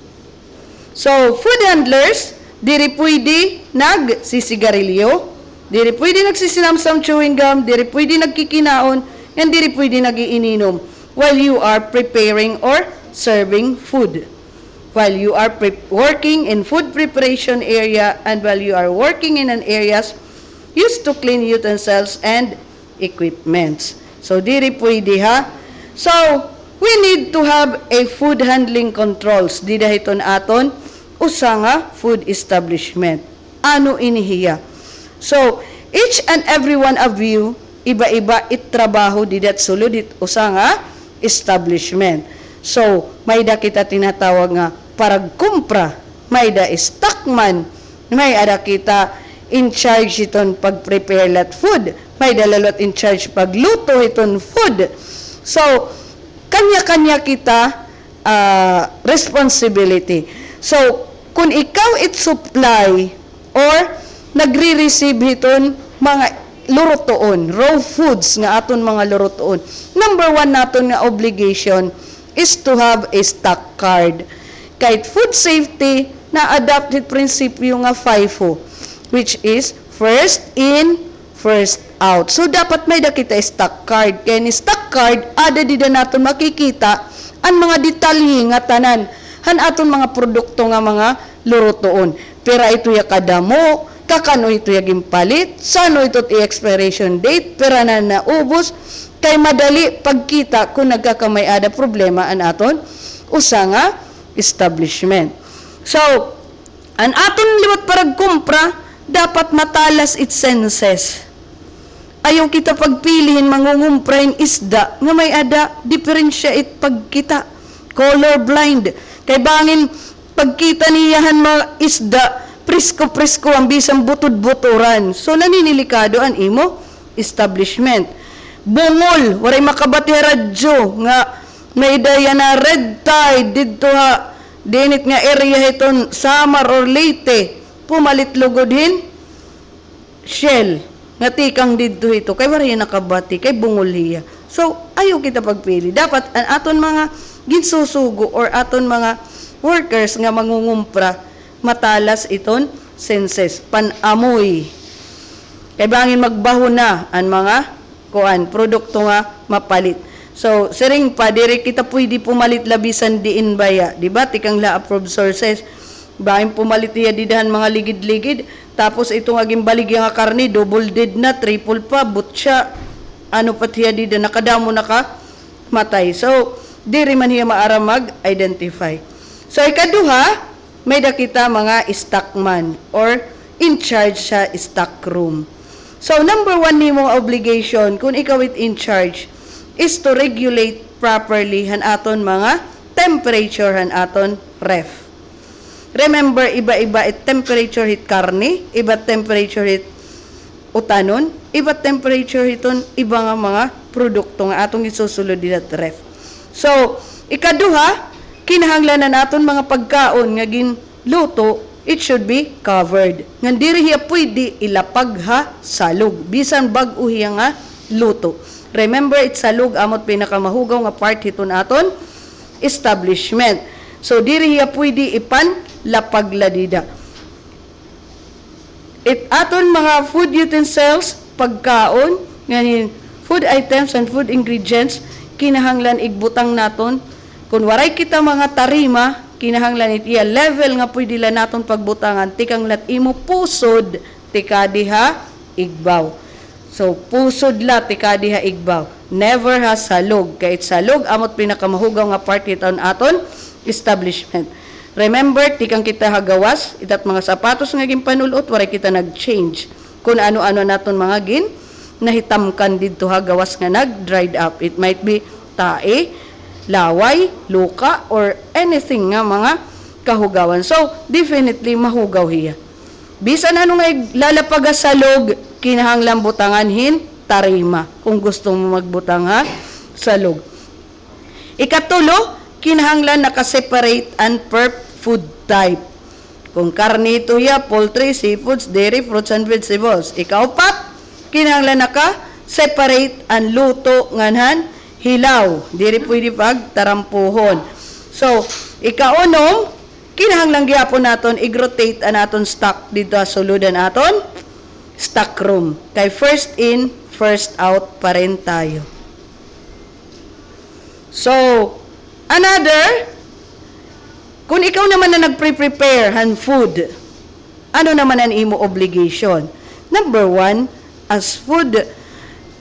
So, food handlers, dire pwede nagsisigarilyo, dire pwede nagsisinamsam chewing gum, dire pwede nagkikinaon, and dire pwede nagiininom while you are preparing or serving food. While you are working in food preparation area and while you are working in an areas used to clean utensils and equipments. So, diri pwede ha. So, we need to have a food handling controls. Di dahiton aton, usa nga food establishment. Ano inihiya? So, each and every one of you, iba-iba itrabaho didat suludit usa nga establishment. So, may da kita tinatawag nga parag kumpra, may da stockman, may ada kita in charge iton pag-prepare lat food, may da lalot in charge pagluto iton food. So, kanya-kanya kita responsibility. So, kung ikaw it supply or nagre-receive iton mga lurutoon, raw foods nga aton mga lurutoon, number one naton nga obligation is to have a stock card. Kahit food safety na adopted prinsipyo nga FIFO, which is first in, first out. So, dapat may dakita stock card. Kaya ni stock card, ada di na natin makikita ang mga detalye nga tanan, han aton mga produkto nga mga lurutoon. Pero ito ya kadamo, kakano ito ya gimpalit, sano ito i-expiration date, pera na naubos, kay madali pagkita kung nagkakamay ada problema an aton, usa nga establishment. So, ang aton liwat parag kumpra, dapat matalas its senses. Ayaw kita pagpilihin mangungumprain isda, nga may ada, differentiate pagkita, color blind. Kay bangin, pagkita niyahan mga isda, presko-presko ang bisang butod-buturan. So, naninilikado ang imo establishment. Bungol, waray makabati radyo, nga may daya na red tide dito ha, dinit nga area iton Samar or Leyte, pumalit lugodhin shell nga tikang dito ito, kay waray nakabati, kay bungol hiya. So, ayaw kita pagpili. Dapat ang aton mga ginsusugo or aton mga workers nga mangungumpra, matalas iton senses, panamoy. Kay bangin magbaho na ang mga produkto nga mapalit. So, siring pa, dire kita pwede pumalit labisan diin baya. Diba? Tikang la-approved sources. Bangin pumalit niya didahan mga ligid-ligid. Tapos itong aging baligya nga karni, double dead na, triple pa, butya. Ano pa tiya dida, nakadamo naka matay. So, dire man niya maara mag-identify. So, ikaduha, may dakita mga stockman or in charge sa stock room. So, number one ni mong obligation, kung ikaw it in charge, is to regulate properly han aton mga temperature han aton ref. Remember, iba-iba it temperature hit karne, iba temperature hit utanon, iba temperature hiton iba nga mga produkto nga atong isusulod dilat ref. So, ikaduha, kinahanglanan naton mga pagkaon nga ginluto, it should be covered. Nga diri hiya pwede ilapag ha salog, bisan bag-o hiya nga luto. Remember, it's salog amot pinakamahugaw nga part hiton aton establishment. So diri hiya pwede ipan lapagladida. It aton mga food utensils, pagkaon, ngayon food items and food ingredients, kinahanglan igbutang naton. Kung waray kita mga tarima, kinahanglan itiya level nga pwede la naton pagbutangan, tikang lat imo pusod, tika diha igbaw. So, pusod la, tika diha igbaw. Never ha salog. Kahit salog, amot pinakamahugaw nga part iton aton establishment. Remember, tikang kita hagawas, itat mga sapatos nga ginpanulot, waray kita nag-change. Kung ano-ano naton mga nahitamkan dito hagawas nga nag-dried up. It might be tae, laway, luka, or anything nga mga kahugawan. So, definitely mahugaw hiya. Bisan ano nga lalapaga salog, kinahanglang butanganhin, tarima. Kung gusto mo magbutang ha, salog. Ikatulo, kinahanglan nakaseparate and per food type. Kung karne ito ya, poultry, seafoods, dairy, fruits and vegetables. Ikaupat, kinahanglan naka-separate and luto nganhan, hilaw. Diri pwede pag tarampuhon. So, ikaunom, kinahanglan gyapon naton i-rotate an aton stock dito sa suludan aton stock room. Kay first in, first out pa rin tayo. So, another, kung ikaw naman na nag-prepare hand food, ano naman ang imo obligation? Number one, as food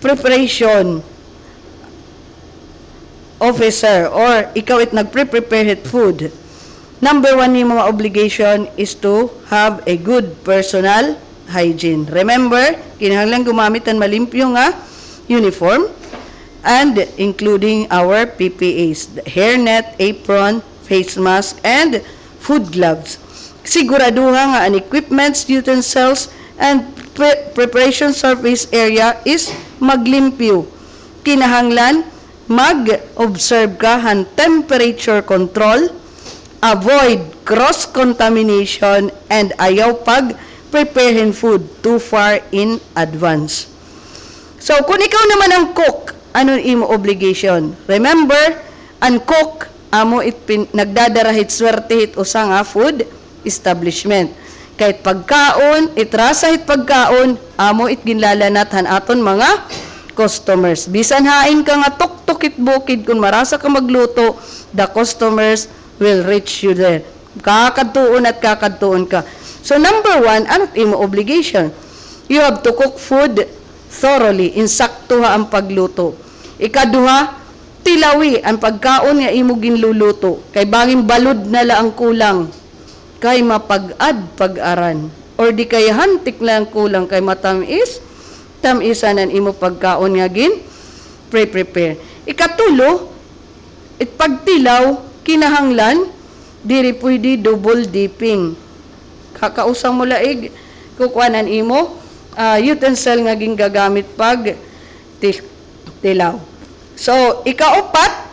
preparation officer or ikaw it nag-prepare food, number one ni mga obligation is to have a good personal hygiene. Remember, kinahanglan gumamit ang malimpyo nga uniform and including our PPAs, the hairnet, apron, face mask, and food gloves. Siguraduha nga ang equipments, utensils, and preparation surface area is maglimpyo. Kinahanglan mag-observe ka han temperature control, avoid cross-contamination, and ayaw pag-preparehin food too far in advance. So, kung ikaw naman ang cook, ano imo obligation? Remember, ang cook, amo nagdadarahit swertehit usa nga food establishment. Kahit pagkaon, itrasahit pagkaon, amo ginlalanat han aton mga customers. Bisan hain ka nga tuktukit bukid kung marasa ka magluto, the customers will reach you there. Kakadtuon at kakadtuon ka. So number one, ano't imo obligation? You have to cook food thoroughly, insaktuha ang pagluto. Ikaduha, tilawi ang pagkaon nga imo ginluluto. Kay banging balod na la ang kulang, kay mapag-ad pag-aran. Or di kay hantik na ang kulang, kay matamis, tamisan ang imo pagkaon nga gin prepare. Ikatulo, pagtilaw, kinahanglan, diri pwede double dipping. Kakausang mo laig, kukuanan imo, utensil nga gagamit pag tilaw. So, ikaupat,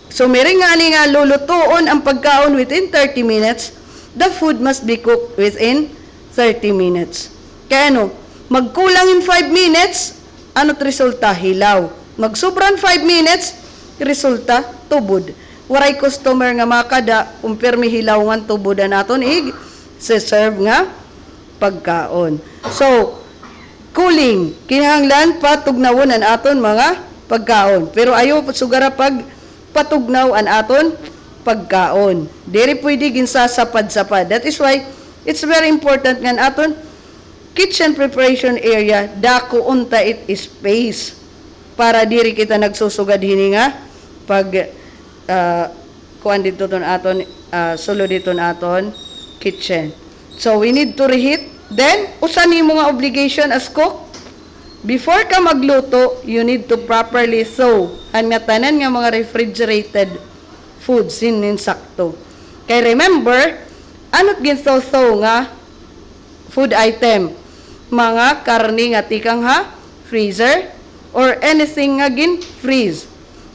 so meron nga lulutuon ang pagkaon within 30 minutes, the food must be cooked within 30 minutes. Kaya ano, magkulang in 5 minutes, ano't resulta? Hilaw. Magsubran 5 minutes, resulta, tubod. Waray customer nga makada, permi hilaw nga tubodan naton, serve nga pagkaon. So, cooling, kinahanglan patugnawon ang aton mga pagkaon. Pero ayaw sugara pag patugnaw ang aton pagkaon. Diri pwede ginsasapad-sapad. That is why it's very important nga aton kitchen preparation area, dako unta it space para diri kita nagsusugad hini nga pag kuan dito ton aton sulod dito aton kitchen. So we need to reheat. Then usa nimo nga obligation as cook, before ka magluto, you need to properly thaw ang nga tanan nga mga refrigerated foods sakto. Kay remember, ano't ginsaw nga food item, mga karni nga tikang freezer or anything nga gin-freeze.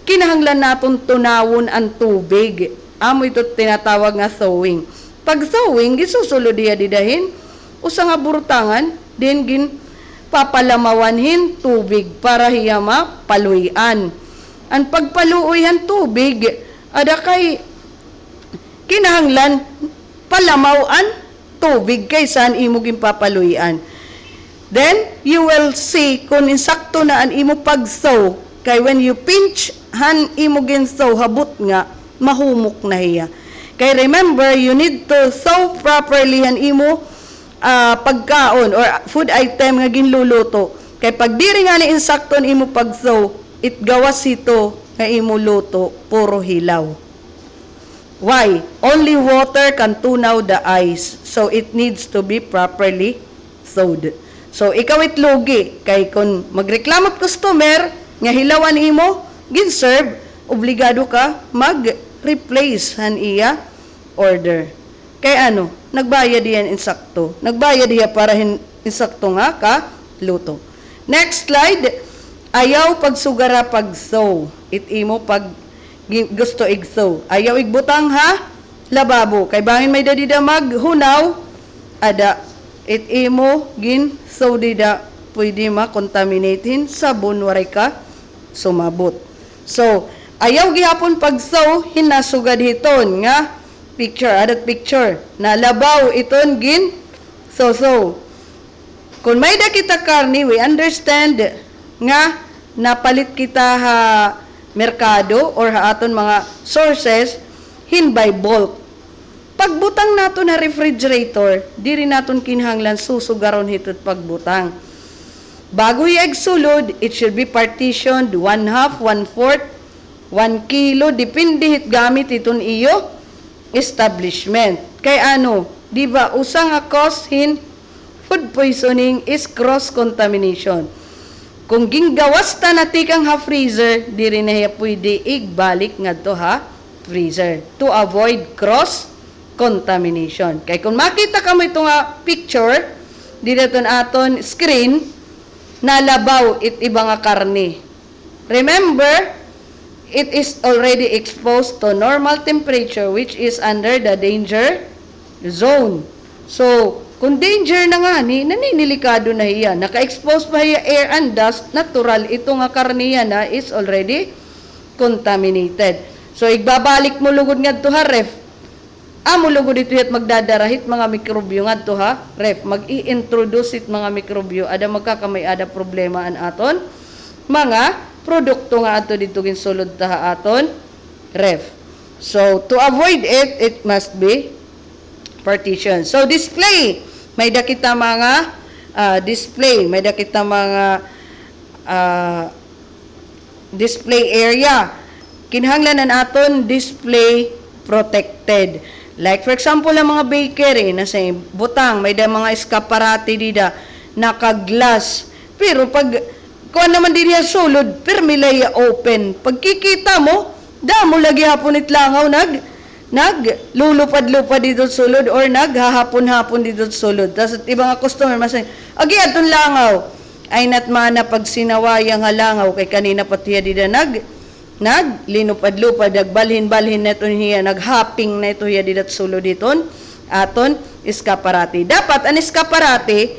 Kinahanglan naton tunawon ang tubig. Amo ito tinatawag nga thawing. Pag thawing, gisusulod diya didahin, usa nga burutangan, din gin papalamawanhin tubig para hiya mapaluyan. Ang pagpaluoyan tubig, ada kay kinahanglan palamawan tubig kaysa imo gimpapaluyan. Then, you will see kung insakto na ang imo pagsaw. Kay when you pinch han imo ginsaw, habot nga, mahumok na hiya. Kay remember, you need to sew properly ang imo pagkaon or food item nga ginluluto. Kay pag diri nga ni insakto ang imo pagsaw, it gawas ito nga imo luto, puro hilaw. Why? Only water can tunaw the ice. So, it needs to be properly sewed. So, ikaw itlugi. Kay kung magreklamot customer, nga hilawan imo, gin-serve, obligado ka mag-replace han iya order. Kay ano? Nagbayad yan insakto. Nagbayad iya para insakto nga ka luto. Next slide. Ayaw pagsugara pag-sew. It imo pag gusto igsew. Ayaw igbutang ha? Lababo. Kay bangin may dadida maghunaw, ada it imo gin so dida pwede ma-contaminatehin sabon waray ka sumabot. So, ayaw gihapon pag-sew, hinasugad hiton nga picture, adat picture, na labaw iton gin so. Kung may da kita karni, we understand nga napalit kita ha merkado or ha aton mga sources hin by bulk. Pagbutang nato na refrigerator, diri naton kinahanglan susugaron hitot pagbutang. Bago i-sulod, it should be partitioned 1/2, 1/4, 1 kilo, depende hit gamit iton iyo establishment. Kay ano, di ba usang nga cause hin food poisoning is cross-contamination. Kung ginggawas ta na tikang ha freezer, diri na hiya pwede igbalik ngadto ha freezer to avoid cross-contamination. Kay kung makita ka mo itong picture, dito aton screen, nalabaw it iba nga karne. Remember, it is already exposed to normal temperature which is under the danger zone. So, kung danger na nga ni, naninilikado na hiya. Naka-expose pa hiya air and dust, natural, ito nga karniya na is already contaminated. So, igbabalik mo lugod nga ito ha, ref. Mo lugod ito at magdadarahit mga mikrobyo nga ito ha, ref. Mag-i-introduce it mga mikrobyo, ada magkakamay, ada problema an aton. Mga produkto nga ato dito ginsulod ta ha aton, ref. So, to avoid it, it must be partition. So, display. May dakita mga display. May dakita mga display area. Kinahanglan na aton display protected. Like for example, ang mga bakery, nasa butang, may da mga eskaparate dida, naka-glass. Pero pag, kuha naman din niya sulod, permilaya open. Pag kikita mo, damo lagi hapon itlangaw, naglulupad-lupad dito sulod or naghahapon-hapon dito sulod. Tapos ibang nga customer masay, agi atong langaw. Ay natmana pag sinawayang halangaw kay kanina pati dida naglinupad-lupad, nagbalhin-balhin na ito hiya, naghopping na ito hiya dito sulod diton aton eskaparate. Dapat ang eskaparate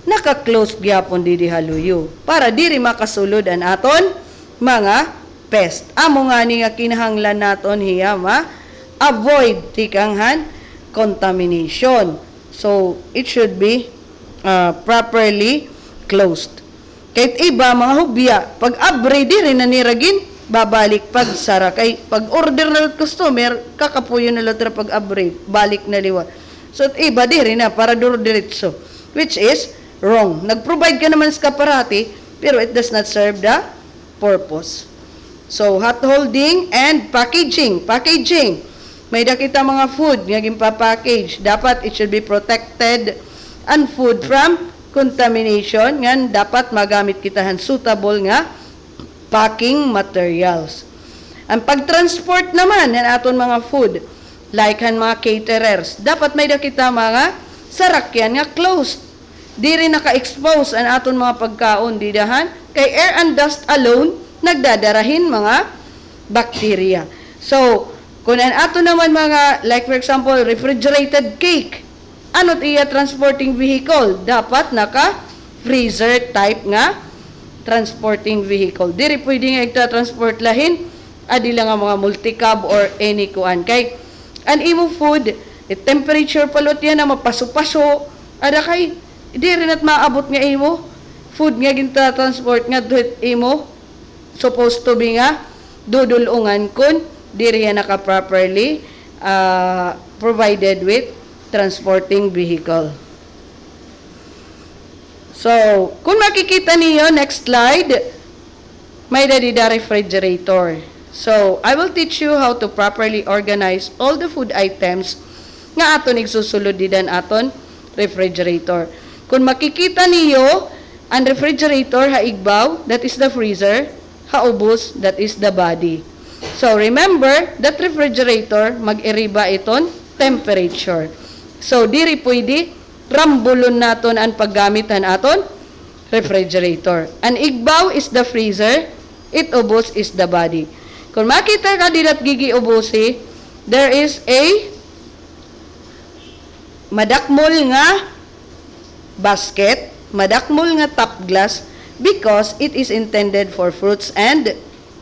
naka-close gyapon didi haluyo para diri makasulod an aton mga pest. Amo nga ni nga kinahanglan naton hiya avoid tikanghan contamination. So, it should be properly closed. Kahit iba, mga hubya, pag abre, di rin naniragin, babalik pag sara. Kay pag order na customer, kakapuyo na latra pag abre, balik na liwa. So, iba, di rin na, para duro diretso. Which is wrong. Nag-provide ka naman sa kaparati, pero it does not serve the purpose. So, hot holding and packaging. Packaging. May dakita mga food nga gimpapackage. Dapat it should be protected and food from contamination. Ngan dapat magamit kitahan suitable nga packing materials. Ang pagtransport naman ng aton mga food, like han mga caterers, dapat may dakita mga sarakyan nga closed. Di rin naka-expose ang aton mga pagkaon didahan. Kay air and dust alone, nagdadarahin mga bacteria. So, kung ang ato naman mga, like for example, refrigerated cake, ano't iya transporting vehicle? Dapat freezer type nga transporting vehicle. Diri pwede nga ita-transport lahin, adi lang ang mga multicab or any kuan. Kay, an imo food, temperature palot yan na mapaso-paso, ada kay, di rin at maabot nga imo, food nga ginta-transport nga duit imo, supposed to be nga, dudulungan kun, di rin naka-properly provided with transporting vehicle. So, kung makikita niyo, next slide, may dadida refrigerator. So, I will teach you how to properly organize all the food items nga aton igsusulod didan aton refrigerator. Kung makikita niyo, ang refrigerator haigbaw, that is the freezer, haubos, that is the body. So, remember, that refrigerator, mag-iriba iton temperature. So, diri pwede, rambulon naton ang paggamitan aton refrigerator. Ang igbaw is the freezer, it ubos is the body. Kung makita ka dilat gigi ubosi, there is a madakmol nga basket, madakmol nga top glass because it is intended for fruits and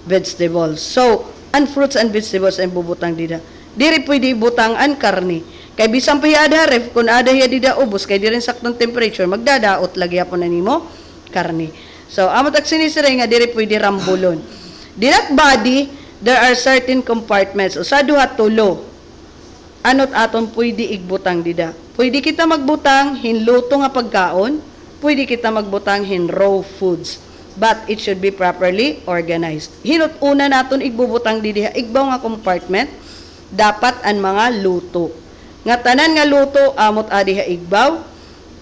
vegetables. So, ang fruits and vegetables ay bubutang dida. Diri pwede butang ang karni. Kay bisang pahiyada ref, kung ada hiya dida ubos, kay di rin saktong temperature, magdadaot lagi po na nimo karni. So, amot ak sinisiray nga diri pwede rambulon. Dilat body, there are certain compartments. Usa duha tulo. Anot aton pwede igbutang dida. Pwede kita magbutang hinluto nga pagkaon, pwede kita magbutang hin raw foods. But it should be properly organized. Hinot una naton igbubutang didiha, igbaw nga compartment, dapat ang mga luto. Nga tanan nga luto, amot adiha igbaw,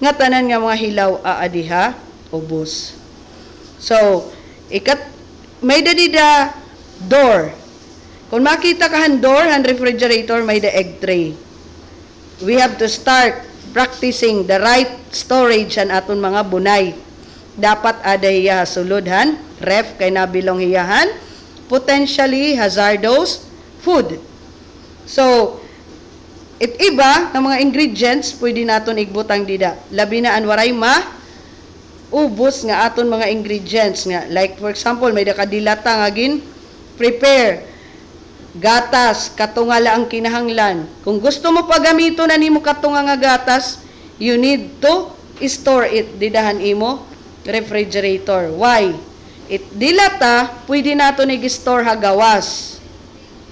nga tanan nga mga hilaw, adiha ubos. So, may dadida door. Kung makita ka han door, han refrigerator, may the egg tray. We have to start practicing the right storage han aton mga bunay. Dapat ada hiya sulodhan, ref kay nabilong hiyahan, potentially hazardous food. So, iba ng mga ingredients pwede naton igbutang dida. Labi na an waray ubos nga aton mga ingredients nga. Like for example, may dakadilata nga gin prepare gatas, katungala ang kinahanglan. Kung gusto mo pagamito na nimo katunga nga gatas, you need to store it didahan imo refrigerator. Why? Dilata, pwede nato nag-store hagawas.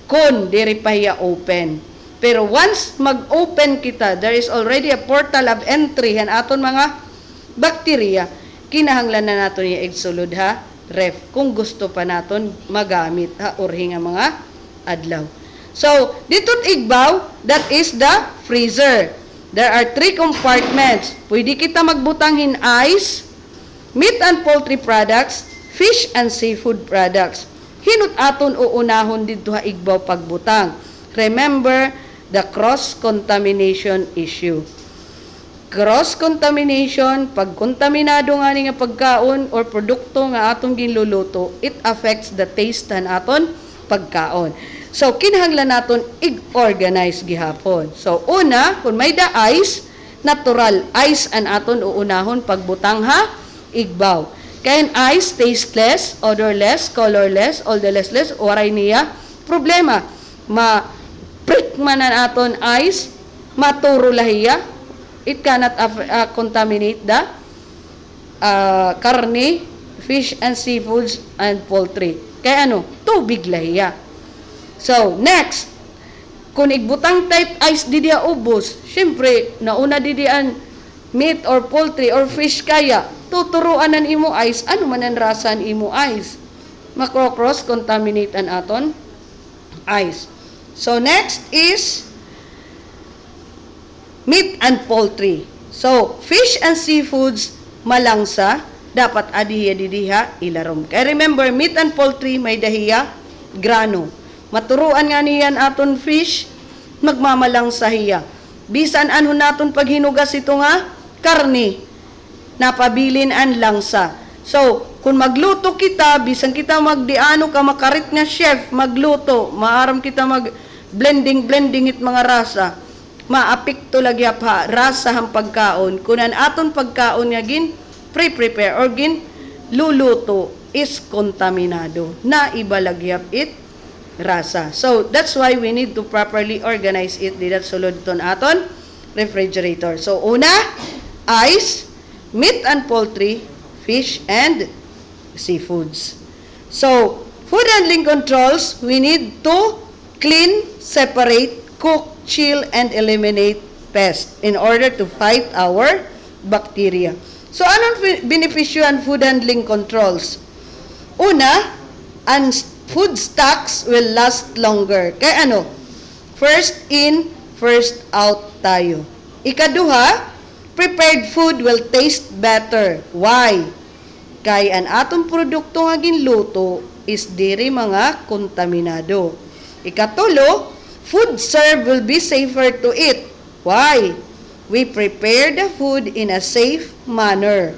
Kung diri pa hiya open. Pero once mag-open kita, there is already a portal of entry han aton mga bacteria. Kinahanglan na nato niya igsulod ha, ref. Kung gusto pa naton magamit ha, urhi nga mga adlaw. So, dito't igbaw, that is the freezer. There are 3 compartments. Pwede kita magbutang hin ice, meat and poultry products, fish and seafood products. Hinut aton uunahon dito ha igbaw pagbutang. Remember the cross-contamination issue. Cross-contamination, pag kontaminado nga nga pagkaon or produkto nga atong ginluluto, it affects the taste han aton pagkaon. So, kinahanglan naton i-organize gihapon. So, una, kung may da ice, natural ice an aton uunahon pagbutang ha, igbaw. Kaya ice, tasteless, odorless, colorless, odorless, waray niya, problema. Prick man ang aton ice, maturo lahiya, it cannot contaminate the karne, fish and seafoods and poultry. Kaya tubig lahiya. So, next, kung igbutang type ice didiya ubos, syempre, nauna didiyan meat or poultry or fish kaya, tuturuan ang imo ice, ano man ang rasa ang imo ice? Makro-cross contaminate ang aton ice. So, next is meat and poultry. So, fish and seafoods, malangsa, dapat adihiya didiha ilarom. Kaya remember, meat and poultry, may dahiya grano. Maturuan nga niyan aton fish, magmamalangsa hiya. Bisan anhon naton paghinugas ito nga, karni, napabilin ang langsa. So, kung magluto kita, bisan kita magdiano ka makarit nga chef, magluto, maaram kita blending it mga rasa, maapikto lagi pa rasa ang pagkaon. Kunan aton pagkaon nga gin pre-prepare or luluto is kontaminado na ibalagyap it rasa. So that's why we need to properly organize it didat sulod ton aton refrigerator. So una, ice, meat and poultry, fish and seafoods. So food handling controls, we need to clean, separate, cook, chill and eliminate pests in order to fight our bacteria. So anong benepisyo ang food handling controls? Una, ang food stocks will last longer. Kaya ano? First in, first out tayo. Ikaduha, prepared food will taste better. Why? Kaya ang atong produkto nga ginluto is diri mga kontaminado. Ikatulo, food served will be safer to eat. Why? We prepare the food in a safe manner.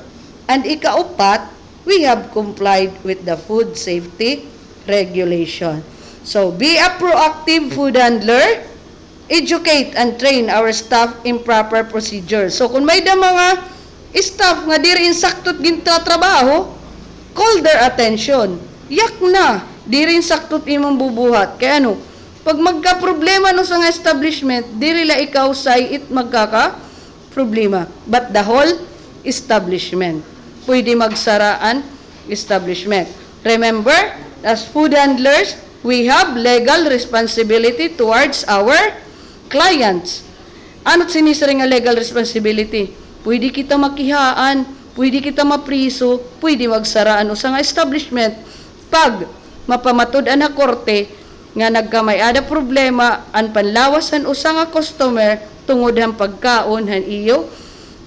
And ikaupat, we have complied with the food safety regulation. So, be a proactive food handler, educate and train our staff in proper procedures. So, kung may da mga staff nga diri insaktot ginta trabaho, call their attention. Yak na, diri insaktot imong bubuhat. Kaya ano, pag magka-problema no sa establishment, diri la ikaw say it magkaka-problema. But the whole establishment. Pwede magsaraan establishment. Remember, as food handlers, we have legal responsibility towards our clients. Ano't sinisiri nga legal responsibility? Pwede kita makihaan, pwede kita mapriso, pwede magsaraan o sa nga establishment. Pag mapamatud-an na korte, nga nagkamay-ada problema, ang panlawasan o sa nga customer, tungod ang pagkaon, han iyo,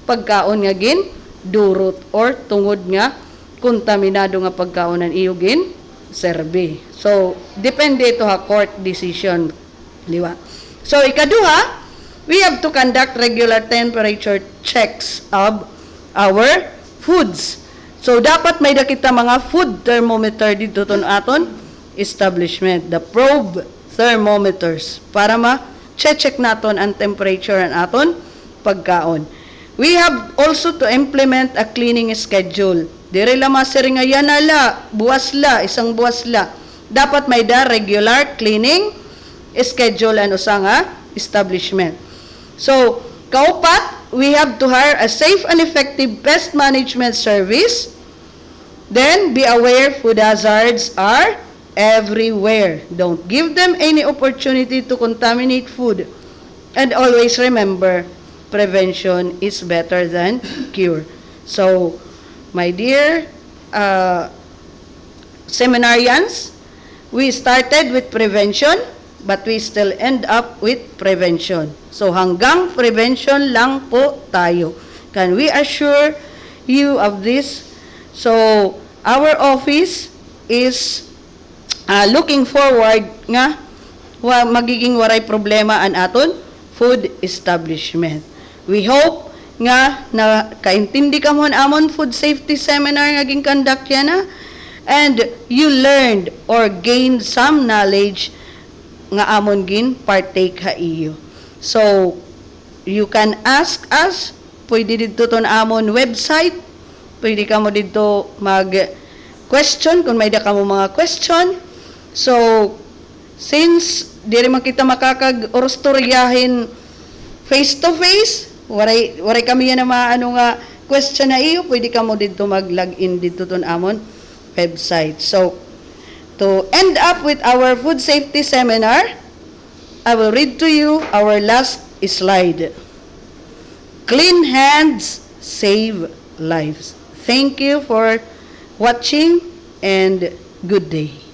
pagkaon nga gin, durot, or tungod nga, kontaminado nga pagkaon han iyo gin, serve. So, depende ito ha, court decision. Diba? So, ikaduha, we have to conduct regular temperature checks of our foods. So, dapat may dakita mga food thermometer dito ton aton establishment. The probe thermometers para ma-check naton ang temperature ang aton pagkaon. We have also to implement a cleaning schedule. Dire la masiri nga yan ala, buwas la, isang buwas la. Dapat may da regular cleaning schedule ano sa nga establishment. So, kaupat, we have to hire a safe and effective pest management service. Then, be aware food hazards are everywhere. Don't give them any opportunity to contaminate food. And always remember, prevention is better than cure. So, my dear seminarians, we started with prevention, but we still end up with prevention. So, hanggang prevention lang po tayo. Can we assure you of this? So, our office is looking forward nga magiging waray problema an aton food establishment. We hope nga na kaintindi ka mo amon food safety seminar nga conduct yan na, and you learned or gained some knowledge nga amon gin partake ha iyo. So, you can ask us, pwede dito ton amon website, pwede ka mo dito mag-question kung may da ka mo mga question. So, since di rin man kita makakag-orostoryahin face-to-face, waray kami yan na maano nga question na iyo, pwede ka mo dito mag-login dito ton amon website. So, to end up with our food safety seminar, I will read to you our last slide. Clean hands save lives. Thank you for watching and good day.